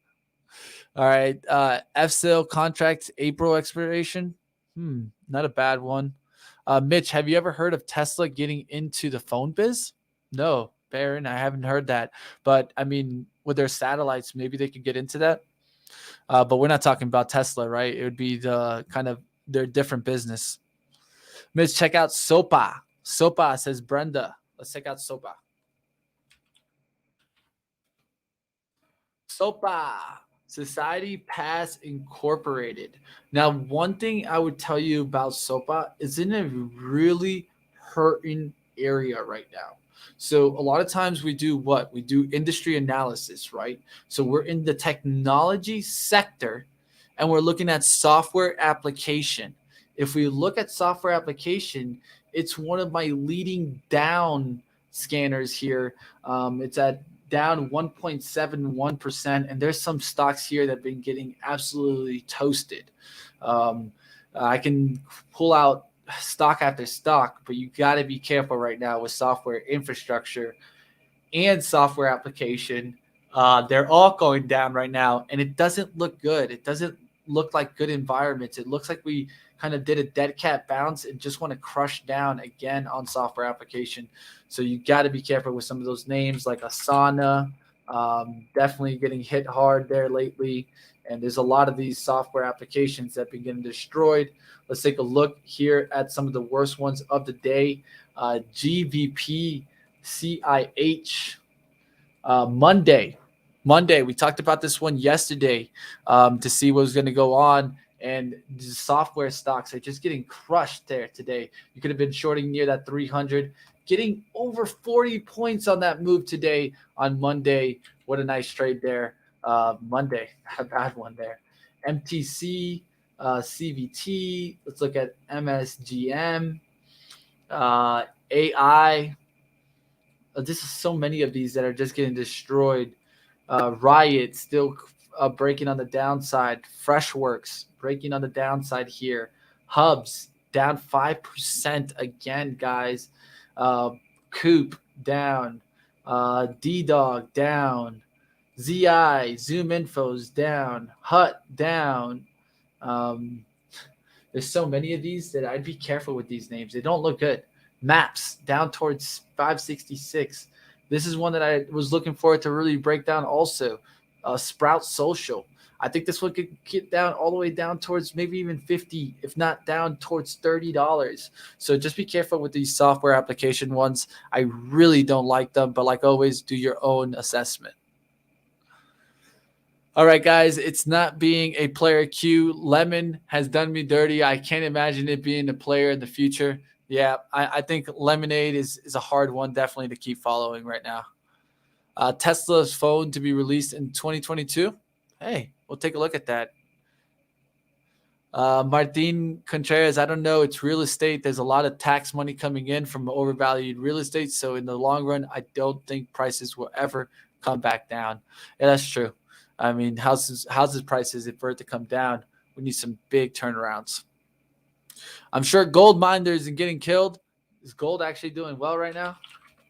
All right. FSAIL contract April expiration. Not a bad one. Mitch, have you ever heard of Tesla getting into the phone biz? No, Baron, I haven't heard that. But, I mean, with their satellites, maybe they could get into that. But we're not talking about Tesla, right? It would be the kind of their different business. Mitch, check out SOPA. SOPA, says Brenda. Let's check out SOPA. SOPA. Society Pass Incorporated. Now, one thing I would tell you about SOPA is in a really hurting area right now. So a lot of times we do what? We do industry analysis, right? So we're in the technology sector and we're looking at software application. If we look at software application, it's one of my leading down scanners here. It's at down 1.71%, and there's some stocks here that have been getting absolutely toasted. I can pull out stock after stock, but you got to be careful right now with software infrastructure and software application. They're all going down right now, and it doesn't look good. It doesn't look like good environments. It looks like we kind of did a dead cat bounce and just want to crush down again on software application. So you got to be careful with some of those names like Asana, definitely getting hit hard there lately. And there's a lot of these software applications that have been getting destroyed. Let's take a look here at some of the worst ones of the day. GVP CIH Monday. We talked about this one yesterday to see what was going to go on. And the software stocks are just getting crushed there today. You could have been shorting near that 300, getting over 40 points on that move today on Monday. What a nice trade there. Monday, a bad one there. MTC, CVT. Let's look at MSGM, AI. This is so many of these that are just getting destroyed. Riot still breaking on the downside. Freshworks breaking on the downside here. Hubs down 5% again, guys. Coop down. D-Dog down. ZI, Zoom Info's down. Hut down. There's so many of these that I'd be careful with these names. They don't look good. Maps down towards 566. This is one that I was looking forward to really break down also. Sprout Social. I think this one could get down all the way down towards maybe even 50, if not down towards $30. So just be careful with these software application ones. I really don't like them, but like always, do your own assessment. All right, guys, it's not being a player Q. Lemon has done me dirty. I can't imagine it being a player in the future. Yeah, I think Lemonade is a hard one definitely to keep following right now. Tesla's phone to be released in 2022. Hey, we'll take a look at that. Martin Contreras, I don't know. It's real estate. There's a lot of tax money coming in from overvalued real estate. So in the long run, I don't think prices will ever come back down. Yeah, that's true. I mean, houses prices, if for it to come down, we need some big turnarounds. I'm sure gold miners and getting killed. Is gold actually doing well right now?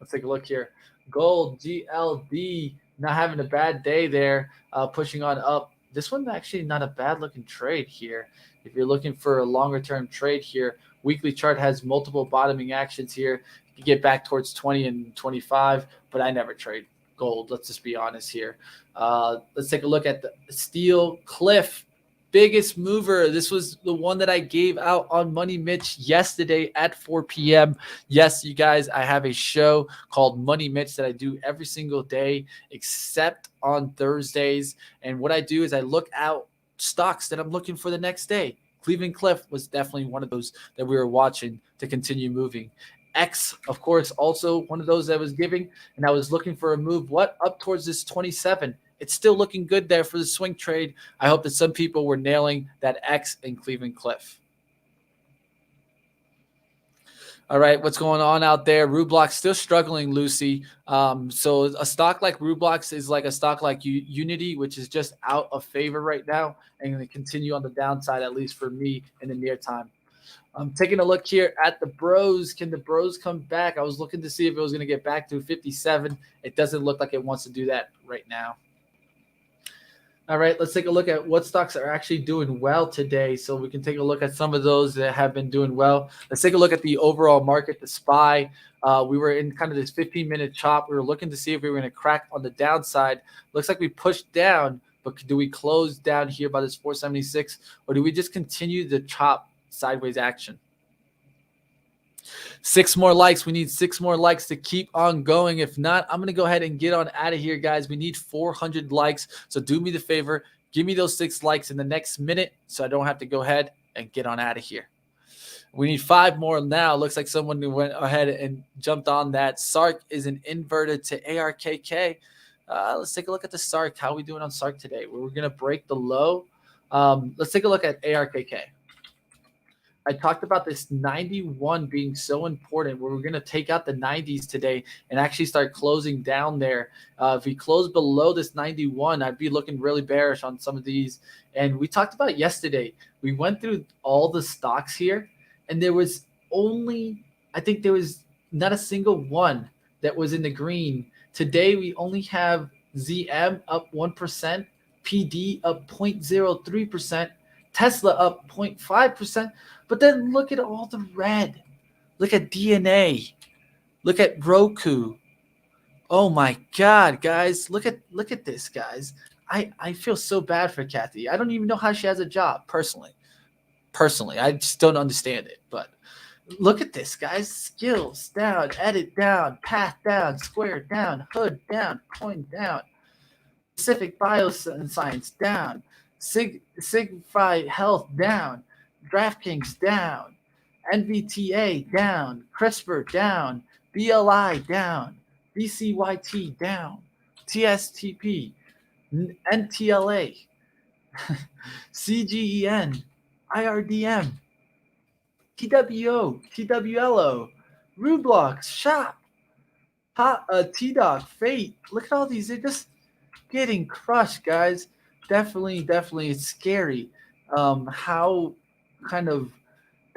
Let's take a look here. Gold, GLD, not having a bad day there, pushing on up. This one actually not a bad looking trade here. If you're looking for a longer term trade here, weekly chart has multiple bottoming actions here. You get back towards 20 and 25, but I never trade gold. Let's just be honest here. Let's take a look at the steel cliff. Biggest mover. This was the one that I gave out on Money Mitch yesterday at 4 p.m. Yes, you guys, I have a show called Money Mitch that I do every single day except on Thursdays. And what I do is I look out stocks that I'm looking for the next day. Cleveland Cliff was definitely one of those that we were watching to continue moving. X, of course, also one of those that was giving, and I was looking for a move, up towards this 27. It's still looking good there for the swing trade. I hope that some people were nailing that X in Cleveland Cliff. All right, what's going on out there? Rublox still struggling, Lucy. So a stock like Rublox is like a stock like Unity, which is just out of favor right now and going to continue on the downside, at least for me in the near time. I'm taking a look here at the bros. Can the bros come back? I was looking to see if it was going to get back to 57. It doesn't look like it wants to do that right now. All right, let's take a look at what stocks are actually doing well today so we can take a look at some of those that have been doing well. Let's take a look at the overall market, the SPY. We were in kind of this 15-minute chop. We were looking to see if we were going to crack on the downside. Looks like we pushed down, but do we close down here by this 476, or do we just continue the chop sideways action? 6 more likes. We need 6 more likes to keep on going. If not, I'm going to go ahead and get on out of here, guys. We need 400 likes. So do me the favor. Give me those 6 likes in the next minute so I don't have to go ahead and get on out of here. We need 5 more now. Looks like someone went ahead and jumped on that. SARK is an inverted to ARKK. Let's take a look at the SARK. How are we doing on SARK today? We're going to break the low. Let's take a look at ARKK. I talked about this 91 being so important where we're going to take out the 90s today and actually start closing down there. If we close below this 91, I'd be looking really bearish on some of these. And we talked about it yesterday. We went through all the stocks here, and there was only, I think there was not a single one that was in the green. Today, we only have ZM up 1%, PD up 0.03%, Tesla up 0.5%. But then look at all the red. Look at DNA. Look at Roku. Oh my God, guys. Look at this, guys. I feel so bad for Kathy. I don't even know how she has a job, personally. I just don't understand it. But look at this, guys. Skills down, edit down, path down, square down, hood down, coin down. Pacific Bioscience down. Sigfy Health down. DraftKings down, NVTA down, CRISPR down, BLI down, BCYT down, TSTP, NTLA, CGEN, IRDM, TWO, TWLO, Rublox, Shop, TDOC, Fate. Look at all these. They're just getting crushed, guys. Definitely, it's scary how kind of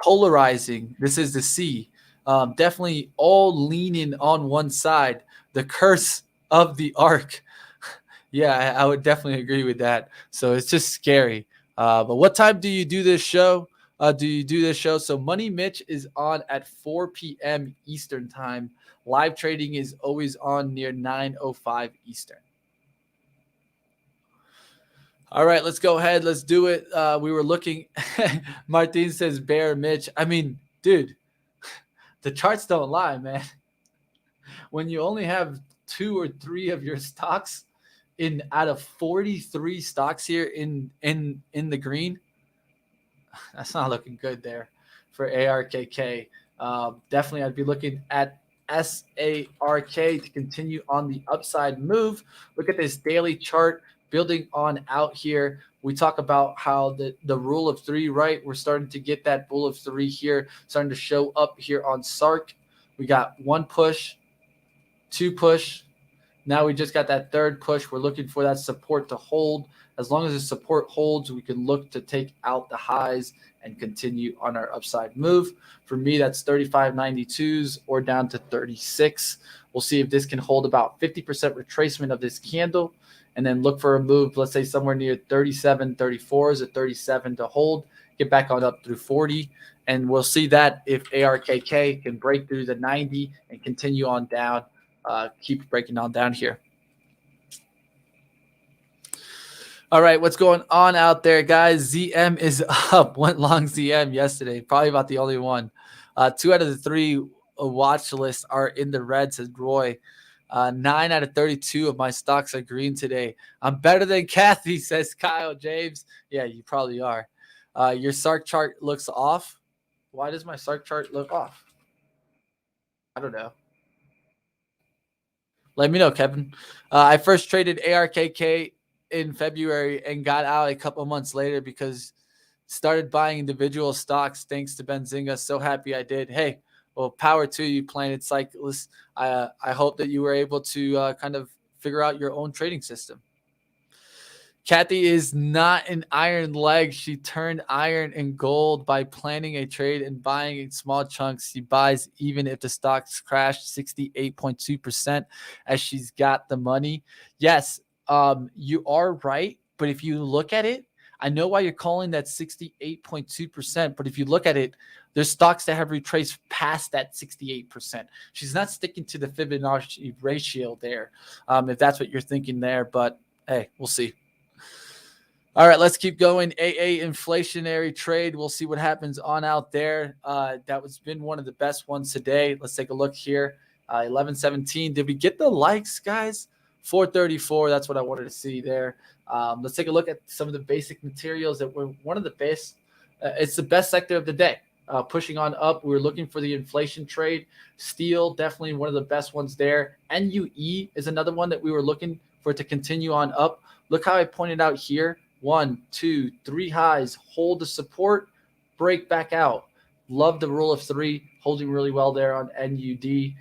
polarizing this is to see. Definitely all leaning on one side. The curse of the arc. Yeah, I would definitely agree with that. So it's just scary. But what time do you do this show? So Money Mitch is on at 4 p.m. Eastern time. Live trading is always on near 9:05 Eastern. All right, let's go ahead. Let's do it. We were looking. Martin says bear Mitch. I mean, dude, the charts don't lie, man. When you only have 2 or 3 of your stocks out of 43 stocks here in the green, that's not looking good there for ARKK. Definitely, I'd be looking at SARK to continue on the upside move. Look at this daily chart. Building on out here, we talk about how the rule of three, right? We're starting to get that rule of three here, starting to show up here on SARK. We got one push, two push. Now we just got that third push. We're looking for that support to hold. As long as the support holds, we can look to take out the highs and continue on our upside move. For me, that's 35.92s or down to 36. We'll see if this can hold about 50% retracement of this candle, and then look for a move, let's say somewhere near 37.34s or 37 to hold, get back on up through 40. And we'll see that if ARKK can break through the 90 and continue on down, keep breaking on down here. All right, what's going on out there, guys? ZM is up. Went long ZM yesterday. Probably about the only one. 2 out of the 3 watch lists are in the red, says Roy. 9 out of 32 of my stocks are green today. I'm better than Kathy, says Kyle James. Yeah, you probably are. Your SARK chart looks off. Why does my SARK chart look off? I don't know. Let me know, Kevin. I first traded ARKK in February and got out a couple months later because started buying individual stocks thanks to Benzinga. So happy I did. Hey, well, power to you, Planet Cyclist. I hope that you were able to kind of figure out your own trading system. Kathy is not an iron leg. She turned iron and gold by planning a trade and buying in small chunks. She buys even if the stocks crashed 68.2% as she's got the money. Yes, you are right. But if you look at it, I know why you're calling that 68.2%. But if you look at it, there's stocks that have retraced past that 68%. She's not sticking to the Fibonacci ratio there, if that's what you're thinking there. But hey, we'll see. All right, let's keep going. AA inflationary trade. We'll see what happens on out there. That was been one of the best ones today. Let's take a look here. 1117. Did we get the likes, guys? 434. That's what I wanted to see there. Let's take a look at some of the basic materials that were one of the best. It's the best sector of the day. Pushing on up. We were looking for the inflation trade. Steel, definitely one of the best ones there. NUE is another one that we were looking for to continue on up. Look how I pointed out here. 1, 2, 3 highs, hold the support, break back out. Love the rule of 3, holding really well there on NUD.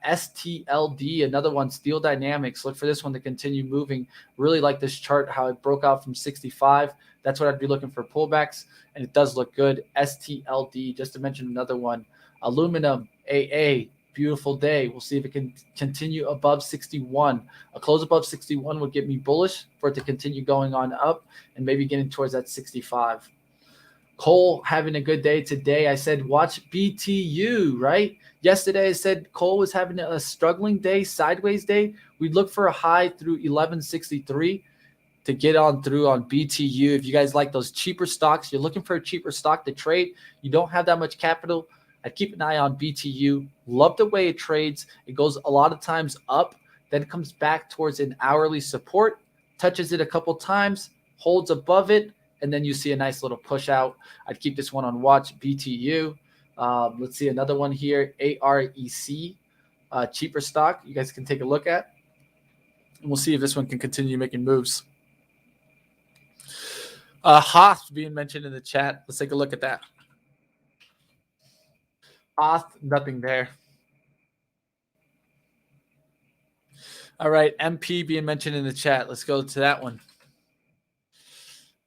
STLD, another one, Steel Dynamics. Look for this one to continue moving. Really like this chart, how it broke out from 65. That's what I'd be looking for pullbacks, and it does look good. STLD, just to mention another one. Aluminum, AA, beautiful day. We'll see if it can continue above 61. A close above 61 would get me bullish for it to continue going on up and maybe getting towards that 65. Coal having a good day today. I said watch BTU, right? Yesterday I said coal was having a struggling day, sideways day. We'd look for a high through 1163 to get on through on BTU. If you guys like those cheaper stocks, you're looking for a cheaper stock to trade, you don't have that much capital, I'd keep an eye on BTU. Love the way it trades. It goes a lot of times up, then it comes back towards an hourly support, touches it a couple times, holds above it, and then you see a nice little push out. I'd keep this one on watch, BTU. Let's see another one here, AREC, cheaper stock. You guys can take a look at. And we'll see if this one can continue making moves. Hoth being mentioned in the chat. Let's take a look at that. Hoth, nothing there. All right, MP being mentioned in the chat. Let's go to that one.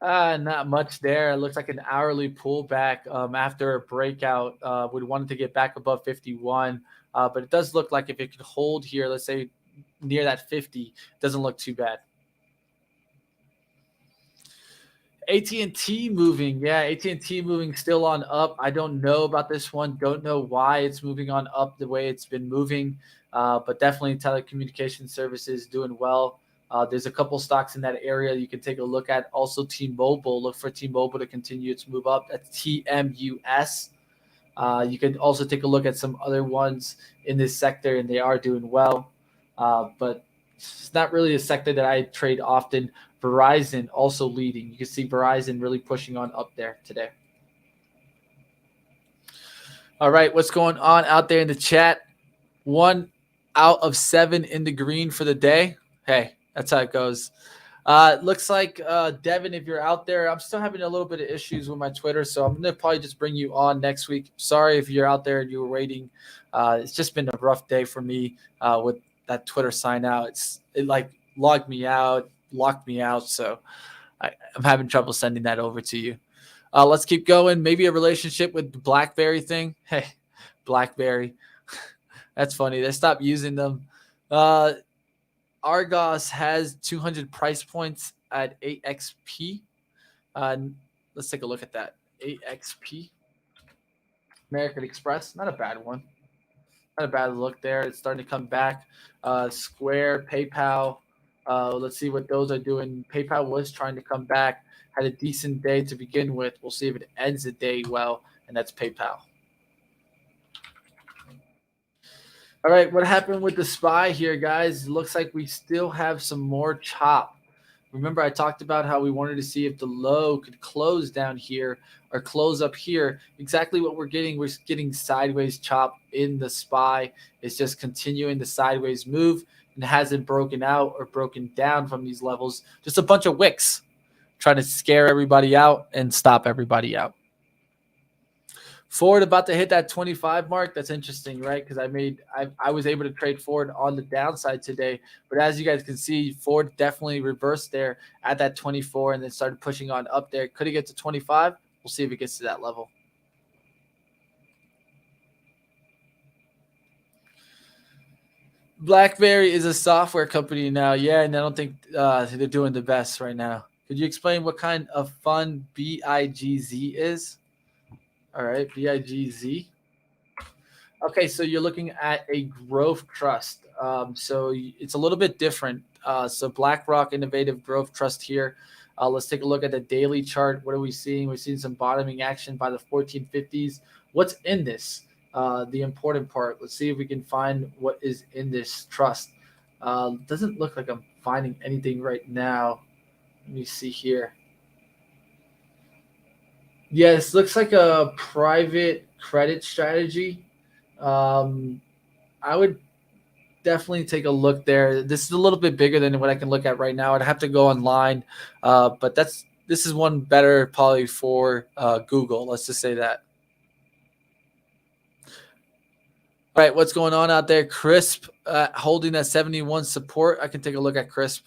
Not much there. It looks like an hourly pullback after a breakout. We wanted to get back above 51, but it does look like if it could hold here, let's say near that 50, it doesn't look too bad. AT&T moving. Yeah, AT&T moving still on up. I don't know about this one. Don't know why it's moving on up the way it's been moving, but definitely telecommunication services doing well. There's a couple stocks in that area you can take a look at. Also, T-Mobile. Look for T-Mobile to continue its move up. That's TMUS. You can also take a look at some other ones in this sector, and they are doing well. But it's not really a sector that I trade often. Verizon also leading. You can see Verizon really pushing on up there today. All right, what's going on out there in the chat? 1 out of 7 in the green for the day. Hey, that's how it goes. Looks like Devin, if you're out there, I'm still having a little bit of issues with my Twitter, so I'm gonna probably just bring you on next week. Sorry if you're out there and you were waiting. It's just been a rough day for me with that Twitter sign out. It like logged me out, locked me out, so I'm having trouble sending that over to you. Let's keep going. Maybe a relationship with the BlackBerry thing. Hey, BlackBerry. That's funny. They stopped using them. Argos has 200 price points at 8XP. Let's take a look at that. 8XP. American Express. Not a bad one. Not a bad look there. It's starting to come back. Square, PayPal. Let's see what those are doing. PayPal was trying to come back. Had a decent day to begin with. We'll see if it ends the day well, and that's PayPal. All right, what happened with the SPY here, guys? It looks like we still have some more chop. Remember, I talked about how we wanted to see if the low could close down here or close up here. Exactly what we're getting. We're getting sideways chop in the SPY. It's just continuing the sideways move and hasn't broken out or broken down from these levels. Just a bunch of wicks trying to scare everybody out and stop everybody out. Ford about to hit that 25 mark. That's interesting, right? Because I was able to trade Ford on the downside today. But as you guys can see, Ford definitely reversed there at that 24 and then started pushing on up there. Could it get to 25? We'll see if it gets to that level. BlackBerry is a software company now. Yeah, and I don't think they're doing the best right now. Could you explain what kind of fund BIGZ is? All right, BIGZ. Okay, so you're looking at a growth trust. So it's a little bit different. So BlackRock Innovative Growth Trust here. Let's take a look at the daily chart. What are we seeing? We're seeing some bottoming action by the 1450s. What's in this? The important part. Let's see if we can find what is in this trust. Doesn't look like I'm finding anything right now. Let me see here. Yes, looks like a private credit strategy. I would definitely take a look there. This is a little bit bigger than what I can look at right now. I'd have to go online, but this is one better probably for Google. Let's just say that. All right, what's going on out there? Crisp holding that 71 support. I can take a look at Crisp.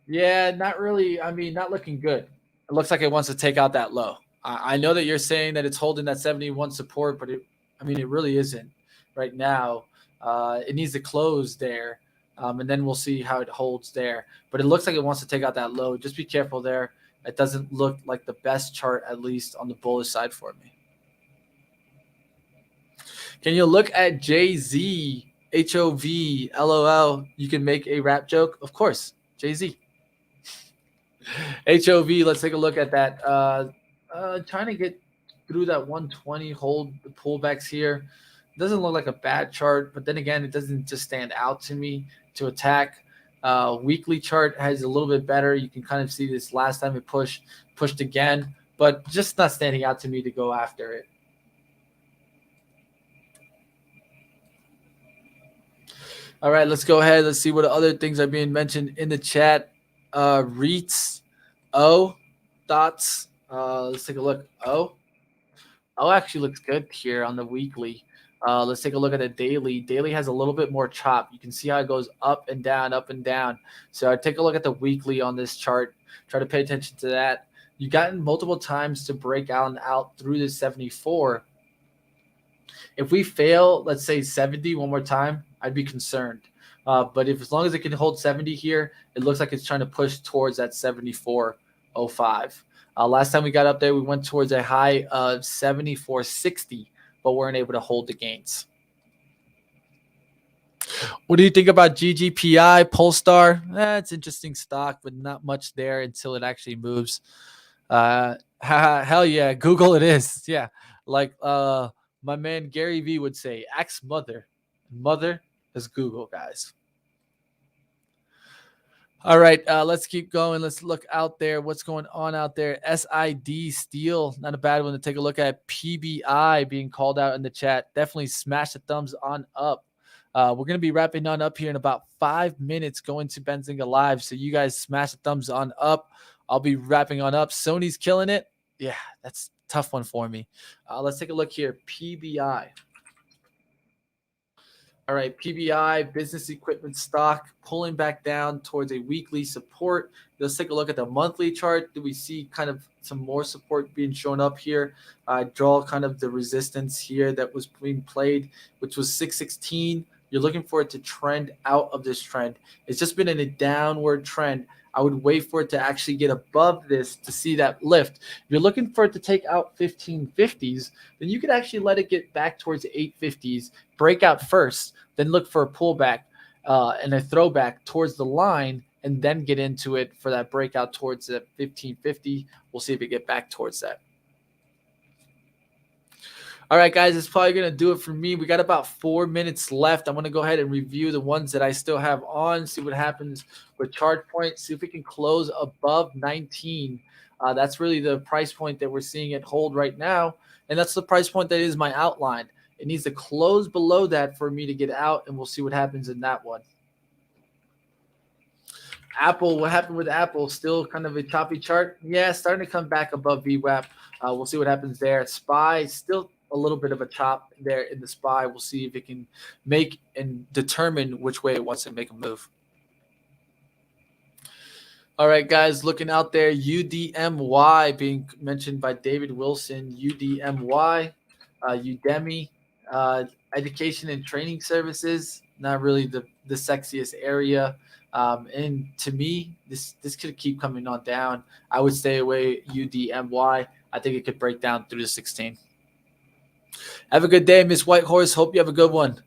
Yeah, not really. I mean, not looking good. It looks like it wants to take out that low. I know that you're saying that it's holding that 71 support, but it really isn't right now. It needs to close there, and then we'll see how it holds there. But it looks like it wants to take out that low. Just be careful there. It doesn't look like the best chart, at least on the bullish side for me. Can you look at JZ, HOV, LOL? You can make a rap joke? Of course, JZ. HOV, let's take a look at that. Trying to get through that 120, hold the pullbacks here. Doesn't look like a bad chart, but then again, it doesn't just stand out to me to attack. Weekly chart has a little bit better. You can kind of see this last time it pushed again, but just not standing out to me to go after it. All right, let's go ahead. Let's see what other things are being mentioned in the chat. REITs, thoughts. Let's take a look. O actually looks good here on the weekly. Let's take a look at the daily. Daily has a little bit more chop. You can see how it goes up and down, up and down. So I take a look at the weekly on this chart. Try to pay attention to that. You've gotten multiple times to break out through this 74. If we fail, let's say 70 one more time, I'd be concerned. But as long as it can hold 70 here, it looks like it's trying to push towards that 74.05. Last time we got up there, we went towards a high of 74.60, but weren't able to hold the gains. What do you think about GGPI, Polestar? It's interesting stock, but not much there until it actually moves. Hell yeah, Google it is. Yeah, like my man Gary V would say, ask mother. Mother is Google, guys. All right, let's keep going. Let's look out there. What's going on out there? SID Steel, not a bad one to take a look at. PBI being called out in the chat. Definitely smash the thumbs on up. We're going to be wrapping on up here in about 5 minutes going to Benzinga Live. So you guys smash the thumbs on up. I'll be wrapping on up. Sony's killing it. Yeah, that's a tough one for me. Let's take a look here. PBI. All right, PBI, business equipment stock, pulling back down towards a weekly support. Let's take a look at the monthly chart. Do we see kind of some more support being shown up here? Draw kind of the resistance here that was being played, which was 616. You're looking for it to trend out of this trend. It's just been in a downward trend. I would wait for it to actually get above this to see that lift. If you're looking for it to take out 1550s, then you could actually let it get back towards 850s, break out first, then look for a pullback and a throwback towards the line, and then get into it for that breakout towards that 1550. We'll see if we get back towards that. All right, guys, it's probably going to do it for me. We got about 4 minutes left. I'm going to go ahead and review the ones that I still have on, see what happens with charge point, see if we can close above 19. That's really the price point that we're seeing it hold right now, and that's the price point that is my outline. It needs to close below that for me to get out, and we'll see what happens in that one. Apple, what happened with Apple? Still kind of a choppy chart. Yeah, starting to come back above VWAP. We'll see what happens there. SPY, still a little bit of a chop there in the SPY. We'll see if it can make and determine which way it wants to make a move. All right, guys, looking out there, UDMY being mentioned by David Wilson, UDMY, Udemy, education and training services, not really the sexiest area. And to me, this could keep coming on down. I would stay away UDMY. I think it could break down through the 16. Have a good day, Miss Whitehorse. Hope you have a good one.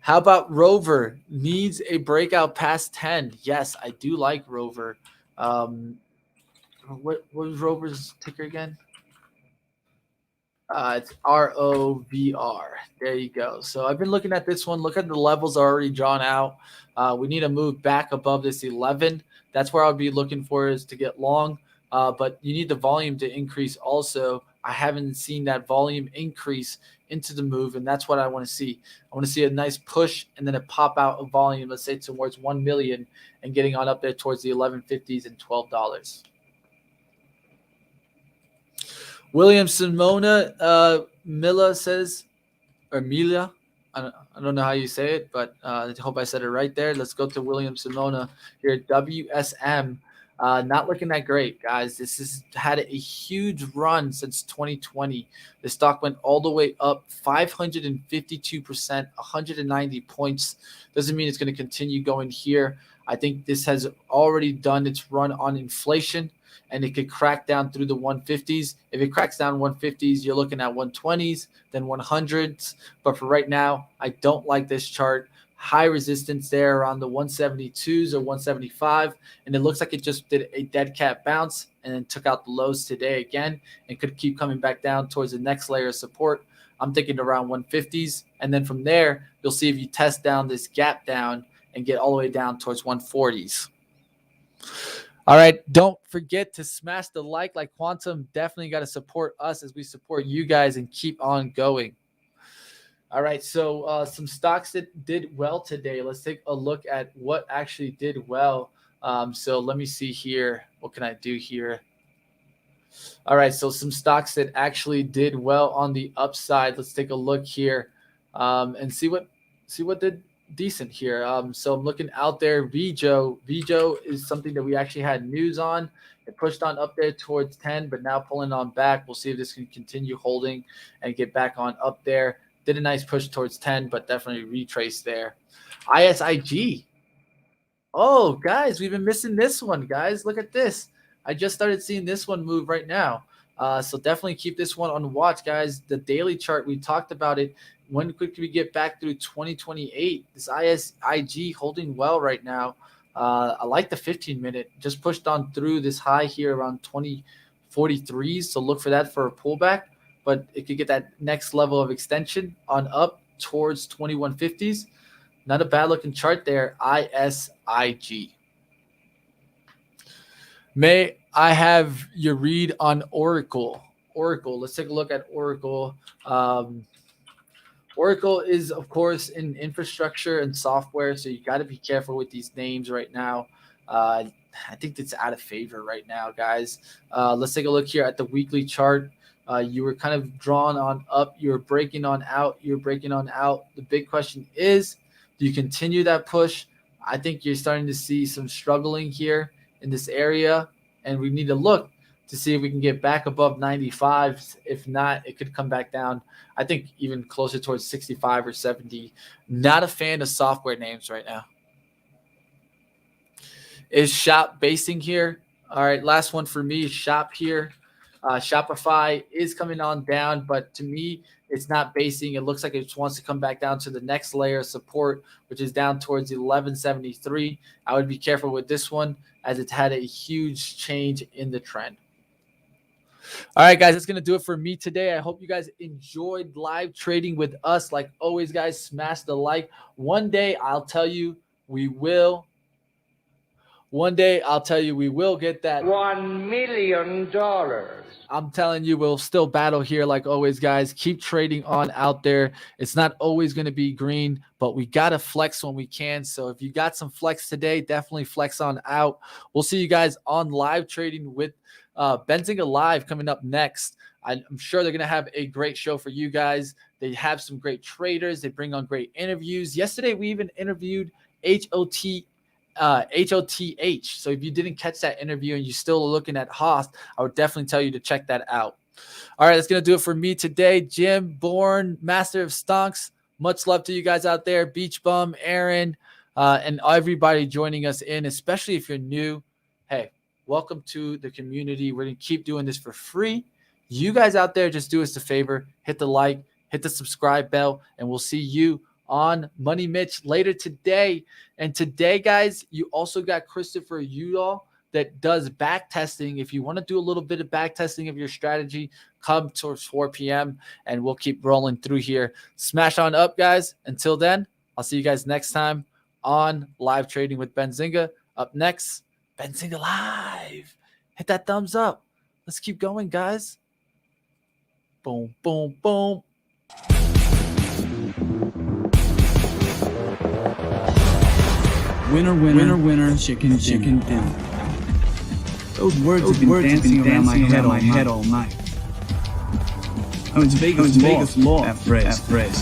How about Rover? Needs a breakout past 10. Yes, I do like Rover. What was Rover's ticker again? It's ROVR. There you go. So I've been looking at this one. Look at the levels already drawn out. We need to move back above this 11. That's where I'll be looking for is to get long. But you need the volume to increase also. I haven't seen that volume increase into the move, and that's what I want to see. I want to see a nice push and then a pop out of volume, let's say towards 1 million and getting on up there towards the 1150s and $12. William Simona Milla says, or Mila, I don't know how you say it, but I hope I said it right there. Let's go to William Simona here, WSM. Not looking that great, guys. This has had a huge run since 2020. The stock went all the way up 552%, 190 points. Doesn't mean it's going to continue going here. I think this has already done its run on inflation, and it could crack down through the 150s. If it cracks down 150s, you're looking at 120s, then 100s. But for right now, I don't like this chart. High resistance there around the 172s or 175, and it looks like it just did a dead cat bounce and then took out the lows today again and could keep coming back down towards the next layer of support. I'm thinking around 150s, and then from there, you'll see if you test down this gap down and get all the way down towards 140s. All right, don't forget to smash the like Quantum. Definitely got to support us as we support you guys and keep on going. All right, so some stocks that did well today. Let's take a look at what actually did well. So let me see here. What can I do here? All right, so some stocks that actually did well on the upside. Let's take a look here and see what did decent here. So I'm looking out there. VJO is something that we actually had news on. It pushed on up there towards 10, but now pulling on back. We'll see if this can continue holding and get back on up there. Did a nice push towards 10, but definitely retraced there. ISIG. Oh, guys, we've been missing this one, guys. Look at this. I just started seeing this one move right now. So definitely keep this one on watch, guys. The daily chart, we talked about it. When could we get back through 2028? This ISIG holding well right now. I like the 15-minute. Just pushed on through this high here around 2043s. So look for that for a pullback. But it could get that next level of extension on up towards 2150s. Not a bad looking chart there, ISIG. May I have your read on Oracle? Let's take a look at Oracle. Oracle is, of course, in infrastructure and software, so you got to be careful with these names right now. I think it's out of favor right now, guys. Let's take a look here at the weekly chart. You were kind of drawn on up. You're breaking on out. You're breaking on out. The big question is, do you continue that push? I think you're starting to see some struggling here in this area, and we need to look to see if we can get back above 95. If not, it could come back down. I think even closer towards 65 or 70. Not a fan of software names right now. Is Shop basing here? All right, last one for me is Shop here. Shopify is coming on down, but to me, it's not basing. It looks like it just wants to come back down to the next layer of support, which is down towards 1173. I would be careful with this one as it's had a huge change in the trend. All right, guys, that's going to do it for me today. I hope you guys enjoyed live trading with us. Like always, guys, smash the like. One day, I'll tell you we will get that $1 million. I'm telling you, we'll still battle here like always, guys. Keep trading on out there. It's not always going to be green, but we got to flex when we can. So if you got some flex today, definitely flex on out. We'll see you guys on live trading with Benzinga Live coming up next. I'm sure they're going to have a great show for you guys. They have some great traders. They bring on great interviews. Yesterday, we even interviewed HOTH. So if you didn't catch that interview and you're still looking at Hoth, I would definitely tell you to check that out. All right, that's going to do it for me today. Jim, Bourne, Master of Stonks, much love to you guys out there. Beach Bum, Aaron, and everybody joining us in, especially if you're new. Hey, welcome to the community. We're going to keep doing this for free. You guys out there, just do us a favor. Hit the like, hit the subscribe bell, and we'll see you on Money Mitch later today. And today, guys, you also got Christopher Udall that does back testing. If you want to do a little bit of back testing of your strategy, come towards 4 p.m. and we'll keep rolling through here. Smash on up, guys. Until then, I'll see you guys next time on Live Trading with Benzinga. Up next, Benzinga Live. Hit that thumbs up. Let's keep going, guys. Boom, boom, boom. Winner, winner, winner, chicken dinner. Those words have been dancing around my head all night. Oh, it's Vegas law. That phrase.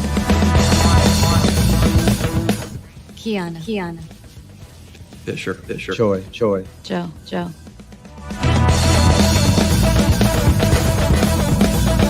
Kiana. Fisher. Choi. Joe.